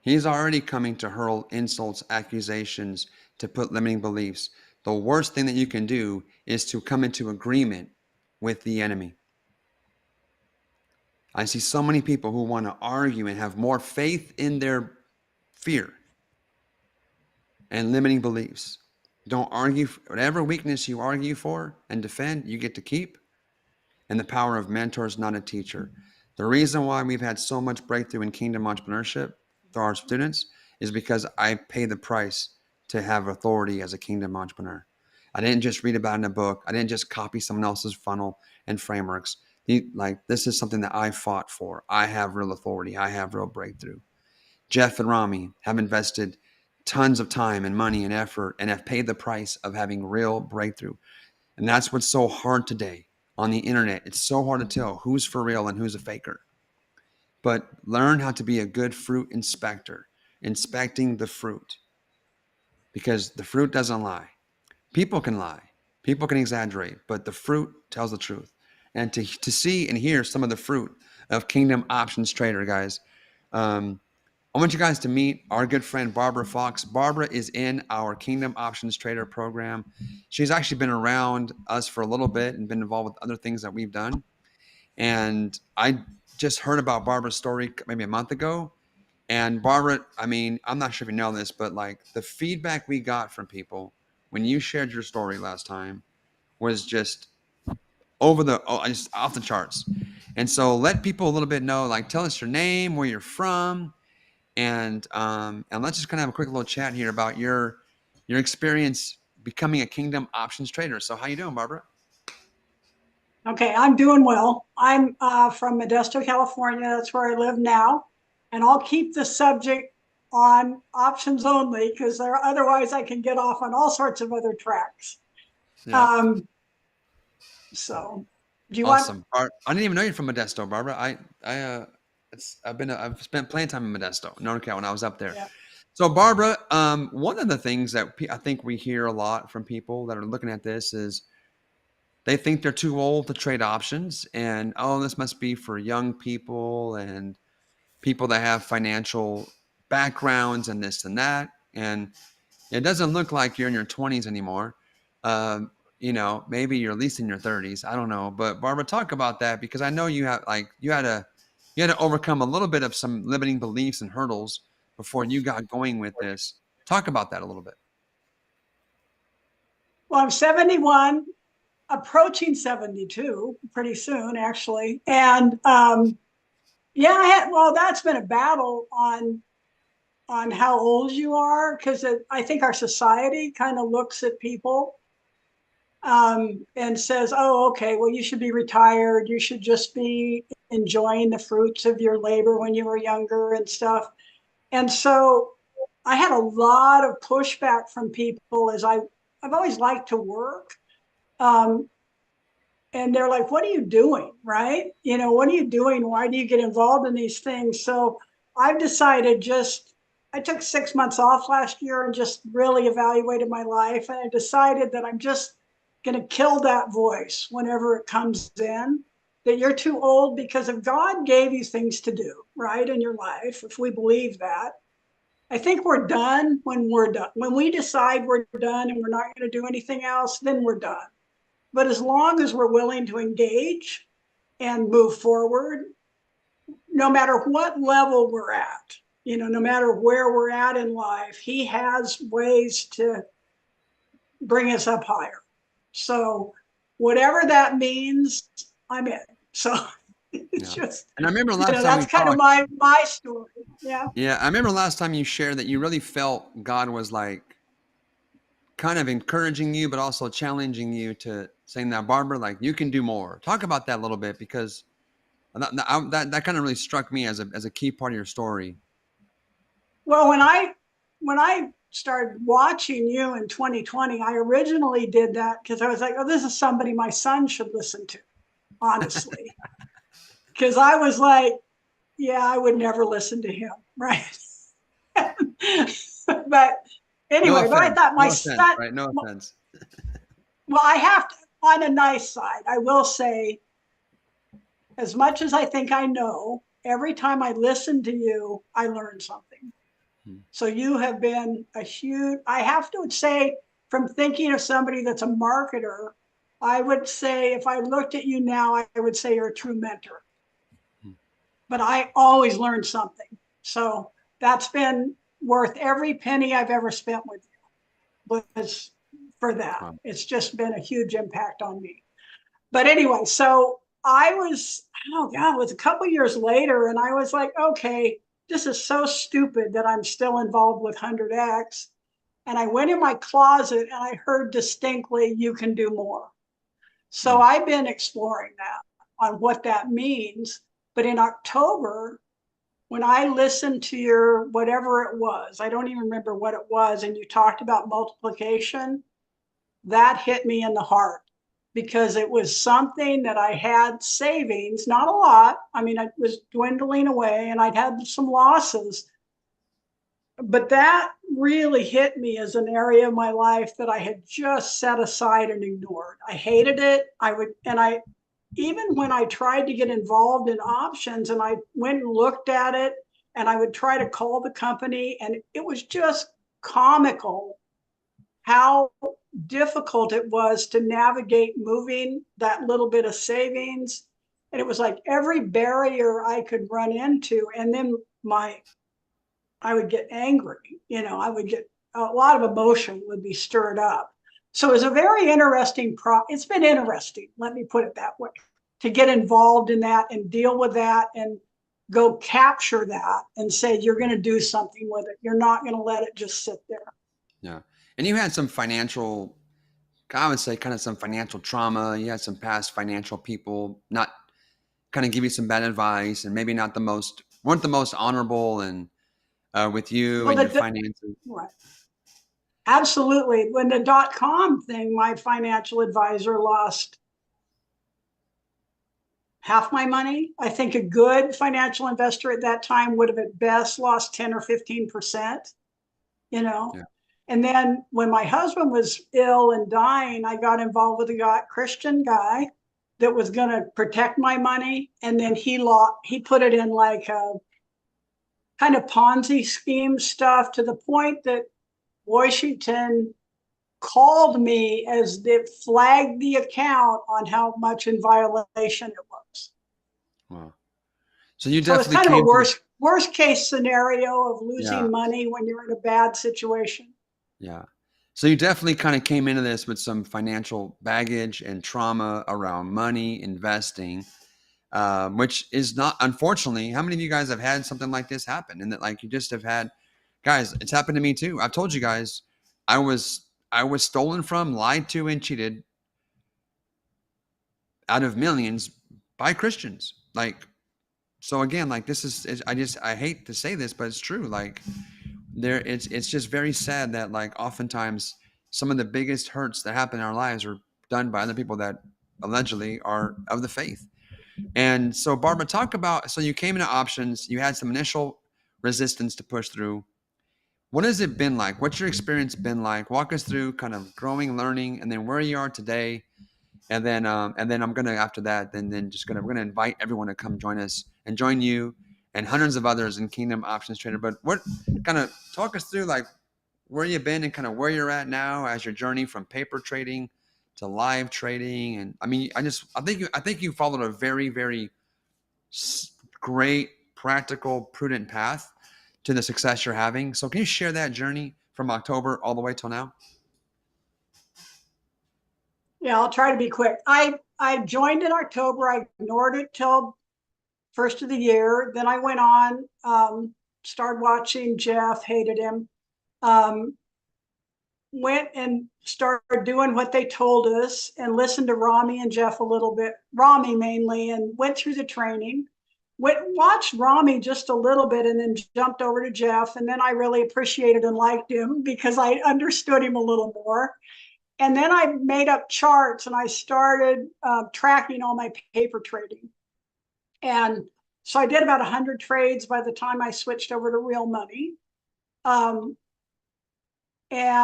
He's already coming to hurl insults, accusations, to put limiting beliefs. The worst thing that you can do is to come into agreement with the enemy. I see so many people who want to argue and have more faith in their fear and limiting beliefs. Don't argue. Whatever weakness you argue for and defend, you get to keep. And the power of mentors, not a teacher. The reason why we've had so much breakthrough in Kingdom Entrepreneurship for our students is because I pay the price to have authority as a Kingdom entrepreneur. I didn't just read about it in a book. I didn't just copy someone else's funnel and frameworks. This is something that I fought for. I have real authority. I have real breakthrough. Jeff and Rami have invested tons of time and money and effort and have paid the price of having real breakthrough. And that's what's so hard today on the internet. It's so hard to tell who's for real and who's a faker. But learn how to be a good fruit inspector, inspecting the fruit, because the fruit doesn't lie. People can lie. People can exaggerate, but the fruit tells the truth. And to see and hear some of the fruit of Kingdom Options Trader, guys, I want you guys to meet our good friend, Barbara Fox. Barbara is in our Kingdom Options Trader program. She's actually been around us for a little bit and been involved with other things that we've done. And I just heard about Barbara's story maybe a month ago. And Barbara, I mean, I'm not sure if you know this, but like the feedback we got from people when you shared your story last time was just just off the charts. And so let people a little bit know, like, tell us your name, where you're from, and let's just kind of have a quick little chat here about your experience becoming a Kingdom options trader. So how you doing, Barbara? Okay, I'm doing well. I'm from Modesto, California. That's where I live now. And I'll keep the subject on options only because otherwise I can get off on all sorts of other tracks. Yeah. So do you Awesome. want? I didn't even know you're from Modesto, Barbara. I've spent plenty of time in Modesto, NorCal, when I was up there. Yeah. So Barbara, one of the things that I think we hear a lot from people that are looking at this is they think they're too old to trade options, and oh, this must be for young people and people that have financial backgrounds and this and that. And it doesn't look like you're in your 20s anymore. Maybe you're at least in your 30s. I don't know. But Barbara, talk about that, because I know you had to overcome a little bit of some limiting beliefs and hurdles before you got going with this. Talk about that a little bit. Well, I'm 71, approaching 72 pretty soon, actually. And that's been a battle on how old you are, because I think our society kind of looks at people and says, oh, okay, well, you should be retired. You should just be enjoying the fruits of your labor when you were younger and stuff. And so I had a lot of pushback from people, as I've always liked to work. And they're like, what are you doing, right? What are you doing? Why do you get involved in these things? So I've decided I took 6 months off last year and just really evaluated my life. And I decided that I'm just going to kill that voice whenever it comes in, that you're too old, because if God gave you things to do, right, in your life, if we believe that, I think we're done when we're done. When we decide we're done and we're not going to do anything else, then we're done. But as long as we're willing to engage and move forward, no matter what level we're at, no matter where we're at in life, he has ways to bring us up higher. So whatever that means, I'm in. So it's just, and I remember last time that's kind of my story. Yeah. Yeah. I remember last time you shared that you really felt God was like kind of encouraging you, but also challenging you to saying, now, Barbara, like, you can do more. Talk about that a little bit, because that kind of really struck me as a key part of your story. Well, when I started watching you in 2020, I originally did that because I was like, oh, this is somebody my son should listen to, honestly. Because I was like, yeah, I would never listen to him, right? But anyway, but I thought my son, right? No offense. Well, I have to, on a nice side, I will say, as much as I think I know, every time I listen to you, I learn something. So you have been I have to say, from thinking of somebody that's a marketer, I would say, if I looked at you now, I would say you're a true mentor. But I always learn something. So that's been worth every penny I've ever spent with you, was for that. Wow. It's just been a huge impact on me. But anyway, so it was a couple years later, and I was like, okay, this is so stupid that I'm still involved with 100X. And I went in my closet and I heard distinctly, you can do more. So I've been exploring that, on what that means. But in October, when I listened to your whatever it was, I don't even remember what it was, and you talked about multiplication, that hit me in the heart, because it was something that I had savings, not a lot. I mean, it was dwindling away and I'd had some losses, but that really hit me as an area of my life that I had just set aside and ignored. I hated it. Even when I tried to get involved in options and I went and looked at it, and I would try to call the company, and it was just comical how difficult it was to navigate moving that little bit of savings. And it was like every barrier I could run into, and then I would get angry. I would get a lot of emotion would be stirred up. So it's a very interesting it's been interesting, let me put it that way, to get involved in that and deal with that and go capture that and say, you're going to do something with it. You're not going to let it just sit there. Yeah. And you had some financial, I would say kind of some financial trauma. You had some past financial people not kind of give you some bad advice and maybe not weren't the most honorable and with you and your finances. Right. Absolutely. When the .com thing, my financial advisor lost half my money. I think a good financial investor at that time would have at best lost 10 or 15%, you know? Yeah. And then when my husband was ill and dying, I got involved with a Christian guy that was going to protect my money. And then he put it in like a kind of Ponzi scheme stuff to the point that Washington called me as they flagged the account on how much in violation it was. Wow. So you So it's definitely kind of came a worst case scenario of losing money when you're in a bad situation. Yeah. So you definitely kind of came into this with some financial baggage and trauma around money, investing, which is not, unfortunately, how many of you guys have had something like this happen? And that like you just have had, guys, it's happened to me too. I've told you guys, I was stolen from, lied to, and cheated out of millions by Christians. Like, so again, like this is, I hate to say this, but it's true. Like it's just very sad that like oftentimes some of the biggest hurts that happen in our lives are done by other people that allegedly are of the faith. And so Barbara, talk about, so you came into options, you had some initial resistance to push through. What has it been like? What's your experience been like? Walk us through kind of growing, learning, and then where you are today. And then I'm gonna, after that, we're gonna invite everyone to come join us and join you and hundreds of others in Kingdom Options Trader. But what kind of talk us through like where you've been and kind of where you're at now as your journey from paper trading to live trading. And I mean, I think you followed a very, very great, practical, prudent path to the success you're having. So can you share that journey from October all the way till now? Yeah, I'll try to be quick. I joined in October. I ignored it till first of the year. Then I went on, started watching Jeff, hated him. Went and started doing what they told us and listened to Rami and Jeff a little bit, Rami mainly, and went through the training. Watched Rami just a little bit and then jumped over to Jeff. And then I really appreciated and liked him because I understood him a little more. And then I made up charts and I started tracking all my paper trading. And so I did about 100 trades by the time I switched over to real money. And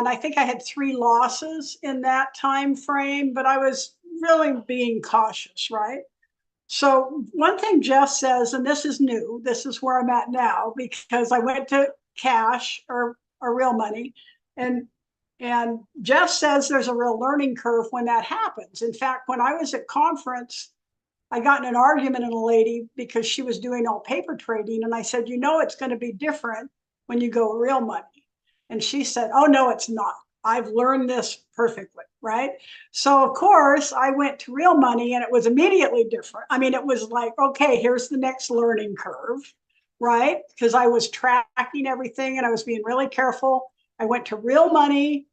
I think I had 3 losses in that time frame, but I was really being cautious, right? So one thing Jeff says, and this is new, this is where I'm at now, because I went to cash or real money, and Jeff says there's a real learning curve when that happens. In fact, when I was at conference, I got in an argument with a lady because she was doing all paper trading, and I said, you know, it's going to be different when you go real money. And she said, oh, no, it's not. I've learned this perfectly, right? So, of course, I went to real money and it was immediately different. I mean, it was like, okay, here's the next learning curve, right? Because I was tracking everything and I was being really careful. I went to real money.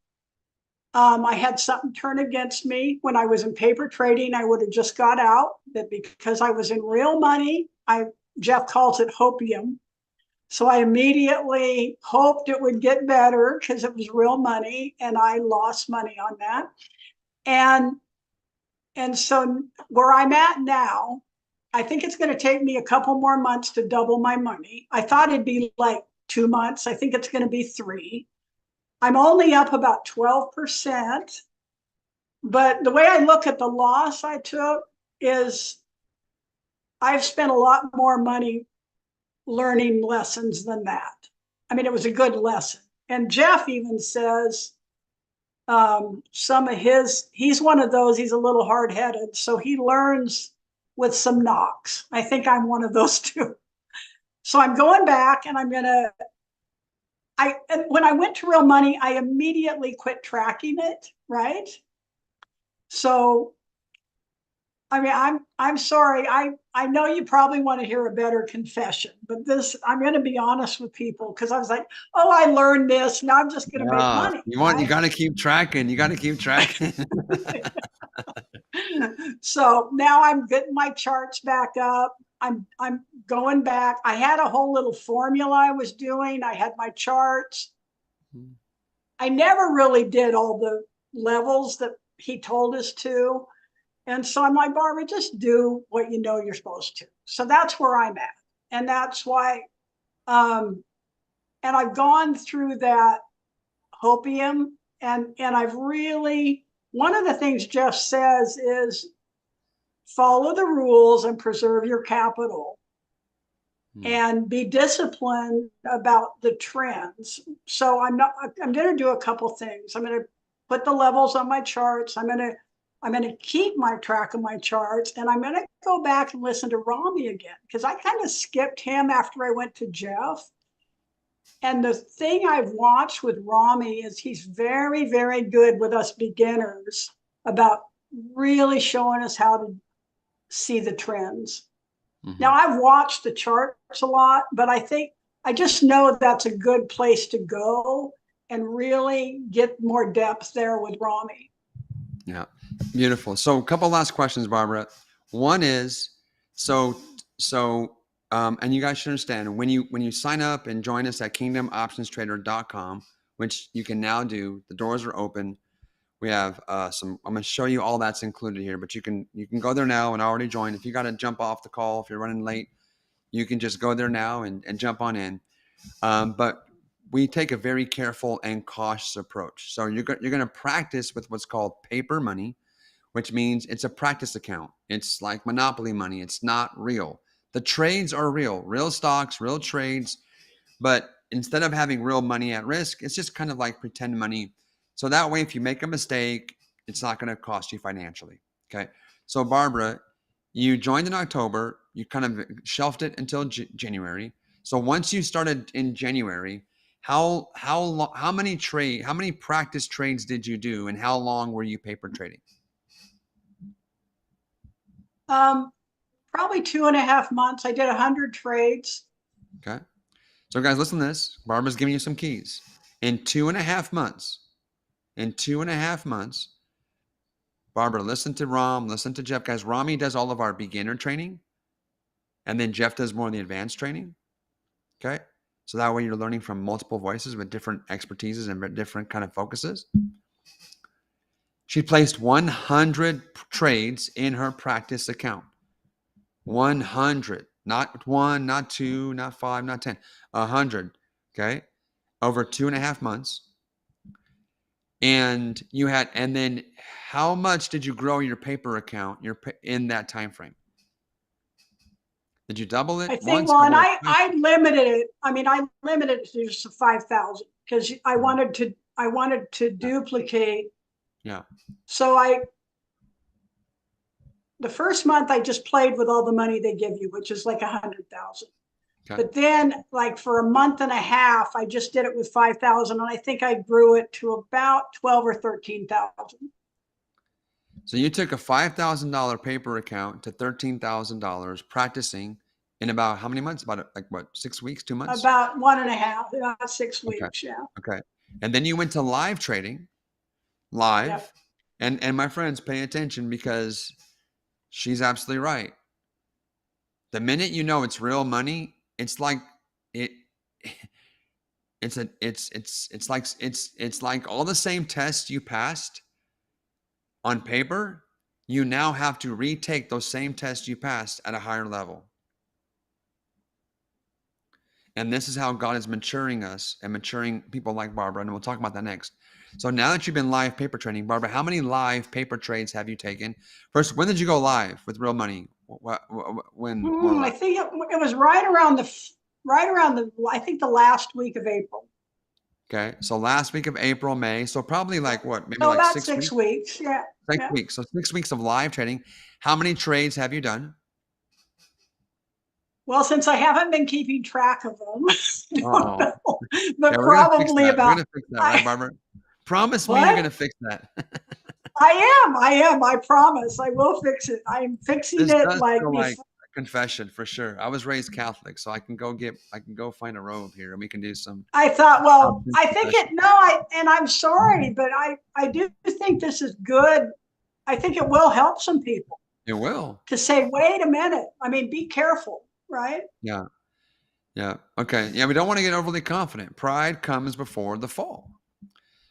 I had something turn against me. When I was in paper trading, I would have just got out. But because I was in real money, Jeff calls it hopium. So I immediately hoped it would get better because it was real money, and I lost money on that. And so where I'm at now, I think it's going to take me a couple more months to double my money. I thought it'd be like 2 months. I think it's going to be 3. I'm only up about 12%. But the way I look at the loss I took is I've spent a lot more money learning lessons than that. I mean, it was a good lesson. And Jeff even says some of he's one of those, he's a little hard-headed, so he learns with some knocks. I think I'm one of those too. So I'm going back and I'm going to when I went to real money, I immediately quit tracking it, right? So, I mean, I'm sorry. I know you probably want to hear a better confession, but I'm going to be honest with people because I was like, oh, I learned this. Now I'm just going to make money. You got to keep tracking. You got to keep tracking. So now I'm getting my charts back up. I'm going back. I had a whole little formula I was doing. I had my charts. I never really did all the levels that he told us to. And so I'm like, Barbara, just do what you know you're supposed to. So that's where I'm at. And that's why, and I've gone through that hopium and I've really, one of the things Jeff says is follow the rules and preserve your capital and be disciplined about the trends. So I'm going to do a couple things. I'm going to put the levels on my charts. I'm going to keep my track of my charts, and I'm going to go back and listen to Rami again because I kind of skipped him after I went to Jeff. And the thing I've watched with Rami is he's very, very good with us beginners about really showing us how to see the trends. Now, I've watched the charts a lot, but I just know that's a good place to go and really get more depth there with Rami. Yeah, beautiful. So a couple last questions, Barbara. One is, and you guys should understand, when you sign up and join us at kingdomoptionstrader.com, which you can now do, the doors are open. We have I'm going to show you all that's included here, but you can go there now and already join. If you got to jump off the call, if you're running late, you can just go there now and jump on in. But we take a very careful and cautious approach. So you're going to practice with what's called paper money, which means it's a practice account. It's like Monopoly money. It's not real. The trades are real stocks, real trades. But instead of having real money at risk, it's just kind of like pretend money. So that way, if you make a mistake, it's not going to cost you financially. Okay. So Barbara, you joined in October. You kind of shelved it until January. So once you started in January, how many practice trades did you do, and how long were you paper trading? Probably 2.5 months. I did 100 trades. Okay. So guys, listen to this. Barbara's giving you some keys. In 2.5 months, Barbara, listen to Ram, listen to Jeff. Guys, Rami does all of our beginner training, and then Jeff does more of the advanced training. Okay. So that way you're learning from multiple voices with different expertises and different kind of focuses. She placed 100 trades in her practice account. 100, not 1, not 2, not 5, not 10, 100. Okay. Over 2.5 months. And then how much did you grow your paper account in that time frame? Did you double it? I think, well, and I limited it. I mean, I limited it to just 5,000 because I wanted to duplicate. Yeah. So the first month I just played with all the money they give you, which is like 100,000. Okay. But then, like for a month and a half, I just did it with 5,000, and I think I grew it to about 12 or 13,000. So you took a $5,000 paper account to $13,000 practicing in about how many months? About 6 weeks, 2 months? About 1.5, about 6 weeks. Okay. Yeah. Okay. And then you went to live trading, Yep. And my friends, pay attention because she's absolutely right. The minute you know it's real money, it's like it's like all the same tests you passed on paper, you now have to retake those same tests you passed at a higher level. And this is how God is maturing us and maturing people like Barbara, and we'll talk about that next. So now that you've been live paper trading, Barbara, how many live paper trades have you taken? First, when did you go live with real money? When? I think it was right around the I think the last week of April. Okay, so last week of April, May. So probably like what? Maybe so like about 6 weeks. Yeah. 6 weeks. So 6 weeks of live trading. How many trades have you done? Well, since I haven't been keeping track of them, I don't know. But Yeah, probably about. We're gonna fix that, right, Barbara? Promise me you're gonna fix that. I am. I promise. I will fix it. I'm fixing This it does like feel like before. a confession for sure. I was raised Catholic, so I can go find a robe here, and we can do some. I thought, well, options I think confession. and I'm sorry, but I do think this is good. I think it will help some people It will. to say, wait a minute. I mean, be careful, right? Yeah. Yeah. Okay. Yeah, we don't want to get overly confident. Pride comes before the fall.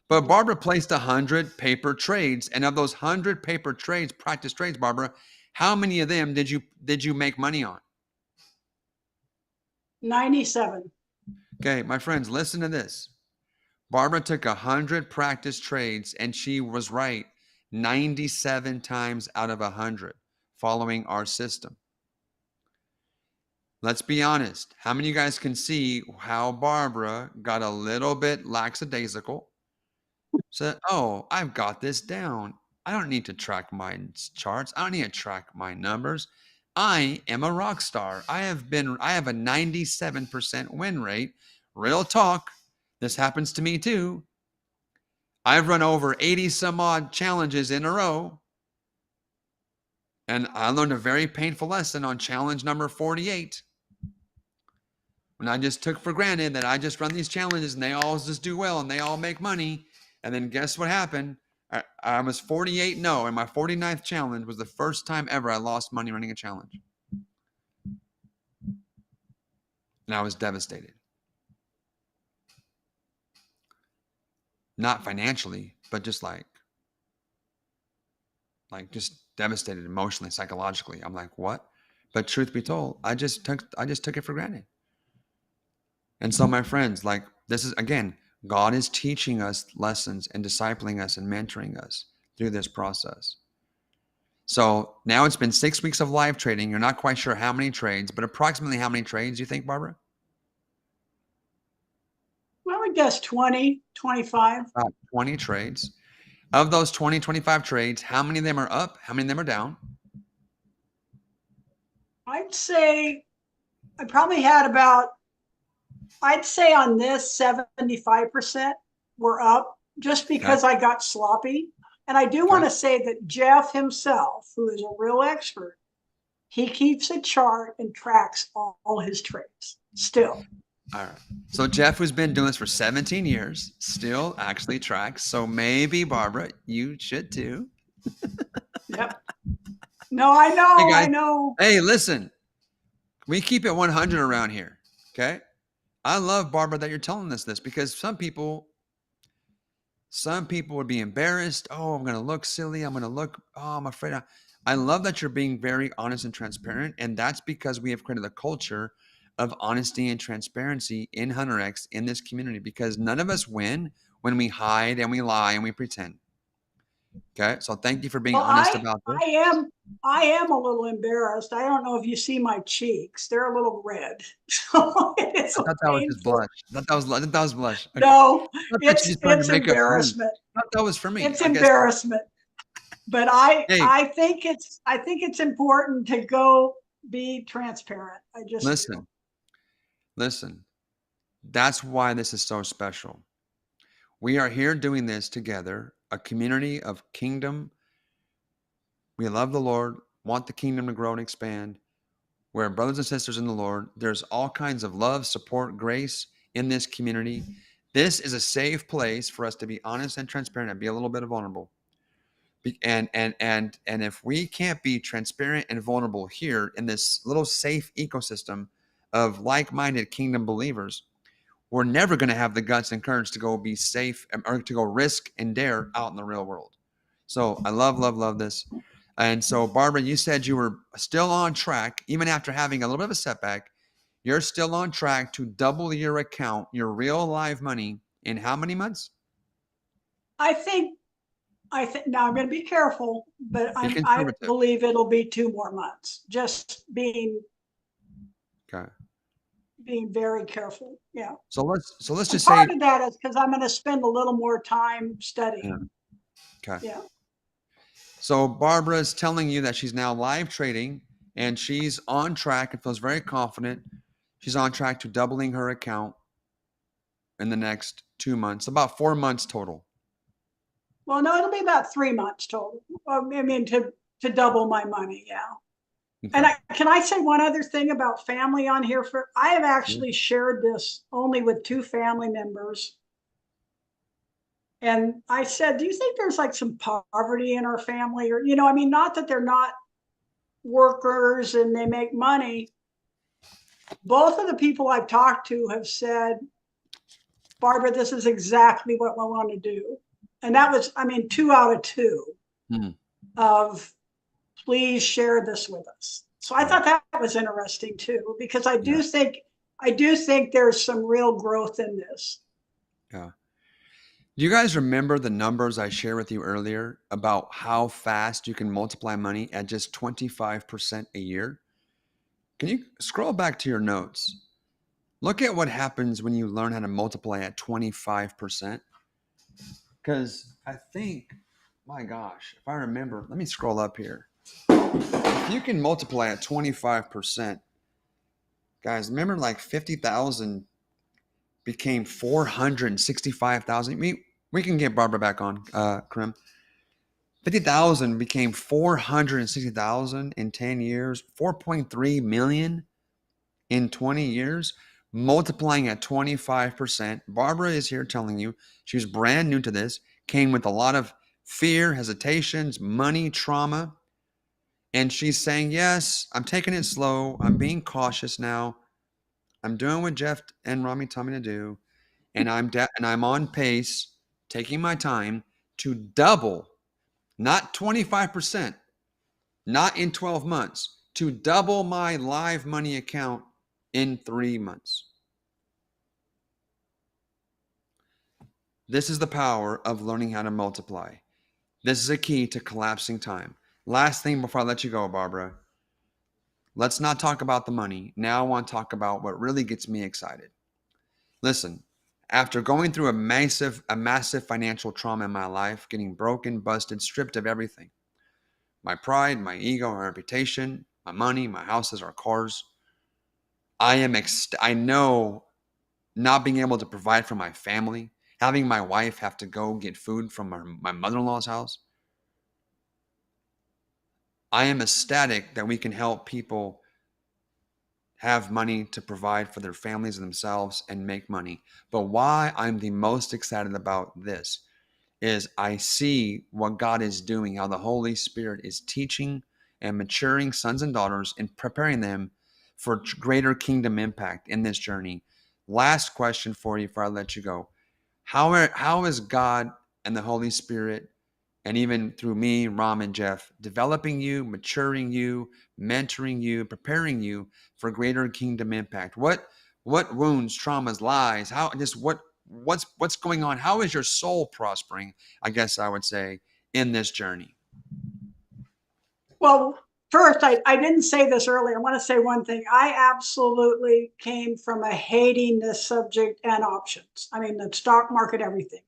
But Barbara placed 100 paper trades, and of those 100 paper trades, practice trades, Barbara, how many of them did you make money on? 97. Okay, my friends, listen to this. Barbara took 100 practice trades, and she was right 97 times out of 100, following our system. Let's be honest. How many of you guys can see how Barbara got a little bit lackadaisical? Said, oh, I've got this down. I don't need to track my charts. I don't need to track my numbers. I am a rock star. I have a 97% win rate. Real talk. This happens to me too. I've run over 80 some odd challenges in a row. And I learned a very painful lesson on challenge number 48. When I just took for granted that I just run these challenges and they all just do well and they all make money. And then guess what happened? I was 48-0, and my 49th challenge was the first time ever I lost money running a challenge. And I was devastated. Not financially, but just like just devastated emotionally, psychologically. I'm like, what? But truth be told, I just took it for granted. And so my friends, like, this is, again, God is teaching us lessons and discipling us and mentoring us through this process. So now it's been 6 weeks of live trading. You're not quite sure how many trades, but approximately how many trades do you think, Barbara? Well, I guess 20, 25. About 20 trades. Of those 20, 25 trades, how many of them are up? How many of them are down? I'd say I probably had about, I'd say on this 75% were up just because I got sloppy. And I do want to say that Jeff himself, who is a real expert, he keeps a chart and tracks all his trades still. All right. So Jeff, who's been doing this for 17 years, still actually tracks. So maybe, Barbara, you should too. Yep. No, I know. Hey, guys. I know. Hey, listen. We keep it 100 around here. Okay. I love, Barbara, that you're telling us this, because some people would be embarrassed. Oh, I'm going to look silly. I'm afraid. I love that you're being very honest and transparent. And that's because we have created a culture of honesty and transparency in HunterX, in this community, because none of us win when we hide and we lie and we pretend. Okay. So thank you for being honest about this. I am a little embarrassed. I don't know if you see my cheeks. They're a little red. So I thought that was just blush. I thought that was blush. Okay. No, it's embarrassment. I thought that was for me. It's embarrassment. But I think it's important to go be transparent. I just listen. That's why this is so special. We are here doing this together, a community of kingdom. We love the Lord, want the kingdom to grow and expand. We're brothers and sisters in the Lord. There's all kinds of love, support, grace in this community. This is a safe place for us to be honest and transparent and be a little bit vulnerable. And if we can't be transparent and vulnerable here in this little safe ecosystem of like-minded kingdom believers, we're never going to have the guts and courage to go be safe or to go risk and dare out in the real world. So I love this. And so, Barbara, you said you were still on track, even after having a little bit of a setback. You're still on track to double your account, your real live money, in how many months? I think now I'm going to be careful, but I believe it'll be 2 more months. Just being very careful. Yeah. So let's just say part of that is because I'm going to spend a little more time studying. Yeah. Okay. Yeah. So Barbara is telling you that she's now live trading and she's on track and feels very confident. She's on track to doubling her account in the next 2 months, about 4 months total. Well, no, it'll be about 3 months total. I mean, to double my money, yeah. Okay. And can I say one other thing about family on here? I have actually shared this only with 2 family members. And I said, do you think there's like some poverty in our family? Or, I mean, not that they're not workers and they make money. Both of the people I've talked to have said, Barbara, this is exactly what I want to do. And that was, 2 out of 2 of please share this with us. So I thought that was interesting too, because I do think there's some real growth in this. Yeah. Do you guys remember the numbers I shared with you earlier about how fast you can multiply money at just 25% a year? Can you scroll back to your notes? Look at what happens when you learn how to multiply at 25%. Because I think, my gosh, if I remember, let me scroll up here. If you can multiply at 25%, guys, remember like 50,000 became 465,000. We can get Barbara back on, Krim. 50,000 became 460,000 in 10 years, 4.3 million in 20 years, multiplying at 25%. Barbara is here telling you she's brand new to this, came with a lot of fear, hesitations, money, trauma. And she's saying, yes, I'm taking it slow. I'm being cautious now. I'm doing what Jeff and Rami told me to do. And I'm on pace, taking my time to double, not 25%, not in 12 months, to double my live money account in 3 months. This is the power of learning how to multiply. This is a key to collapsing time. Last thing before I let you go, Barbara. Let's not talk about the money. Now I want to talk about what really gets me excited. Listen, after going through a massive financial trauma in my life, getting broken, busted, stripped of everything, my pride, my ego, my reputation, my money, my houses, our cars, I know not being able to provide for my family, having my wife have to go get food from my mother-in-law's house. I am ecstatic that we can help people have money to provide for their families and themselves and make money. But why I'm the most excited about this is I see what God is doing, how the Holy Spirit is teaching and maturing sons and daughters and preparing them for greater kingdom impact in this journey. Last question for you before I let you go. How is God and the Holy Spirit, and even through me, Ram and Jeff, developing you, maturing you, mentoring you, preparing you for greater kingdom impact? What wounds, traumas, lies, what's going on? How is your soul prospering, I guess I would say, in this journey? Well, first, I didn't say this earlier. I want to say one thing. I absolutely came from a hating this subject and options. The stock market, everything.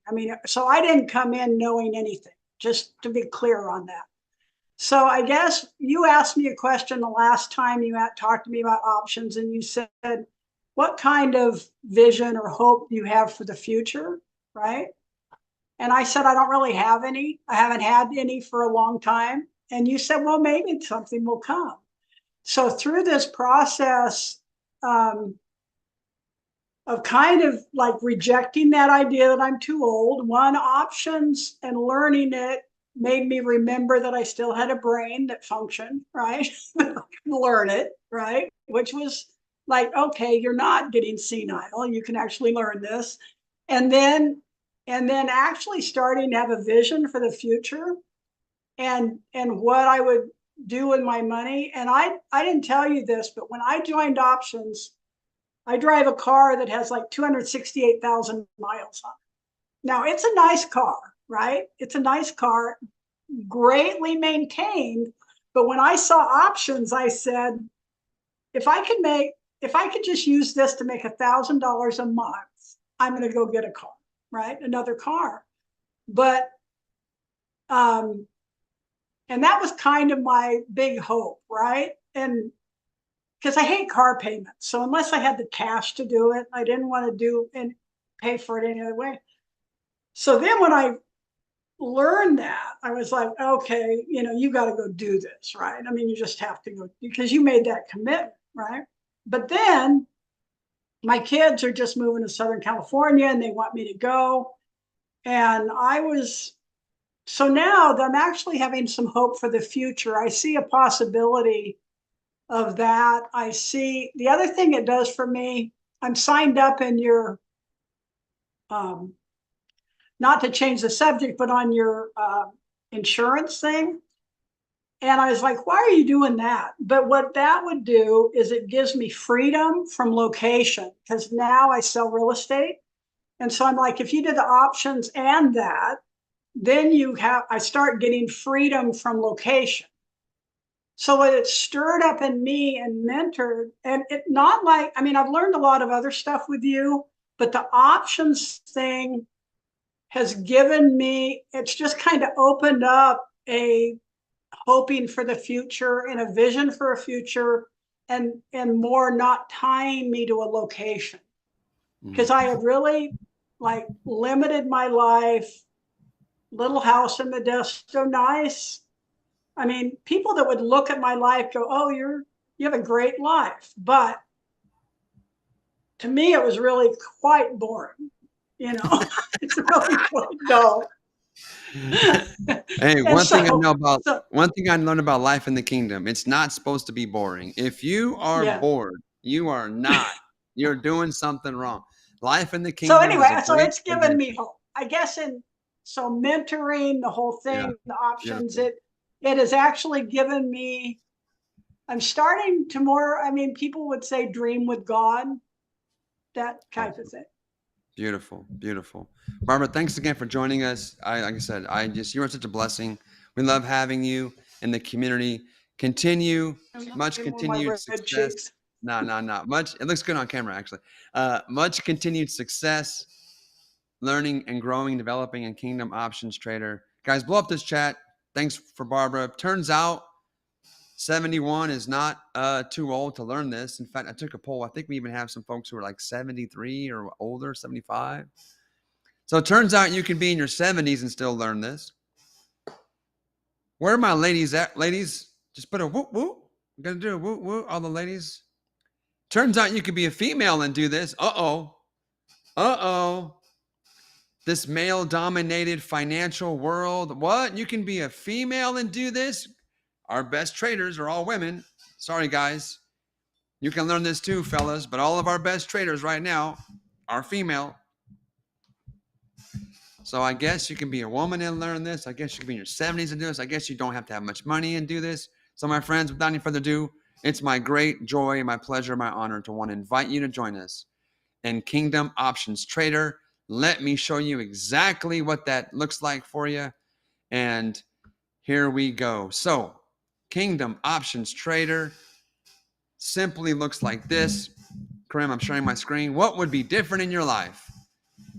So I didn't come in knowing anything, just to be clear on that. So I guess you asked me a question the last time you talked to me about options, and you said, what kind of vision or hope do you have for the future, right? And I said, I don't really have any. I haven't had any for a long time. And you said, well, maybe something will come. So through this process of kind of like rejecting that idea that I'm too old, options and learning it made me remember that I still had a brain that functioned, right? Learn it, right? Which was like, okay, you're not getting senile. You can actually learn this. And then actually starting to have a vision for the future and what I would do with my money. And I didn't tell you this, but when I joined options, I drive a car that has like 268,000 miles on it. Now it's a nice car, right? It's a nice car, greatly maintained. But when I saw options, I said, if I could just use this to make $1,000 a month, I'm going to go get a car, right? Another car. But, and that was kind of my big hope, right? and because I hate car payments. So unless I had the cash to do it, I didn't want to do and pay for it any other way. So then when I learned that, I was like, okay, you got to go do this, right? I mean, you just have to go because you made that commitment, right? But then my kids are just moving to Southern California and they want me to go. And so now I'm actually having some hope for the future. I see a possibility of that. I see the other thing it does for me, I'm signed up in your, not to change the subject, but on your insurance thing. And I was like, why are you doing that? But what that would do is it gives me freedom from location because now I sell real estate. And so I'm like, if you did the options and that, then I start getting freedom from location. So it stirred up in me and mentored, and it not like, I mean, I've learned a lot of other stuff with you, but the options thing has given me, it's just kind of opened up a hoping for the future and a vision for a future and more not tying me to a location. Because I had really like limited my life, little house in Modesto, nice. I mean, people that would look at my life go, oh, you have a great life. But to me, it was really quite boring. It's really quite dull. Hey, one thing I learned about life in the kingdom, it's not supposed to be boring. If you are bored, you are not. You're doing something wrong. Life in the kingdom. So anyway, so it's given me hope. I guess so mentoring, the whole thing, the options, beautiful. It has actually given me, I'm starting to more, I mean, people would say dream with God, that type of thing. Beautiful, beautiful. Barbara, thanks again for joining us. Like I said, you are such a blessing. We love having you in the community. Much continued success. No. Much. It looks good on camera, actually. Much continued success, learning and growing, developing in Kingdom Options Trader. Guys, blow up this chat. Thanks for Barbara. Turns out 71 is not too old to learn this. In fact, I took a poll. I think we even have some folks who are like 73 or older, 75. So it turns out you can be in your 70s and still learn this. Where are my ladies at? Ladies, just put a whoop whoop. I'm going to do a whoop whoop. All the ladies. Turns out you can be a female and do this. Uh-oh. This male-dominated financial world. What? You can be a female and do this? Our best traders are all women. Sorry, guys. You can learn this too, fellas, but all of our best traders right now are female. So I guess you can be a woman and learn this. I guess you can be in your 70s and do this. I guess you don't have to have much money and do this. So my friends, without any further ado, it's my great joy, my pleasure, my honor to want to invite you to join us in Kingdom Options Trader. Let me show you exactly what that looks like for you. And here we go. So Kingdom Options Trader simply looks like this. Karim, I'm sharing my screen. What would be different in your life?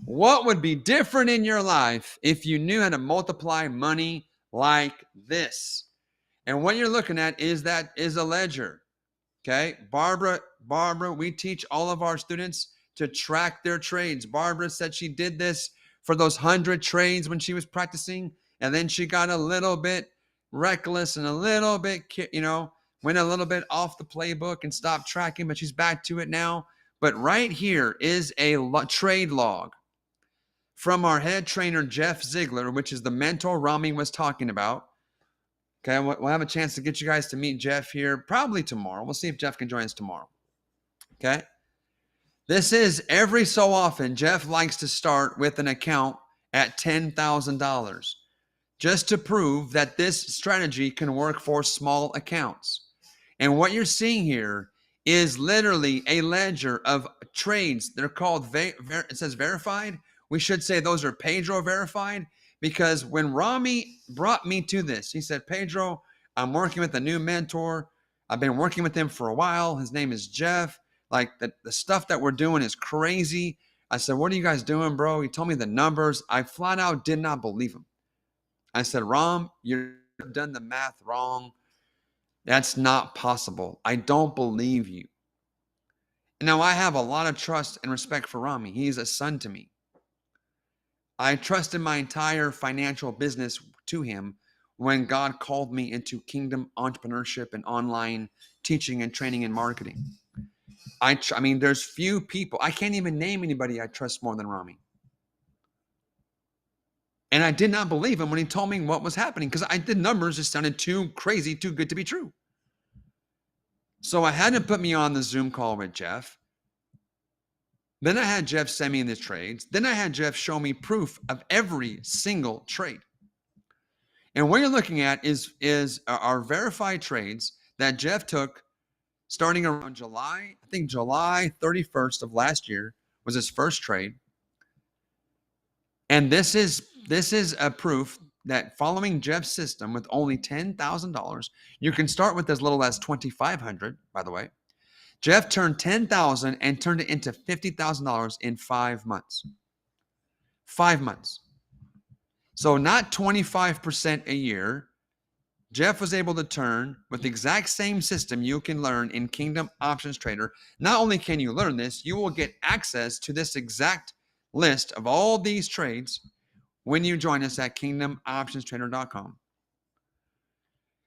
What would be different in your life if you knew how to multiply money like this? And what you're looking at is a ledger. Okay. Barbara, we teach all of our students to track their trades. Barbara said she did this for those 100 trades when she was practicing. And then she got a little bit reckless and a little bit, went a little bit off the playbook and stopped tracking, but she's back to it now. But right here is a trade log from our head trainer, Jeff Ziegler, which is the mentor Rami was talking about. Okay, we'll have a chance to get you guys to meet Jeff here probably tomorrow. We'll see if Jeff can join us tomorrow. Okay. This is every so often, Jeff likes to start with an account at $10,000 just to prove that this strategy can work for small accounts. And what you're seeing here is literally a ledger of trades. They're called, it says verified. We should say those are Pedro verified, because when Rami brought me to this, he said, Pedro, I'm working with a new mentor. I've been working with him for a while. His name is Jeff. Like the stuff that we're doing is crazy. I said, what are you guys doing, bro? He told me the numbers. I flat out did not believe him. I said, Ram, you've done the math wrong. That's not possible. I don't believe you. Now, I have a lot of trust and respect for Rami. He's a son to me. I trusted my entire financial business to him when God called me into kingdom entrepreneurship and online teaching and training and marketing. I mean, there's few people, I can't even name anybody I trust more than Rami. And I did not believe him when he told me what was happening because the numbers just sounded too crazy, too good to be true. So I had to put me on the Zoom call with Jeff. Then I had Jeff send me the trades. Then I had Jeff show me proof of every single trade. And what you're looking at is our verified trades that Jeff took starting around July 31st of last year was his first trade. And this is a proof that following Jeff's system with only $10,000, you can start with as little as $2,500, by the way. Jeff turned $10,000 and turned it into $50,000 in 5 months. 5 months. So not 25% a year. Jeff was able to turn with the exact same system you can learn in Kingdom Options Trader. Not only can you learn this, you will get access to this exact list of all these trades when you join us at kingdomoptionstrader.com.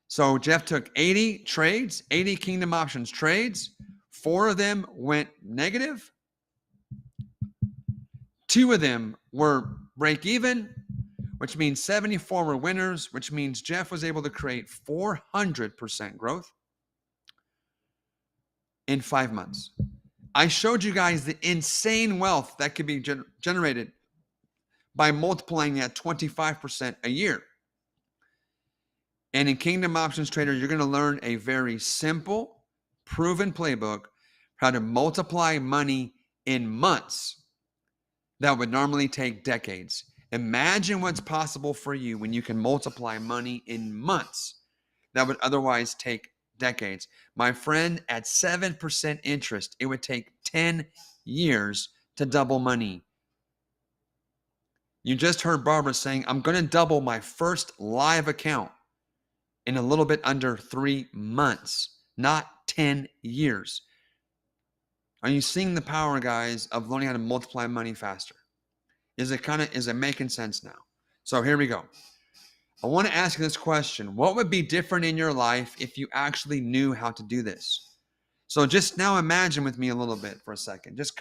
So Jeff took 80 trades, 80 Kingdom Options trades. 4 of them went negative. 2 of them were break even, which means 74 were winners, which means Jeff was able to create 400% growth in 5 months. I showed you guys the insane wealth that could be generated by multiplying at 25% a year. And in Kingdom Options Trader, you're going to learn a very simple, proven playbook how to multiply money in months that would normally take decades. Imagine what's possible for you when you can multiply money in months that would otherwise take decades. My friend, at 7% interest, it would take 10 years to double money. You just heard Barbara saying, I'm going to double my first live account in a little bit under 3 months, not 10 years. Are you seeing the power, guys, of learning how to multiply money faster? Is it making sense now? So here we go. I want to ask you this question. What would be different in your life if you actually knew how to do this? So just now imagine with me a little bit for a second. Just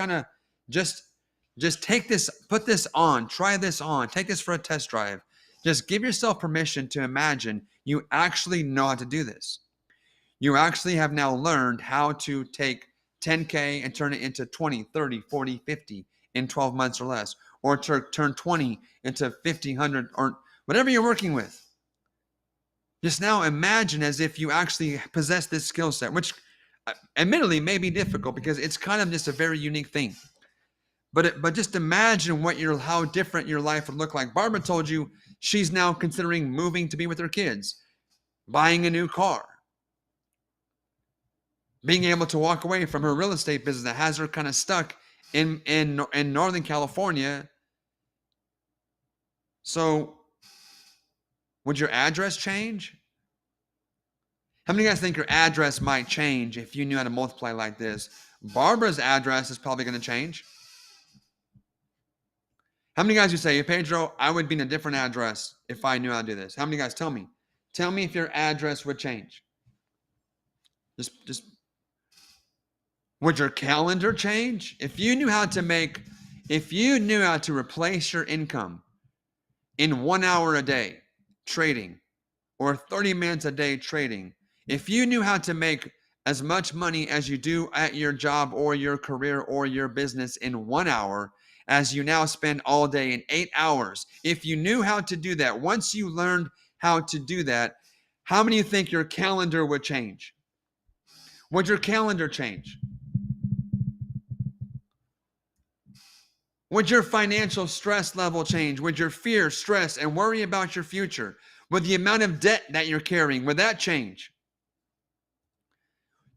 take this, put this on, try this on, take this for a test drive. Just give yourself permission to imagine you actually know how to do this. You actually have now learned how to take 10K and turn it into 20, 30, 40, 50 in 12 months or less, or turn 20 into 50, 100, or whatever you're working with. Just now imagine as if you actually possess this skill set, which admittedly may be difficult because it's kind of just a very unique thing. But just imagine how different your life would look like. Barbara told you she's now considering moving to be with her kids, buying a new car, being able to walk away from her real estate business that has her kind of stuck in Northern California. So would your address change? How many of you guys think your address might change if you knew how to multiply like this? Barbara's address is probably going to change. How many guys you say, hey, Pedro, I would be in a different address if I knew how to do this? How many guys? Tell me. Tell me if your address would change. Just would your calendar change? If you knew how to replace your income in 1 hour a day trading or 30 minutes a day trading, if you knew how to make as much money as you do at your job or your career or your business in 1 hour, as you now spend all day in 8 hours. If you knew how to do that, once you learned how to do that, how many of you think your calendar would change? Would your calendar change? Would your financial stress level change? Would your fear, stress, and worry about your future, would the amount of debt that you're carrying, would that change?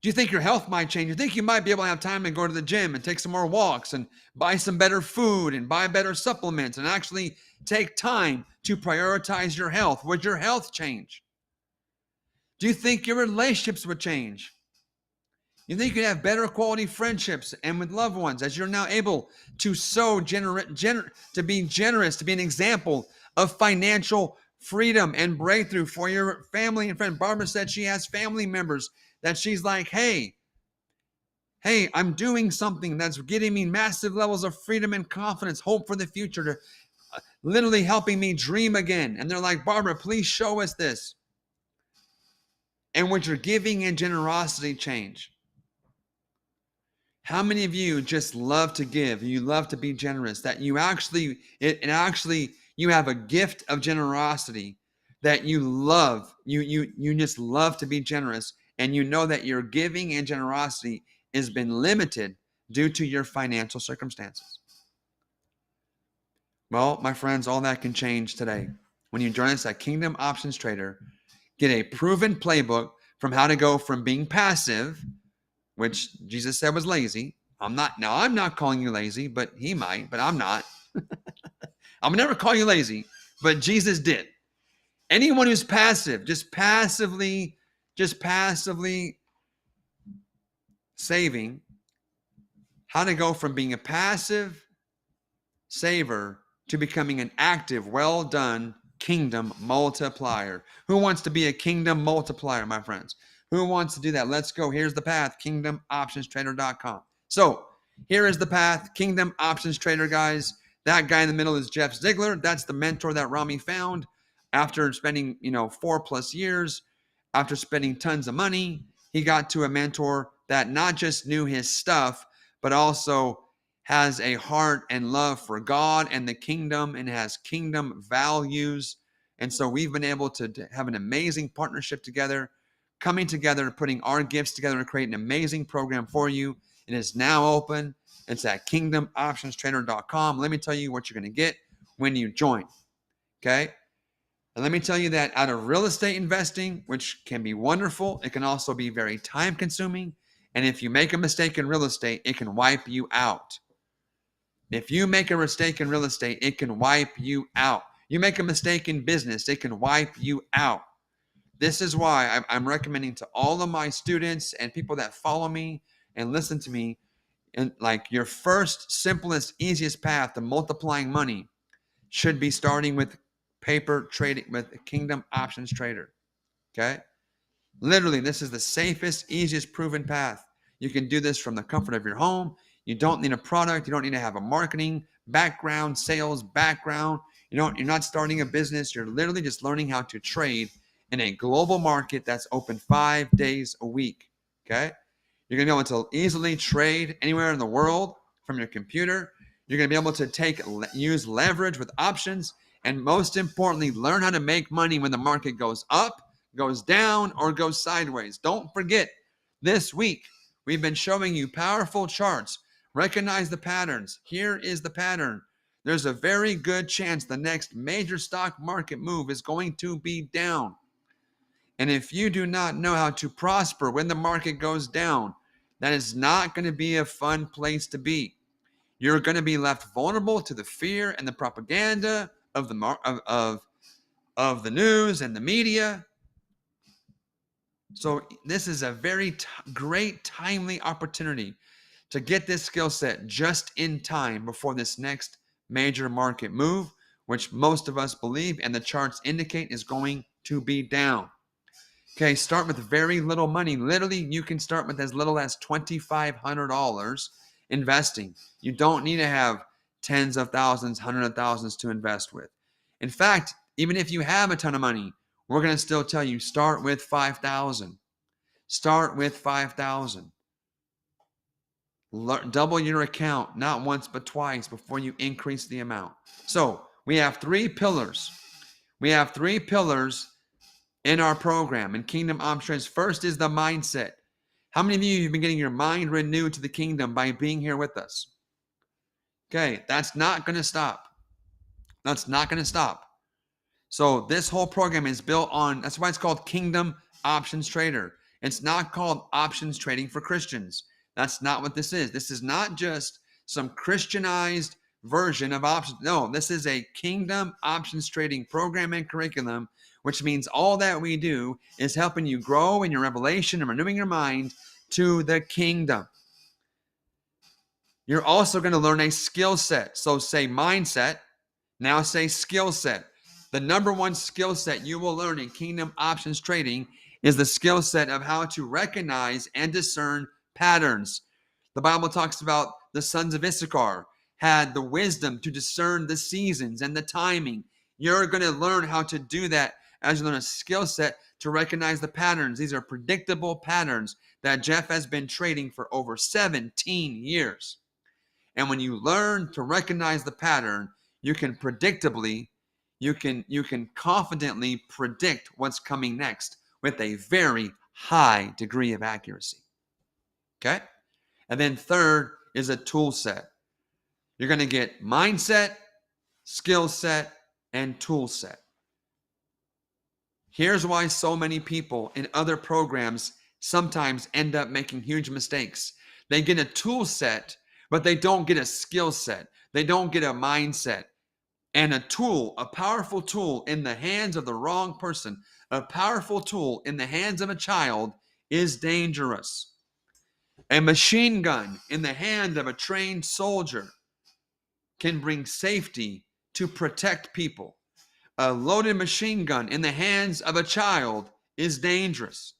Do you think your health might change? You think you might be able to have time to go to the gym and take some more walks and buy some better food and buy better supplements and actually take time to prioritize your health? Would your health change? Do you think your relationships would change? You think you'd have better quality friendships and with loved ones as you're now able to sow to be generous, to be an example of financial freedom and breakthrough for your family and friend. Barbara said she has family members that she's like, hey, I'm doing something that's getting me massive levels of freedom and confidence, hope for the future, to literally helping me dream again. And they're like, Barbara, please show us this. And would your giving and generosity change? How many of you just love to give? You love to be generous, that you actually, you have a gift of generosity that you love. You just love to be generous, and you know that your giving and generosity has been limited due to your financial circumstances. Well, my friends, all that can change today. When you join us at Kingdom Options Trader, get a proven playbook from how to go from being passive, which Jesus said was lazy. I'm not calling you lazy, but he might, but I'm not. I'm never call you lazy, but Jesus did. Anyone who's passive, just passively saving, how to go from being a passive saver to becoming an active, well done kingdom multiplier. Who wants to be a kingdom multiplier, my friends? Who wants to do that? Let's go. Here's the path, kingdomoptionstrader.com. So here is the path, Kingdom Options Trader, guys. That guy in the middle is Jeff Ziegler. That's the mentor that Rami found after spending, 4+ years, after spending tons of money. He got to a mentor that not just knew his stuff, but also has a heart and love for God and the kingdom and has kingdom values. And so we've been able to have an amazing partnership together, coming together, putting our gifts together to create an amazing program for you. It is now open. It's at kingdomoptionstrader.com. Let me tell you what you're going to get when you join. Okay? And let me tell you that out of real estate investing, which can be wonderful, it can also be very time consuming. And if you make a mistake in real estate, it can wipe you out. If you make a mistake in real estate, it can wipe you out. You make a mistake in business, it can wipe you out. This is why I'm recommending to all of my students and people that follow me and listen to me, and like your first, simplest, easiest path to multiplying money should be starting with paper trading with Kingdom Options Trader. Okay? Literally, this is the safest, easiest, proven path. You can do this from the comfort of your home. You don't need a product. You don't need to have a marketing background, sales background. You're not starting a business. You're literally just learning how to trade in a global market that's open 5 days a week. Okay? You're going to be able to easily trade anywhere in the world from your computer. You're going to be able to use leverage with options, and most importantly, learn how to make money when the market goes up, goes down, or goes sideways. Don't forget, this week we've been showing you powerful charts. Recognize the patterns. Here is the pattern. There's a very good chance the next major stock market move is going to be down. And if you do not know how to prosper when the market goes down, that is not going to be a fun place to be. You're going to be left vulnerable to the fear and the propaganda of the news and the media. So this is a very great, timely opportunity to get this skill set just in time before this next major market move, which most of us believe and the charts indicate is going to be down. Okay, start with very little money. Literally, you can start with as little as $2,500 investing. You don't need to have tens of thousands, hundreds of thousands to invest with. In fact, even if you have a ton of money, we're going to still tell you start with 5,000. Start with 5,000. Double your account, not once but twice before you increase the amount. So we have 3 pillars. We have 3 pillars in our program in Kingdom Options. First is the mindset. How many of you have been getting your mind renewed to the kingdom by being here with us? Okay, that's not going to stop. That's not going to stop. So this whole program is built on, that's why it's called Kingdom Options Trader. It's not called options trading for Christians. That's not what this is. This is not just some Christianized version of options. No, this is a Kingdom Options Trading program and curriculum which means all that we do is helping you grow in your revelation and renewing your mind to the kingdom. You're also going to learn a skill set. So say mindset, now say skill set. The number one skill set you will learn in Kingdom Options Trading is the skill set of how to recognize and discern patterns. The Bible talks about the sons of Issachar had the wisdom to discern the seasons and the timing. You're going to learn how to do that as you learn a skill set to recognize the patterns. These are predictable patterns that Jeff has been trading for over 17 years. And when you learn to recognize the pattern, you can predictably, you can confidently predict what's coming next with a very high degree of accuracy. Okay? And then third is a tool set. You're going to get mindset, skill set, and tool set. Here's why so many people in other programs sometimes end up making huge mistakes. They get a tool set, but they don't get a skill set. They don't get a mindset. And a tool, a powerful tool in the hands of the wrong person, a powerful tool in the hands of a child is dangerous. A machine gun in the hand of a trained soldier can bring safety to protect people. A loaded machine gun in the hands of a child is dangerous.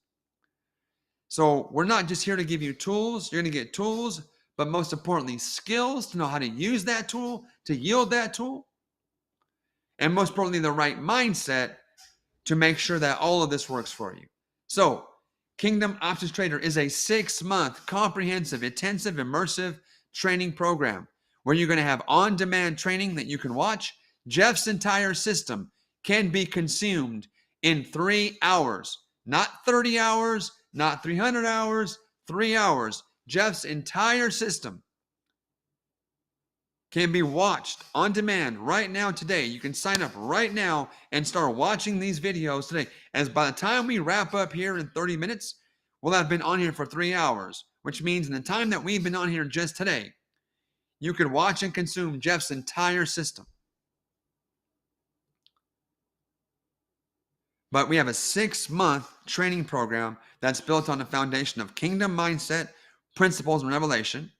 So we're not just here to give you tools. You're going to get tools, but most importantly, skills to know how to use that tool, to yield that tool, and most importantly, the right mindset to make sure that all of this works for you. So Kingdom Options Trader is a 6-month comprehensive, intensive, immersive training program where you're going to have on-demand training that you can watch. Jeff's entire system can be consumed in 3 hours, not 30 hours, not 300 hours, 3 hours. Jeff's entire system can be watched on demand right now today. You can sign up right now and start watching these videos today. As by the time we wrap up here in 30 minutes, we'll have been on here for 3 hours, which means in the time that we've been on here just today, you could watch and consume Jeff's entire system. But we have a 6-month training program that's built on the foundation of kingdom mindset, principles, and revelation.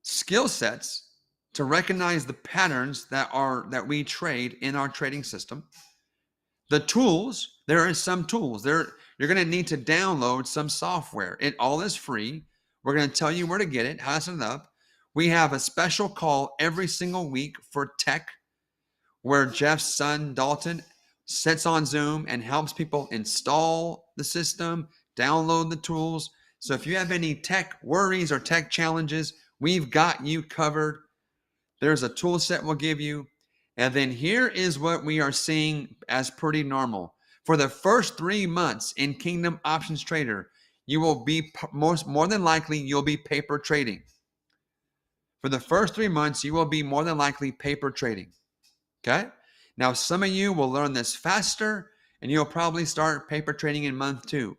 Skill sets to recognize the patterns that we trade in our trading system. The tools, there are some tools. You're going to need to download some software. It all is free. We're going to tell you where to get it, how to set it up. We have a special call every single week for tech, where Jeff's son, Dalton, sits on Zoom and helps people install the system, download the tools. So if you have any tech worries or tech challenges, we've got you covered. There's a tool set we'll give you. And then here is what we are seeing as pretty normal. For the first 3 months in Kingdom Options Trader, you will be more than likely, you'll be paper trading. For the first 3 months, you will be more than likely paper trading. Okay? Now, some of you will learn this faster, and you'll probably start paper trading in month 2.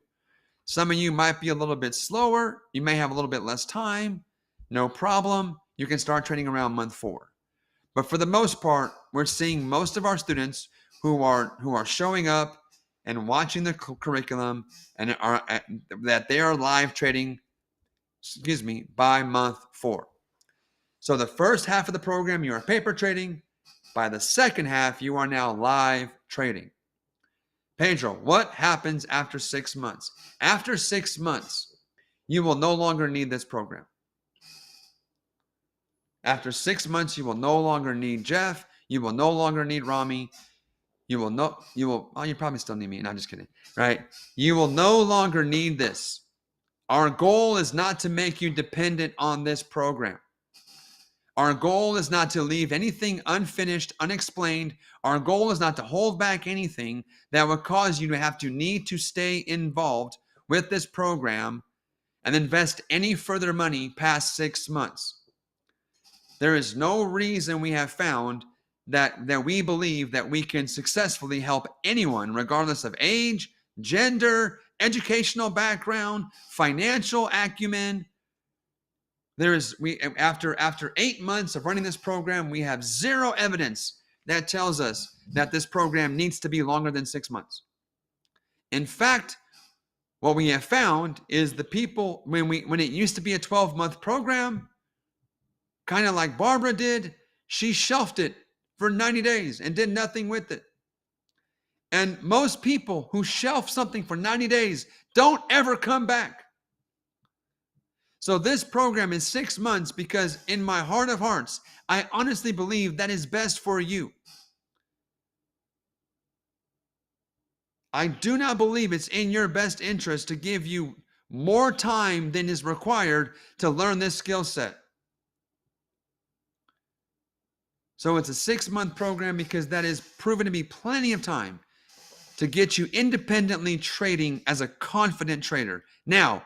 Some of you might be a little bit slower. You may have a little bit less time. No problem. You can start trading around month 4. But for the most part, we're seeing most of our students who are showing up and watching the curriculum and that they are live trading, by month 4. So the first half of the program, you are paper trading. By the second half, you are now live trading. Pedro, what happens after 6 months? After 6 months, you will no longer need this program. After 6 months, you will no longer need Jeff. You will no longer need Rami. You probably still need me. No, I'm just kidding, right? You will no longer need this. Our goal is not to make you dependent on this program. Our goal is not to leave anything unfinished, unexplained. Our goal is not to hold back anything that would cause you to need to stay involved with this program and invest any further money past 6 months. There is no reason we have found that we believe that we can successfully help anyone, regardless of age, gender, educational background, financial acumen. After 8 months of running this program, we have zero evidence that tells us that this program needs to be longer than 6 months. In fact, what we have found is the people, when it used to be a 12-month program, kind of like Barbara did, she shelved it for 90 days and did nothing with it. And most people who shelf something for 90 days don't ever come back. So this program is 6 months because in my heart of hearts, I honestly believe that is best for you. I do not believe it's in your best interest to give you more time than is required to learn this skill set. So it's a 6-month program because that is proven to be plenty of time to get you independently trading as a confident trader. Now,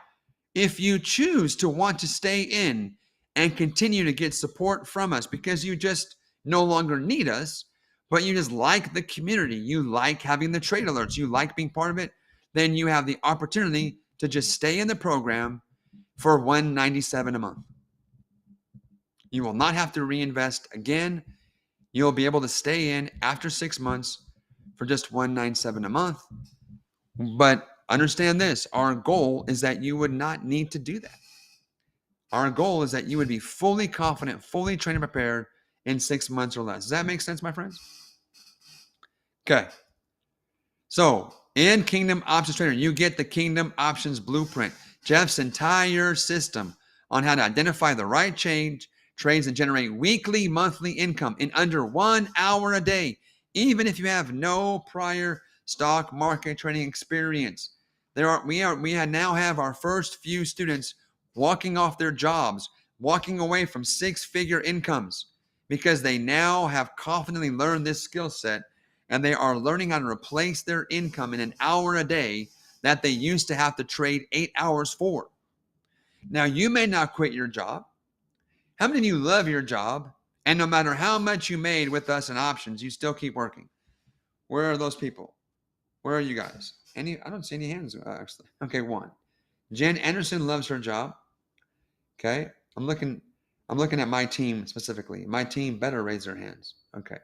if you choose to want to stay in and continue to get support from us because you just no longer need us, but you just like the community, you like having the trade alerts, you like being part of it, then you have the opportunity to just stay in the program for $197 a month. You will not have to reinvest again. You'll be able to stay in after 6 months for just $197 a month. But understand this, our goal is that you would not need to do that. Our goal is that you would be fully confident, fully trained and prepared in 6 months or less. Does that make sense, my friends? Okay. So in Kingdom Options Trader, you get the Kingdom Options Blueprint, Jeff's entire system on how to identify the right trades and generate weekly, monthly income in under 1 hour a day, even if you have no prior stock market trading experience. We now have our first few students walking off their jobs, walking away from 6-figure incomes because they now have confidently learned this skill set and they are learning how to replace their income in an hour a day that they used to have to trade 8 hours for. Now, you may not quit your job. How many of you love your job? And no matter how much you made with us in options, you still keep working? Where are those people? Where are you guys? I don't see any hands, actually. Okay, one. Jen Anderson loves her job. Okay, I'm looking at my team specifically. My team better raise their hands. Okay.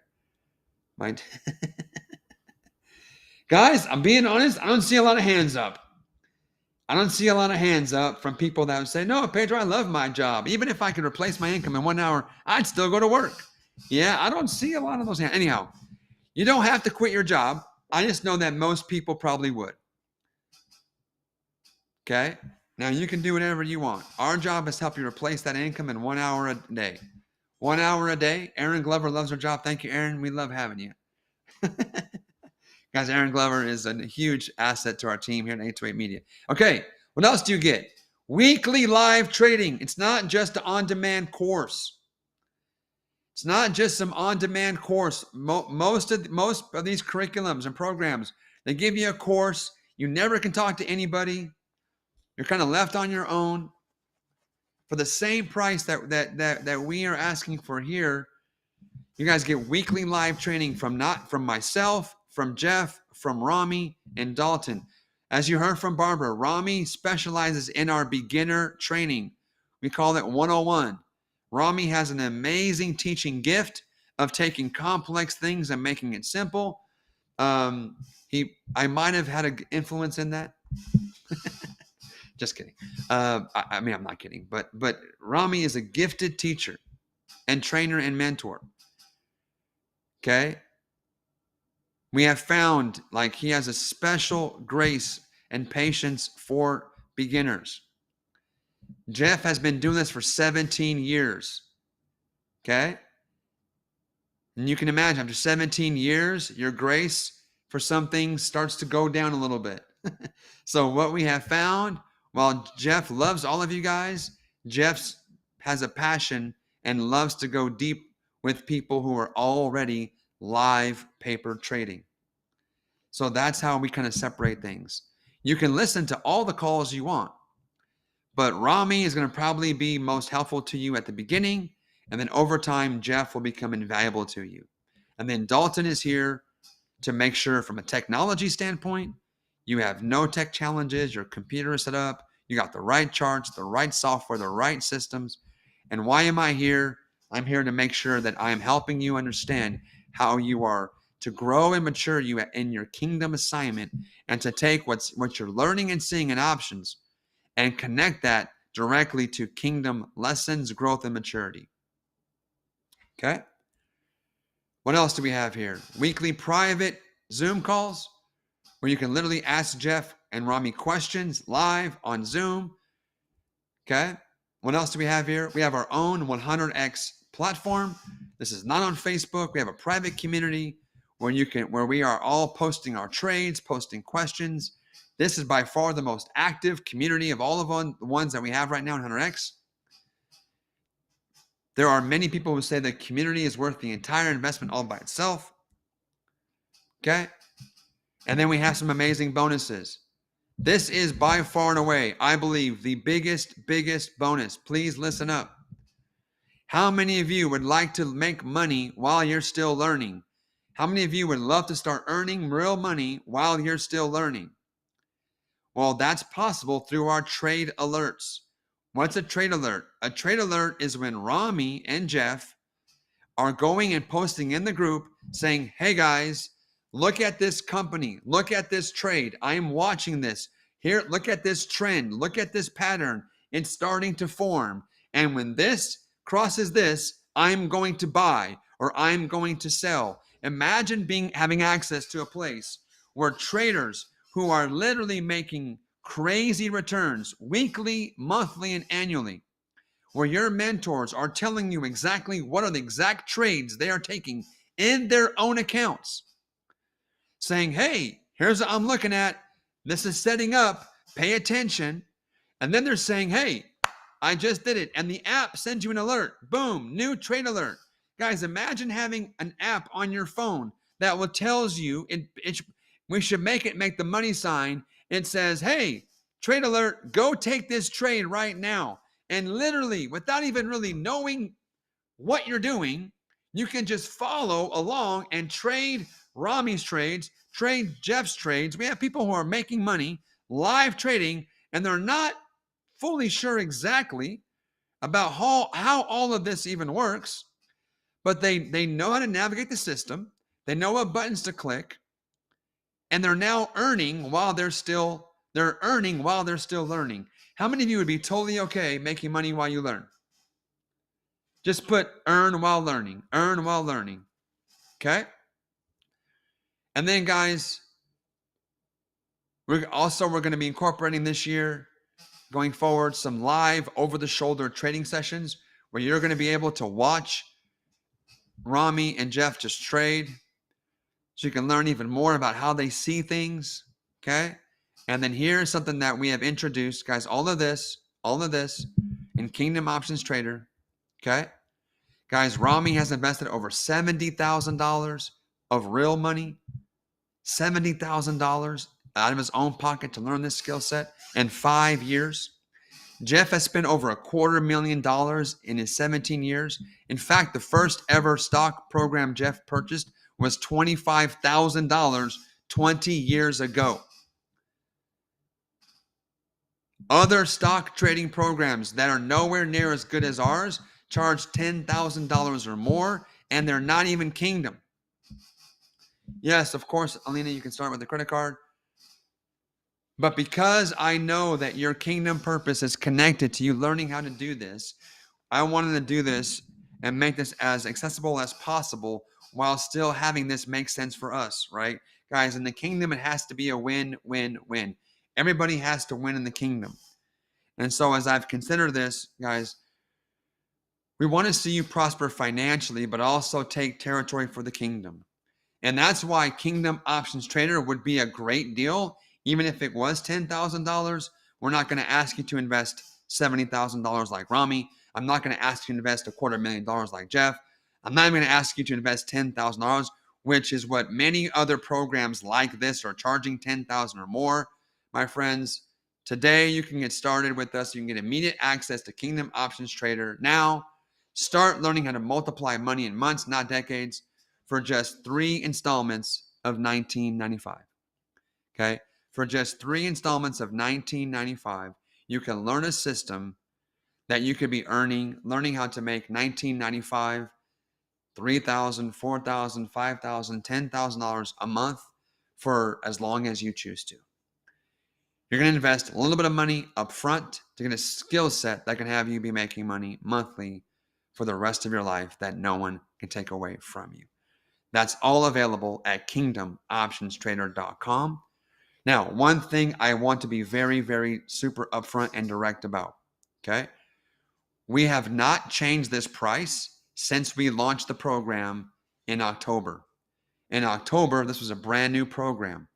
Guys, I'm being honest, I don't see a lot of hands up. I don't see a lot of hands up from people that would say, no, Pedro, I love my job. Even if I could replace my income in 1 hour, I'd still go to work. Yeah, I don't see a lot of those hands. Anyhow, you don't have to quit your job. I just know that most people probably would. Okay? Now, you can do whatever you want. Our job is to help you replace that income in 1 hour a day. 1 hour a day. Aaron Glover loves her job. Thank you, Aaron. We love having you. Guys, Aaron Glover is a huge asset to our team here at 828 Media. Okay, what else do you get? Weekly live trading. It's not just an on-demand course. It's not just some on-demand course. Most of these curriculums and programs, they give you a course. You never can talk to anybody. You're kind of left on your own. For the same price that we are asking for here, you guys get weekly live training from myself, from Jeff, from Rami, and Dalton. As you heard from Barbara, Rami specializes in our beginner training. We call it 101. Rami has an amazing teaching gift of taking complex things and making it simple. I might have had an influence in that. Just kidding. I mean, I'm not kidding, but Rami is a gifted teacher and trainer and mentor. Okay. We have found like he has a special grace and patience for beginners. Jeff has been doing this for 17 years. Okay. And you can imagine after 17 years, your grace for some things starts to go down a little bit. So what we have found, while Jeff loves all of you guys, Jeff has a passion and loves to go deep with people who are already live paper trading. So that's how we kind of separate things. You can listen to all the calls you want, but Rami is going to probably be most helpful to you at the beginning, and then over time, Jeff will become invaluable to you. And then Dalton is here to make sure from a technology standpoint, you have no tech challenges, your computer is set up, you got the right charts, the right software, the right systems. And why am I here? I'm here to make sure that I am helping you understand how you are to grow and mature you in your kingdom assignment, and to take what you're learning and seeing in options and connect that directly to kingdom lessons, growth, and maturity. Okay? What else do we have here? Weekly private Zoom calls where you can literally ask Jeff and Rami questions live on Zoom. Okay? What else do we have here? We have our own 100X platform. This is not on Facebook. We have a private community where we are all posting our trades, posting questions. This is by far the most active community of all of the ones that we have right now in 100X. There are many people who say the community is worth the entire investment all by itself. Okay? And then we have some amazing bonuses. This is by far and away, I believe, the biggest bonus. Please listen up. How many of you would like to make money while you're still learning? How many of you would love to start earning real money while you're still learning? Well, that's possible through our trade alerts. What's a trade alert? A trade alert is when Rami and Jeff are going and posting in the group saying, hey guys, look at this company, look at this trade. I am watching this. Here, look at this trend, look at this pattern. It's starting to form. And when this crosses this, I'm going to buy or I'm going to sell. Imagine having access to a place where traders who are literally making crazy returns weekly, monthly, and annually, where your mentors are telling you exactly what are the exact trades they are taking in their own accounts, saying, hey, here's what I'm looking at. This is setting up. Pay attention. And then they're saying, hey, I just did it. And the app sends you an alert. Boom, new trade alert. Guys, imagine having an app on your phone that will tells you, we should make the money sign. It says, hey, trade alert, go take this trade right now. And literally, without even really knowing what you're doing, you can just follow along and trade Rami's trades, trade Jeff's trades. We have people who are making money, live trading, and they're not fully sure exactly about how all of this even works, but they know how to navigate the system. They know what buttons to click, and they're now earning while they're still learning. How many of you would be totally okay making money while you learn? Just put earn while learning, okay? And then guys, we're going to be incorporating this year, going forward, some live over-the-shoulder trading sessions where you're going to be able to watch Rami and Jeff just trade so you can learn even more about how they see things, okay? And then here's something that we have introduced, guys, all of this in Kingdom Options Trader, okay? Guys, Rami has invested over $70,000 of real money, $70,000 out of his own pocket to learn this skill set in 5 years. Jeff has spent over $250,000 in his 17 years. In fact, the first ever stock program Jeff purchased was $25,000 20 years ago. Other stock trading programs that are nowhere near as good as ours charge $10,000 or more, and they're not even Kingdom. Yes, of course, Alina, you can start with a credit card. But because I know that your Kingdom purpose is connected to you learning how to do this, I wanted to do this and make this as accessible as possible while still having this make sense for us, right? Guys, in the Kingdom, it has to be a win-win-win. Everybody has to win in the Kingdom. And so as I've considered this, guys, we want to see you prosper financially, but also take territory for the Kingdom. And that's why Kingdom Options Trader would be a great deal. Even if it was $10,000, we're not going to ask you to invest $70,000 like Rami. I'm not going to ask you to invest $250,000 like Jeff. I'm not even going to ask you to invest $10,000, which is what many other programs like this are charging, $10,000 or more. My friends, today you can get started with us. You can get immediate access to Kingdom Options Trader now. Start learning how to multiply money in months, not decades, for just 3 installments of $19.95. Okay? For just 3 installments of $19.95, you can learn a system that you could be learning how to make $19.95 $3,000, $4,000, $5,000, $10,000 a month for as long as you choose to. You're going to invest a little bit of money up front to get a skill set that can have you be making money monthly for the rest of your life that no one can take away from you. That's all available at kingdomoptionstrader.com. Now, one thing I want to be very, very super upfront and direct about, okay? We have not changed this price since we launched the program in October. In October, this was a brand new program.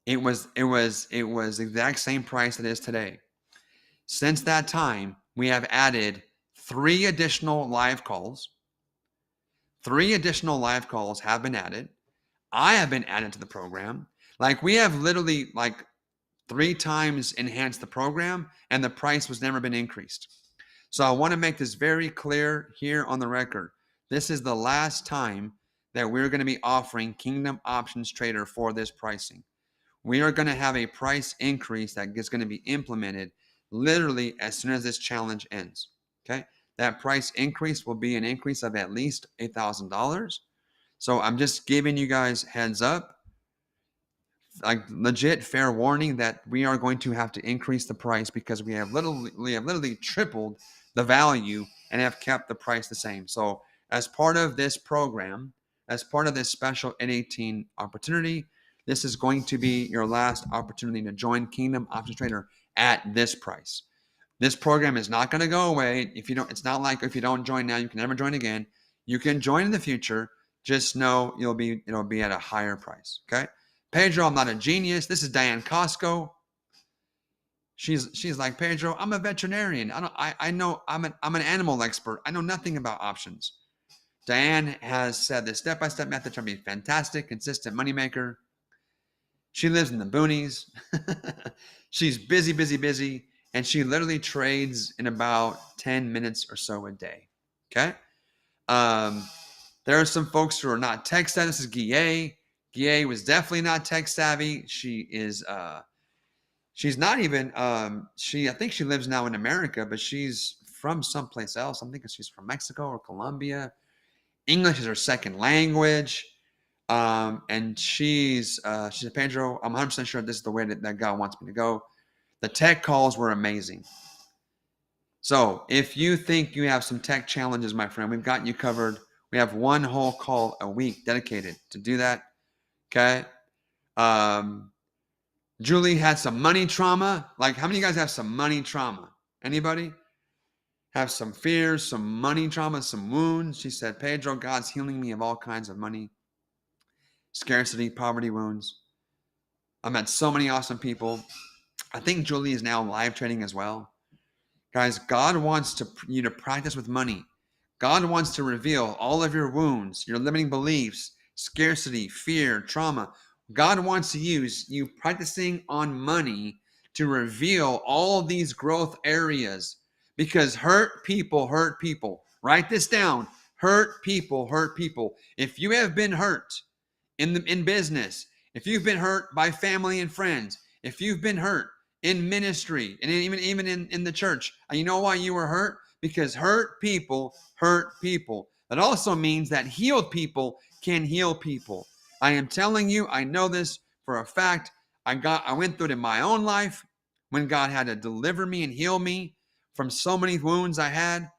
It was the exact same price it is today. Since that time, we have added 3 additional live calls. 3 additional live calls have been added. I have been added to the program. Like, we have literally 3 times enhanced the program, and the price was never been increased. So I want to make this very clear here on the record. This is the last time that we're going to be offering Kingdom Options Trader for this pricing. We are going to have a price increase that is going to be implemented literally as soon as this challenge ends. Okay? That price increase will be an increase of at least $1,000. So I'm just giving you guys heads up, like legit fair warning, that we are going to have to increase the price because we have literally tripled the value and have kept the price the same. So as part of this program, as part of this special N18 opportunity, this is going to be your last opportunity to join Kingdom Options Trader at this price. This program is not going to go away. It's not like if you don't join now, you can never join again. You can join in the future. Just know it'll be at a higher price. Okay, Pedro, I'm not a genius. This is Diane Costco. She's like, Pedro, I'm a veterinarian. I know I'm an animal expert. I know nothing about options. Diane has said this step-by-step method to be fantastic, consistent moneymaker. She lives in the boonies. She's busy, and she literally trades in about 10 minutes or so a day. Okay. There are some folks who are not tech savvy. This is Guille. Guille was definitely not tech savvy. She is she's not even I think she lives now in America, but she's from someplace else. I'm thinking she's from Mexico or Colombia. English is her second language. And she's a Pedro. I'm 100% sure this is the way that God wants me to go. The tech calls were amazing. So if you think you have some tech challenges, my friend, we've got you covered. We have one whole call a week dedicated to do that. Okay. Julie had some money trauma. Like, how many of you guys have some money trauma? Anybody? Have some fears, some money trauma, some wounds? She said, Pedro, God's healing me of all kinds of money, scarcity, poverty wounds. I met so many awesome people. I think Julie is now live trading as well. Guys, God wants you to practice with money. God wants to reveal all of your wounds, your limiting beliefs, scarcity, fear, trauma. God wants to use you practicing on money to reveal all of these growth areas, because hurt people hurt people. Write this down. Hurt people hurt people. If you have been hurt in business, if you've been hurt by family and friends, if you've been hurt in ministry, and even in the church, and you know why you were hurt? Because hurt people hurt people. That also means that healed people can heal people. I am telling you, I know this for a fact. I went through it in my own life when God had to deliver me and heal me from so many wounds I had.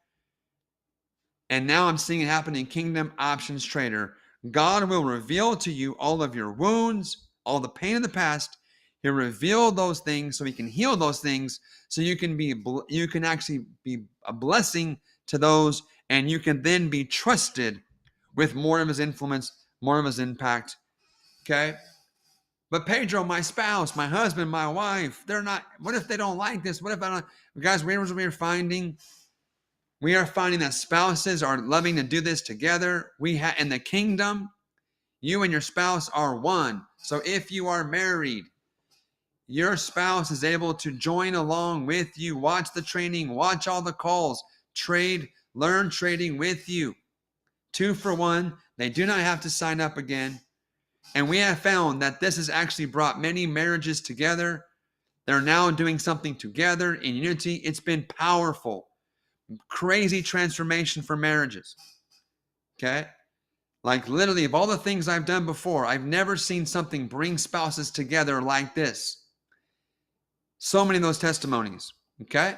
And now I'm seeing it happen in Kingdom Options Trader. God will reveal to you all of your wounds, all the pain of the past. He'll reveal those things so he can heal those things, so you can actually be a blessing to those, and you can then be trusted with more of his influence, more of his impact. Okay? But Pedro, my spouse, my husband, my wife, they're not, what if they don't like this? What if I don't? Guys, we're finding that spouses are loving to do this together. In the kingdom, you and your spouse are one. So if you are married, your spouse is able to join along with you, watch the training, watch all the calls, learn trading with you. 2 for 1. They do not have to sign up again. And we have found that this has actually brought many marriages together. They're now doing something together in unity. It's been powerful. Crazy transformation for marriages. Okay. Like literally, of all the things I've done before, I've never seen something bring spouses together like this. So many of those testimonies. Okay.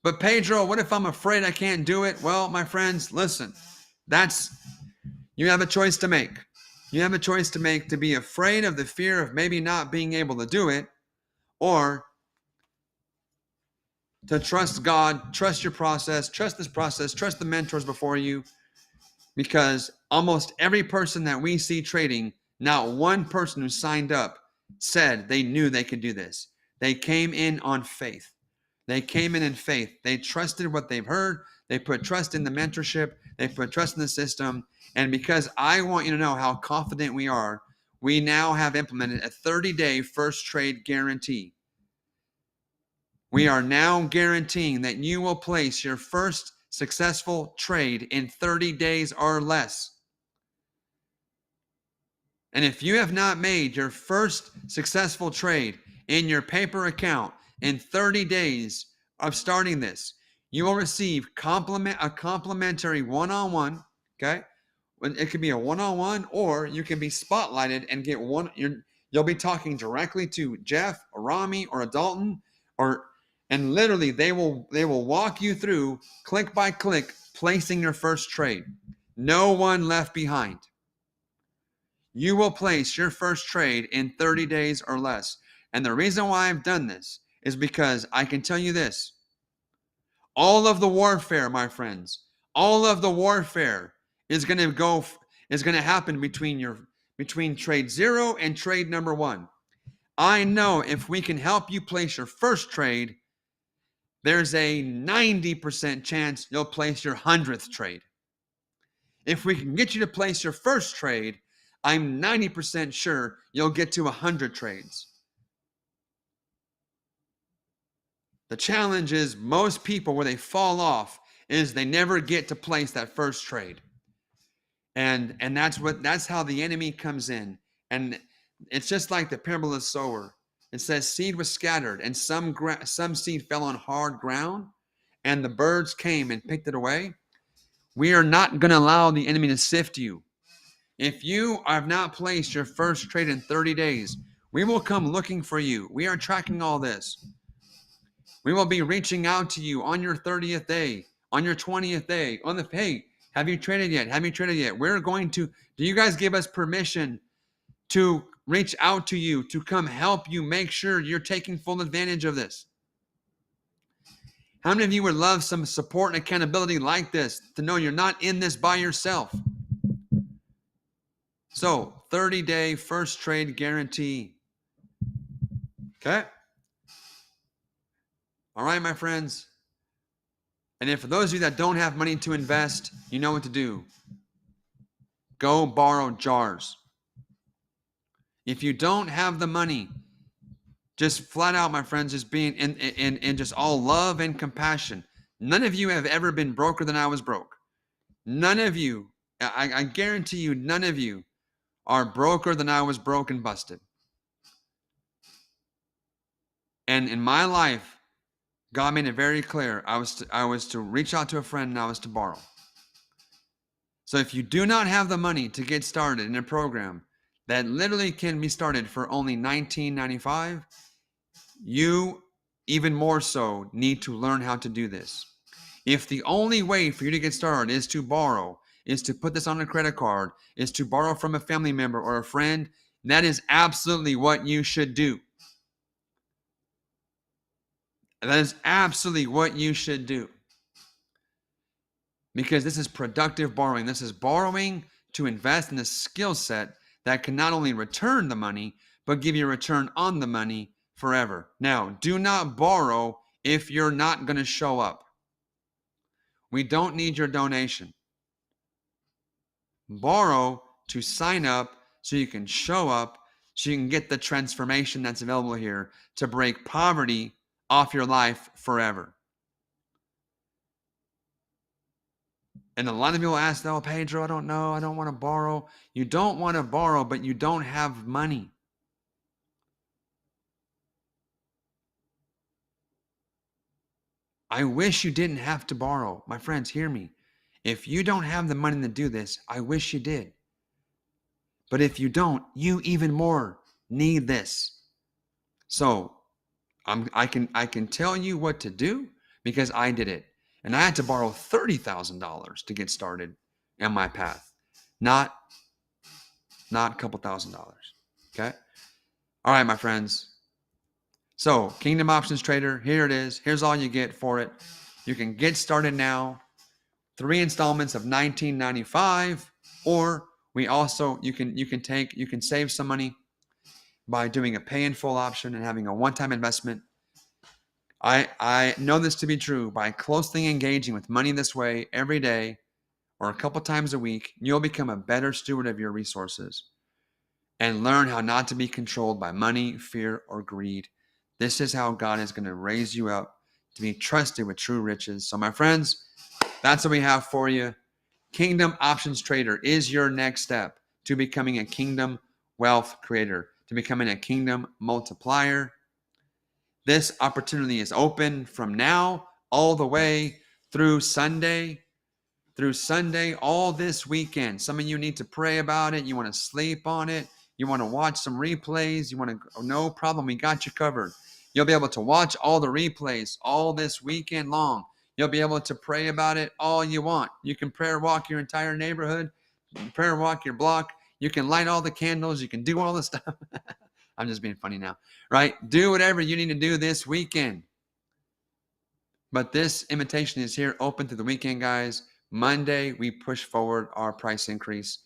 But Pedro, what if I'm afraid I can't do it? Well, my friends, listen, you have a choice to make. You have a choice to make, to be afraid of the fear of maybe not being able to do it, or to trust God, trust your process, trust this process, trust the mentors before you, because almost every person that we see trading, not one person who signed up said they knew they could do this. They came in on faith. They came in faith. They trusted what they've heard. They put trust in the mentorship. They put trust in the system. And because I want you to know how confident we are, we now have implemented a 30-day first trade guarantee. We are now guaranteeing that you will place your first successful trade in 30 days or less. And if you have not made your first successful trade in your paper account in 30 days of starting this, you will receive a complimentary one-on-one, okay? It could be a one-on-one, or you can be spotlighted and get one. You'll be talking directly to Jeff or Rami or a Dalton, and literally they will walk you through click by click placing your first trade. No one left behind. You will place your first trade in 30 days or less. And the reason why I've done this is because I can tell you this. All of the warfare, my friends, all of the warfare is going to happen between trade 0 and trade number 1. I know if we can help you place your first trade, there's a 90% chance you'll place your 100th trade. If we can get you to place your first trade, I'm 90% sure you'll get to 100 trades. The challenge is most people, where they fall off, is they never get to place that first trade. And that's how the enemy comes in. And it's just like the parable of the sower. It says seed was scattered, and some seed fell on hard ground, and the birds came and picked it away. We are not going to allow the enemy to sift you. If you have not placed your first trade in 30 days, we will come looking for you. We are tracking all this. We will be reaching out to you on your 30th day, on your 20th day, hey, have you traded yet? Have you traded yet? Do you guys give us permission to reach out to you, to come help you make sure you're taking full advantage of this? How many of you would love some support and accountability like this, to know you're not in this by yourself? So, 30-day first trade guarantee. Okay? All right, my friends. And if for those of you that don't have money to invest, you know what to do. Go borrow jars. If you don't have the money, just flat out, my friends, just being in just all love and compassion. None of you have ever been broker than I was broke. None of you, I guarantee you, none of you are broker than I was broke and busted. And in my life, God made it very clear. I was to reach out to a friend, and I was to borrow. So if you do not have the money to get started in a program that literally can be started for only $19.95, you even more so need to learn how to do this. If the only way for you to get started is to borrow, is to put this on a credit card, is to borrow from a family member or a friend, that is absolutely what you should do. That is absolutely what you should do. Because this is productive borrowing. This is borrowing to invest in a skill set that can not only return the money, but give you a return on the money forever. Now, do not borrow if you're not going to show up. We don't need your donation. Borrow to sign up so you can show up, so you can get the transformation that's available here to break poverty off your life forever. And a lot of people ask, oh, Pedro, I don't know. I don't want to borrow. You don't want to borrow, but you don't have money. I wish you didn't have to borrow. My friends, hear me. If you don't have the money to do this, I wish you did. But if you don't, you even more need this. So I can tell you what to do because I did it. And I had to borrow $30,000 to get started on my path. Not a couple $1,000s. Okay? All right, my friends. So, Kingdom Options Trader, here it is. Here's all you get for it. You can get started now. 3 installments of $19.95, or you can save some money by doing a pay in full option and having a one-time investment. I know this to be true. By closely engaging with money this way every day or a couple times a week, you'll become a better steward of your resources and learn how not to be controlled by money, fear, or greed. This is how God is going to raise you up to be trusted with true riches. So, my friends, that's what we have for you. Kingdom Options Trader is your next step to becoming a kingdom wealth creator, to becoming a kingdom multiplier. This opportunity is open from now all the way through Sunday, all this weekend. Some of you need to pray about it. You want to sleep on it. You want to watch some replays. No problem. We got you covered. You'll be able to watch all the replays all this weekend long. You'll be able to pray about it all you want. You can prayer walk your entire neighborhood, prayer walk your block. You can light all the candles. You can do all the stuff. I'm just being funny now, right? Do whatever you need to do this weekend. But this invitation is here open to the weekend, guys. Monday, we push forward our price increase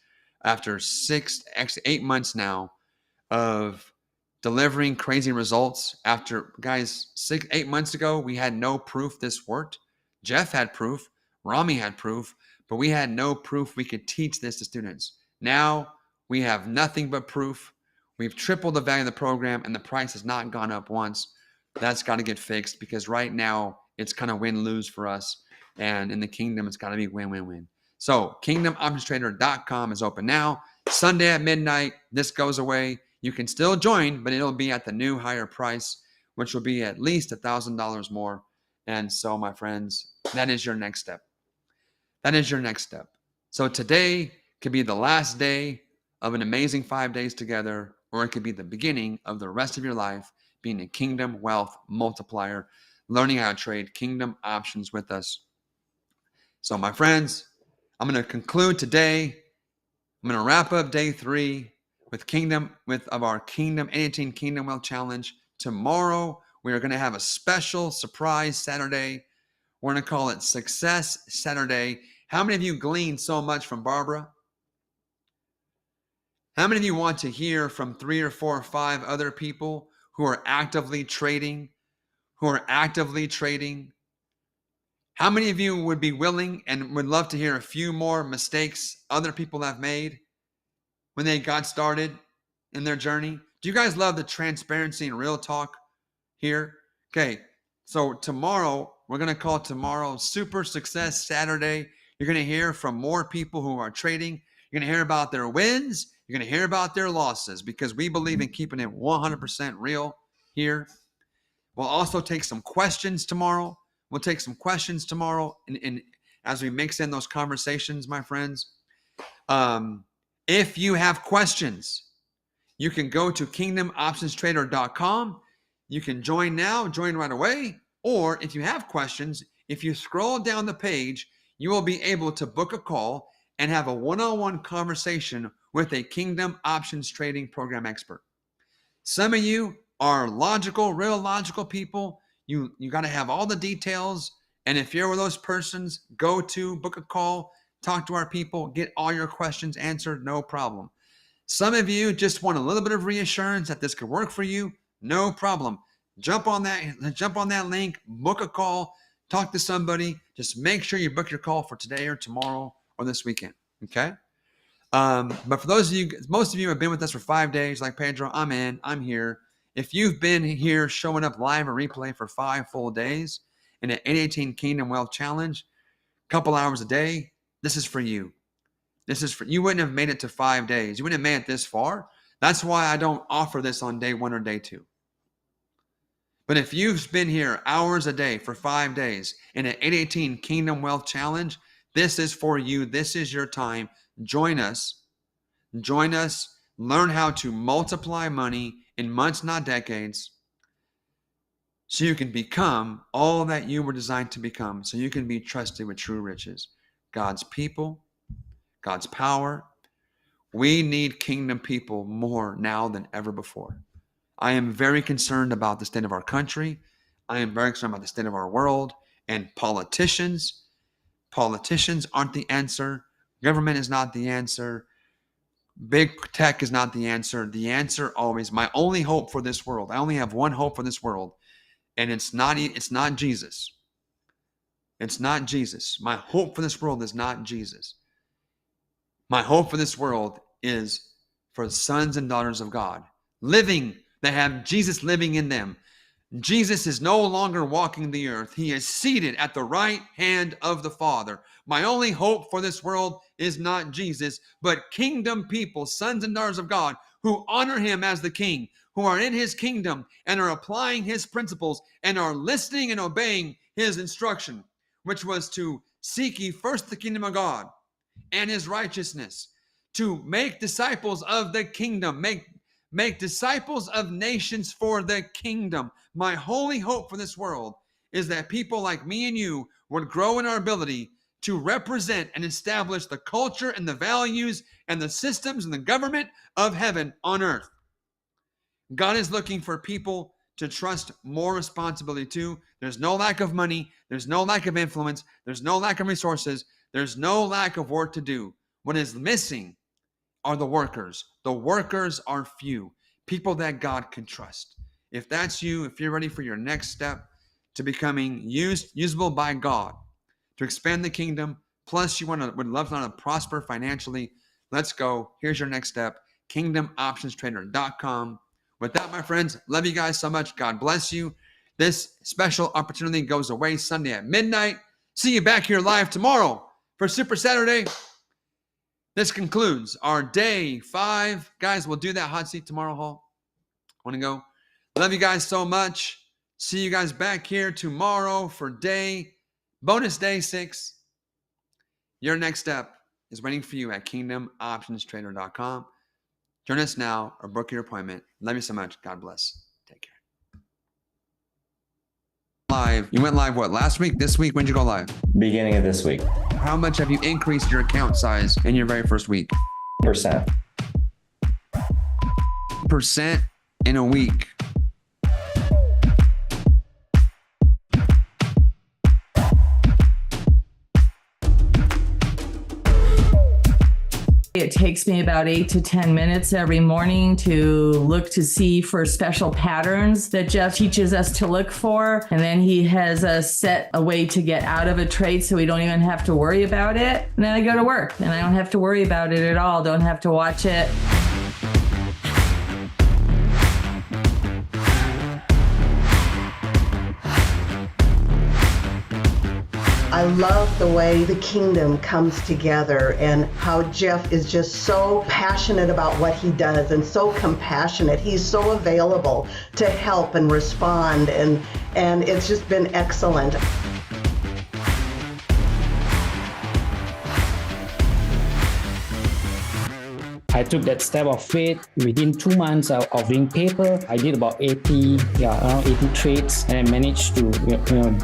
after 8 months now of delivering crazy results. After, guys, 8 months ago, we had no proof this worked. Jeff had proof. Rami had proof. But we had no proof we could teach this to students. Now, we have nothing but proof. We've tripled the value of the program, and the price has not gone up once. That's got to get fixed because right now, it's kind of win-lose for us. And in the kingdom, it's got to be win-win-win. So kingdomoptionstrader.com is open now. Sunday at midnight, this goes away. You can still join, but it'll be at the new higher price, which will be at least $1,000 more. And so, my friends, that is your next step. That is your next step. So today could be the last day of an amazing 5 days together, or it could be the beginning of the rest of your life being a kingdom wealth multiplier, learning how to trade kingdom options with us. So, my friends, I'm going to conclude today. I'm going to wrap up day 3 of our Kingdom 18 Kingdom Wealth Challenge. Tomorrow, we are going to have a special surprise Saturday. We're going to call it Success Saturday. How many of you gleaned so much from Barbara? How many of you want to hear from 3 or 4 or 5 other people who are actively trading? How many of you would be willing and would love to hear a few more mistakes other people have made when they got started in their journey? Do you guys love the transparency and real talk here? Okay, so tomorrow, we're going to call tomorrow Super Success Saturday. You're going to hear from more people who are trading. You're going to hear about their wins. You're going to hear about their losses because we believe in keeping it 100% real here. We'll also take some questions tomorrow. And as we mix in those conversations, my friends. If you have questions, you can go to kingdomoptionstrader.com. You can join now, join right away. Or if you have questions, if you scroll down the page, you will be able to book a call and have a one-on-one conversation with a Kingdom Options Trading Program expert. Some of you are real logical people. You got to have all the details. And if you're one of those persons, go to book a call, talk to our people, get all your questions answered, no problem. Some of you just want a little bit of reassurance that this could work for you, no problem. Jump on that link, book a call, talk to somebody. Just make sure you book your call for today or tomorrow or this weekend, okay? But for those of you, most of you have been with us for 5 days, like Pedro, I'm here. If you've been here showing up live or replay for 5 full days in an 818 Kingdom Wealth Challenge, a couple hours a day, this is for you. You wouldn't have made it to 5 days. You wouldn't have made it this far. That's why I don't offer this on day 1 or day 2. But if you've been here hours a day for 5 days in an 818 Kingdom Wealth Challenge, This is for you. This is your time. Join us. Join us. Learn how to multiply money in months, not decades, so you can become all that you were designed to become, so you can be trusted with true riches. God's people, God's power. We need kingdom people more now than ever before. I am very concerned about the state of our country. I am very concerned about the state of our world. And politicians aren't the answer. Government is not the answer. Big tech is not the answer. The answer always, my only hope for this world, I only have one hope for this world, and it's not Jesus. It's not Jesus. My hope for this world is not Jesus. My hope for this world is for the sons and daughters of God, living, that have Jesus living in them. Jesus is no longer walking the earth. He is seated at the right hand of the Father. My only hope for this world is not Jesus, but kingdom people, sons and daughters of God, who honor him as the king, who are in his kingdom and are applying his principles and are listening and obeying his instruction, which was to seek ye first the kingdom of God and his righteousness, to make disciples of the kingdom, make disciples of nations for the kingdom. My holy hope for this world is that people like me and you would grow in our ability to represent and establish the culture and the values and the systems and the government of heaven on earth. God is looking for people to trust more responsibility to. There's no lack of money. There's no lack of influence. There's no lack of resources. There's no lack of work to do. What is missing are the workers. The workers are few. People that God can trust. If that's you, if you're ready for your next step to becoming usable by God, to expand the kingdom, plus you would love to learn how to prosper financially, let's go. Here's your next step, kingdomoptionstrader.com. With that, my friends, love you guys so much. God bless you. This special opportunity goes away Sunday at midnight. See you back here live tomorrow for Super Saturday. This concludes our day 5. Guys, we'll do that hot seat tomorrow, Hall. Want to go? Love you guys so much. See you guys back here tomorrow for bonus day 6. Your next step is waiting for you at kingdomoptionstrader.com. Join us now or book your appointment. Love you so much. God bless. Take care. Live. You went live what? Last week? This week? When did you go live? Beginning of this week. How much have you increased your account size in your very first week? Percent in a week. It takes me about 8 to 10 minutes every morning to look to see for special patterns that Jeff teaches us to look for. And then he has us set a way to get out of a trade so we don't even have to worry about it. And then I go to work and I don't have to worry about it at all. Don't have to watch it. I love the way the kingdom comes together and how Jeff is just so passionate about what he does and so compassionate. He's so available to help and respond, and it's just been excellent. I took that step of faith. Within 2 months of doing paper, I did about around 80 trades, and I managed to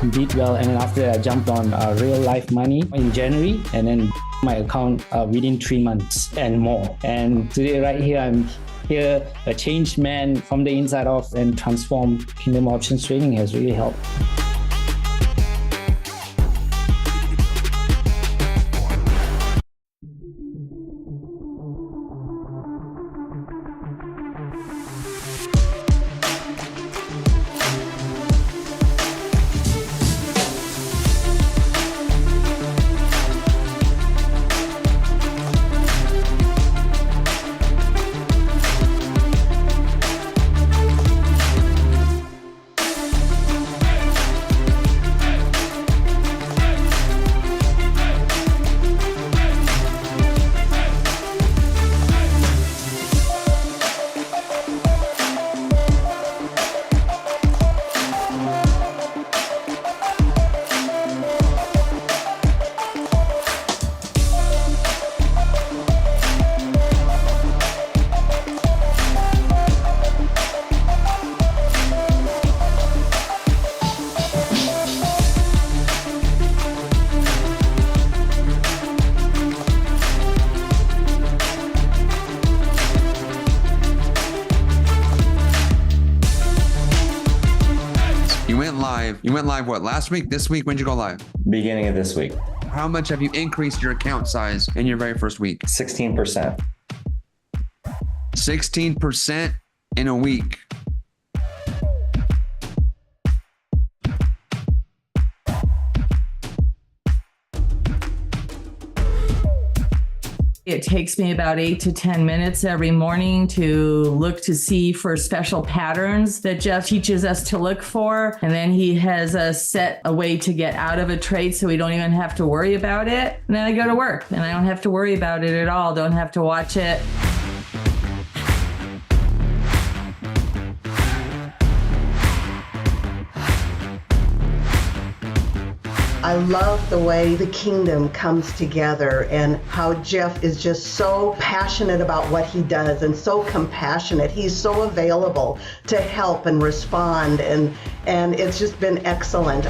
did well. And then after that, I jumped on real life money in January, and then my account within 3 months and more. And today, right here, I'm here, a changed man from the inside off, and transform Kingdom Options Trading has really helped. You went live. You went live what, last week? This week? When'd you go live? Beginning of this week. How much have you increased your account size in your very first week? 16%. 16% in a week. It takes me about 8 to 10 minutes every morning to look to see for special patterns that Jeff teaches us to look for. And then he has us set a way to get out of a trade so we don't even have to worry about it. And then I go to work and I don't have to worry about it at all. Don't have to watch it. I love the way the kingdom comes together and how Jeff is just so passionate about what he does and so compassionate. He's so available to help and respond, and it's just been excellent.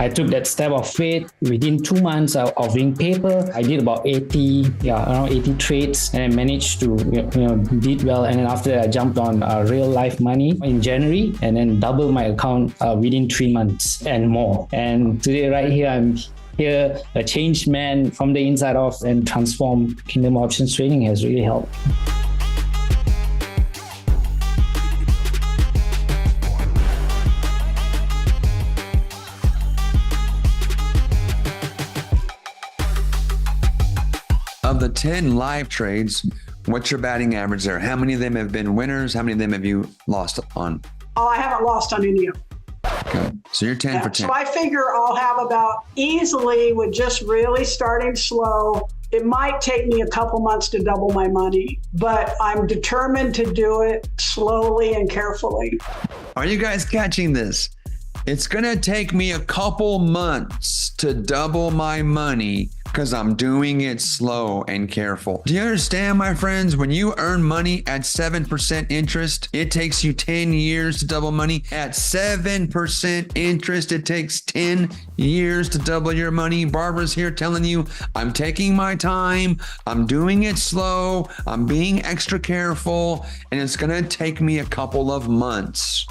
I took that step of faith. Within 2 months of doing paper, I did about around 80 trades, and I managed to did well. And then after that, I jumped on real life money in January, and then doubled my account within 3 months and more. And today, right here, I'm here, a changed man from the inside off, and transformed. Kingdom Options Trading has really helped. Of the 10 live trades, what's your batting average there? How many of them have been winners? How many of them have you lost on? Oh, I haven't lost on any of them. Okay. So you're 10 for 10. So I figure I'll have about easily, with just really starting slow, it might take me a couple months to double my money, but I'm determined to do it slowly and carefully. Are you guys catching this? It's going to take me a couple months to double my money because I'm doing it slow and careful. Do you understand, my friends? When you earn money at 7% interest, it takes you 10 years to double money. At 7% interest, it takes 10 years to double your money. Barbara's here telling you, I'm taking my time, I'm doing it slow, I'm being extra careful, and it's gonna take me a couple of months.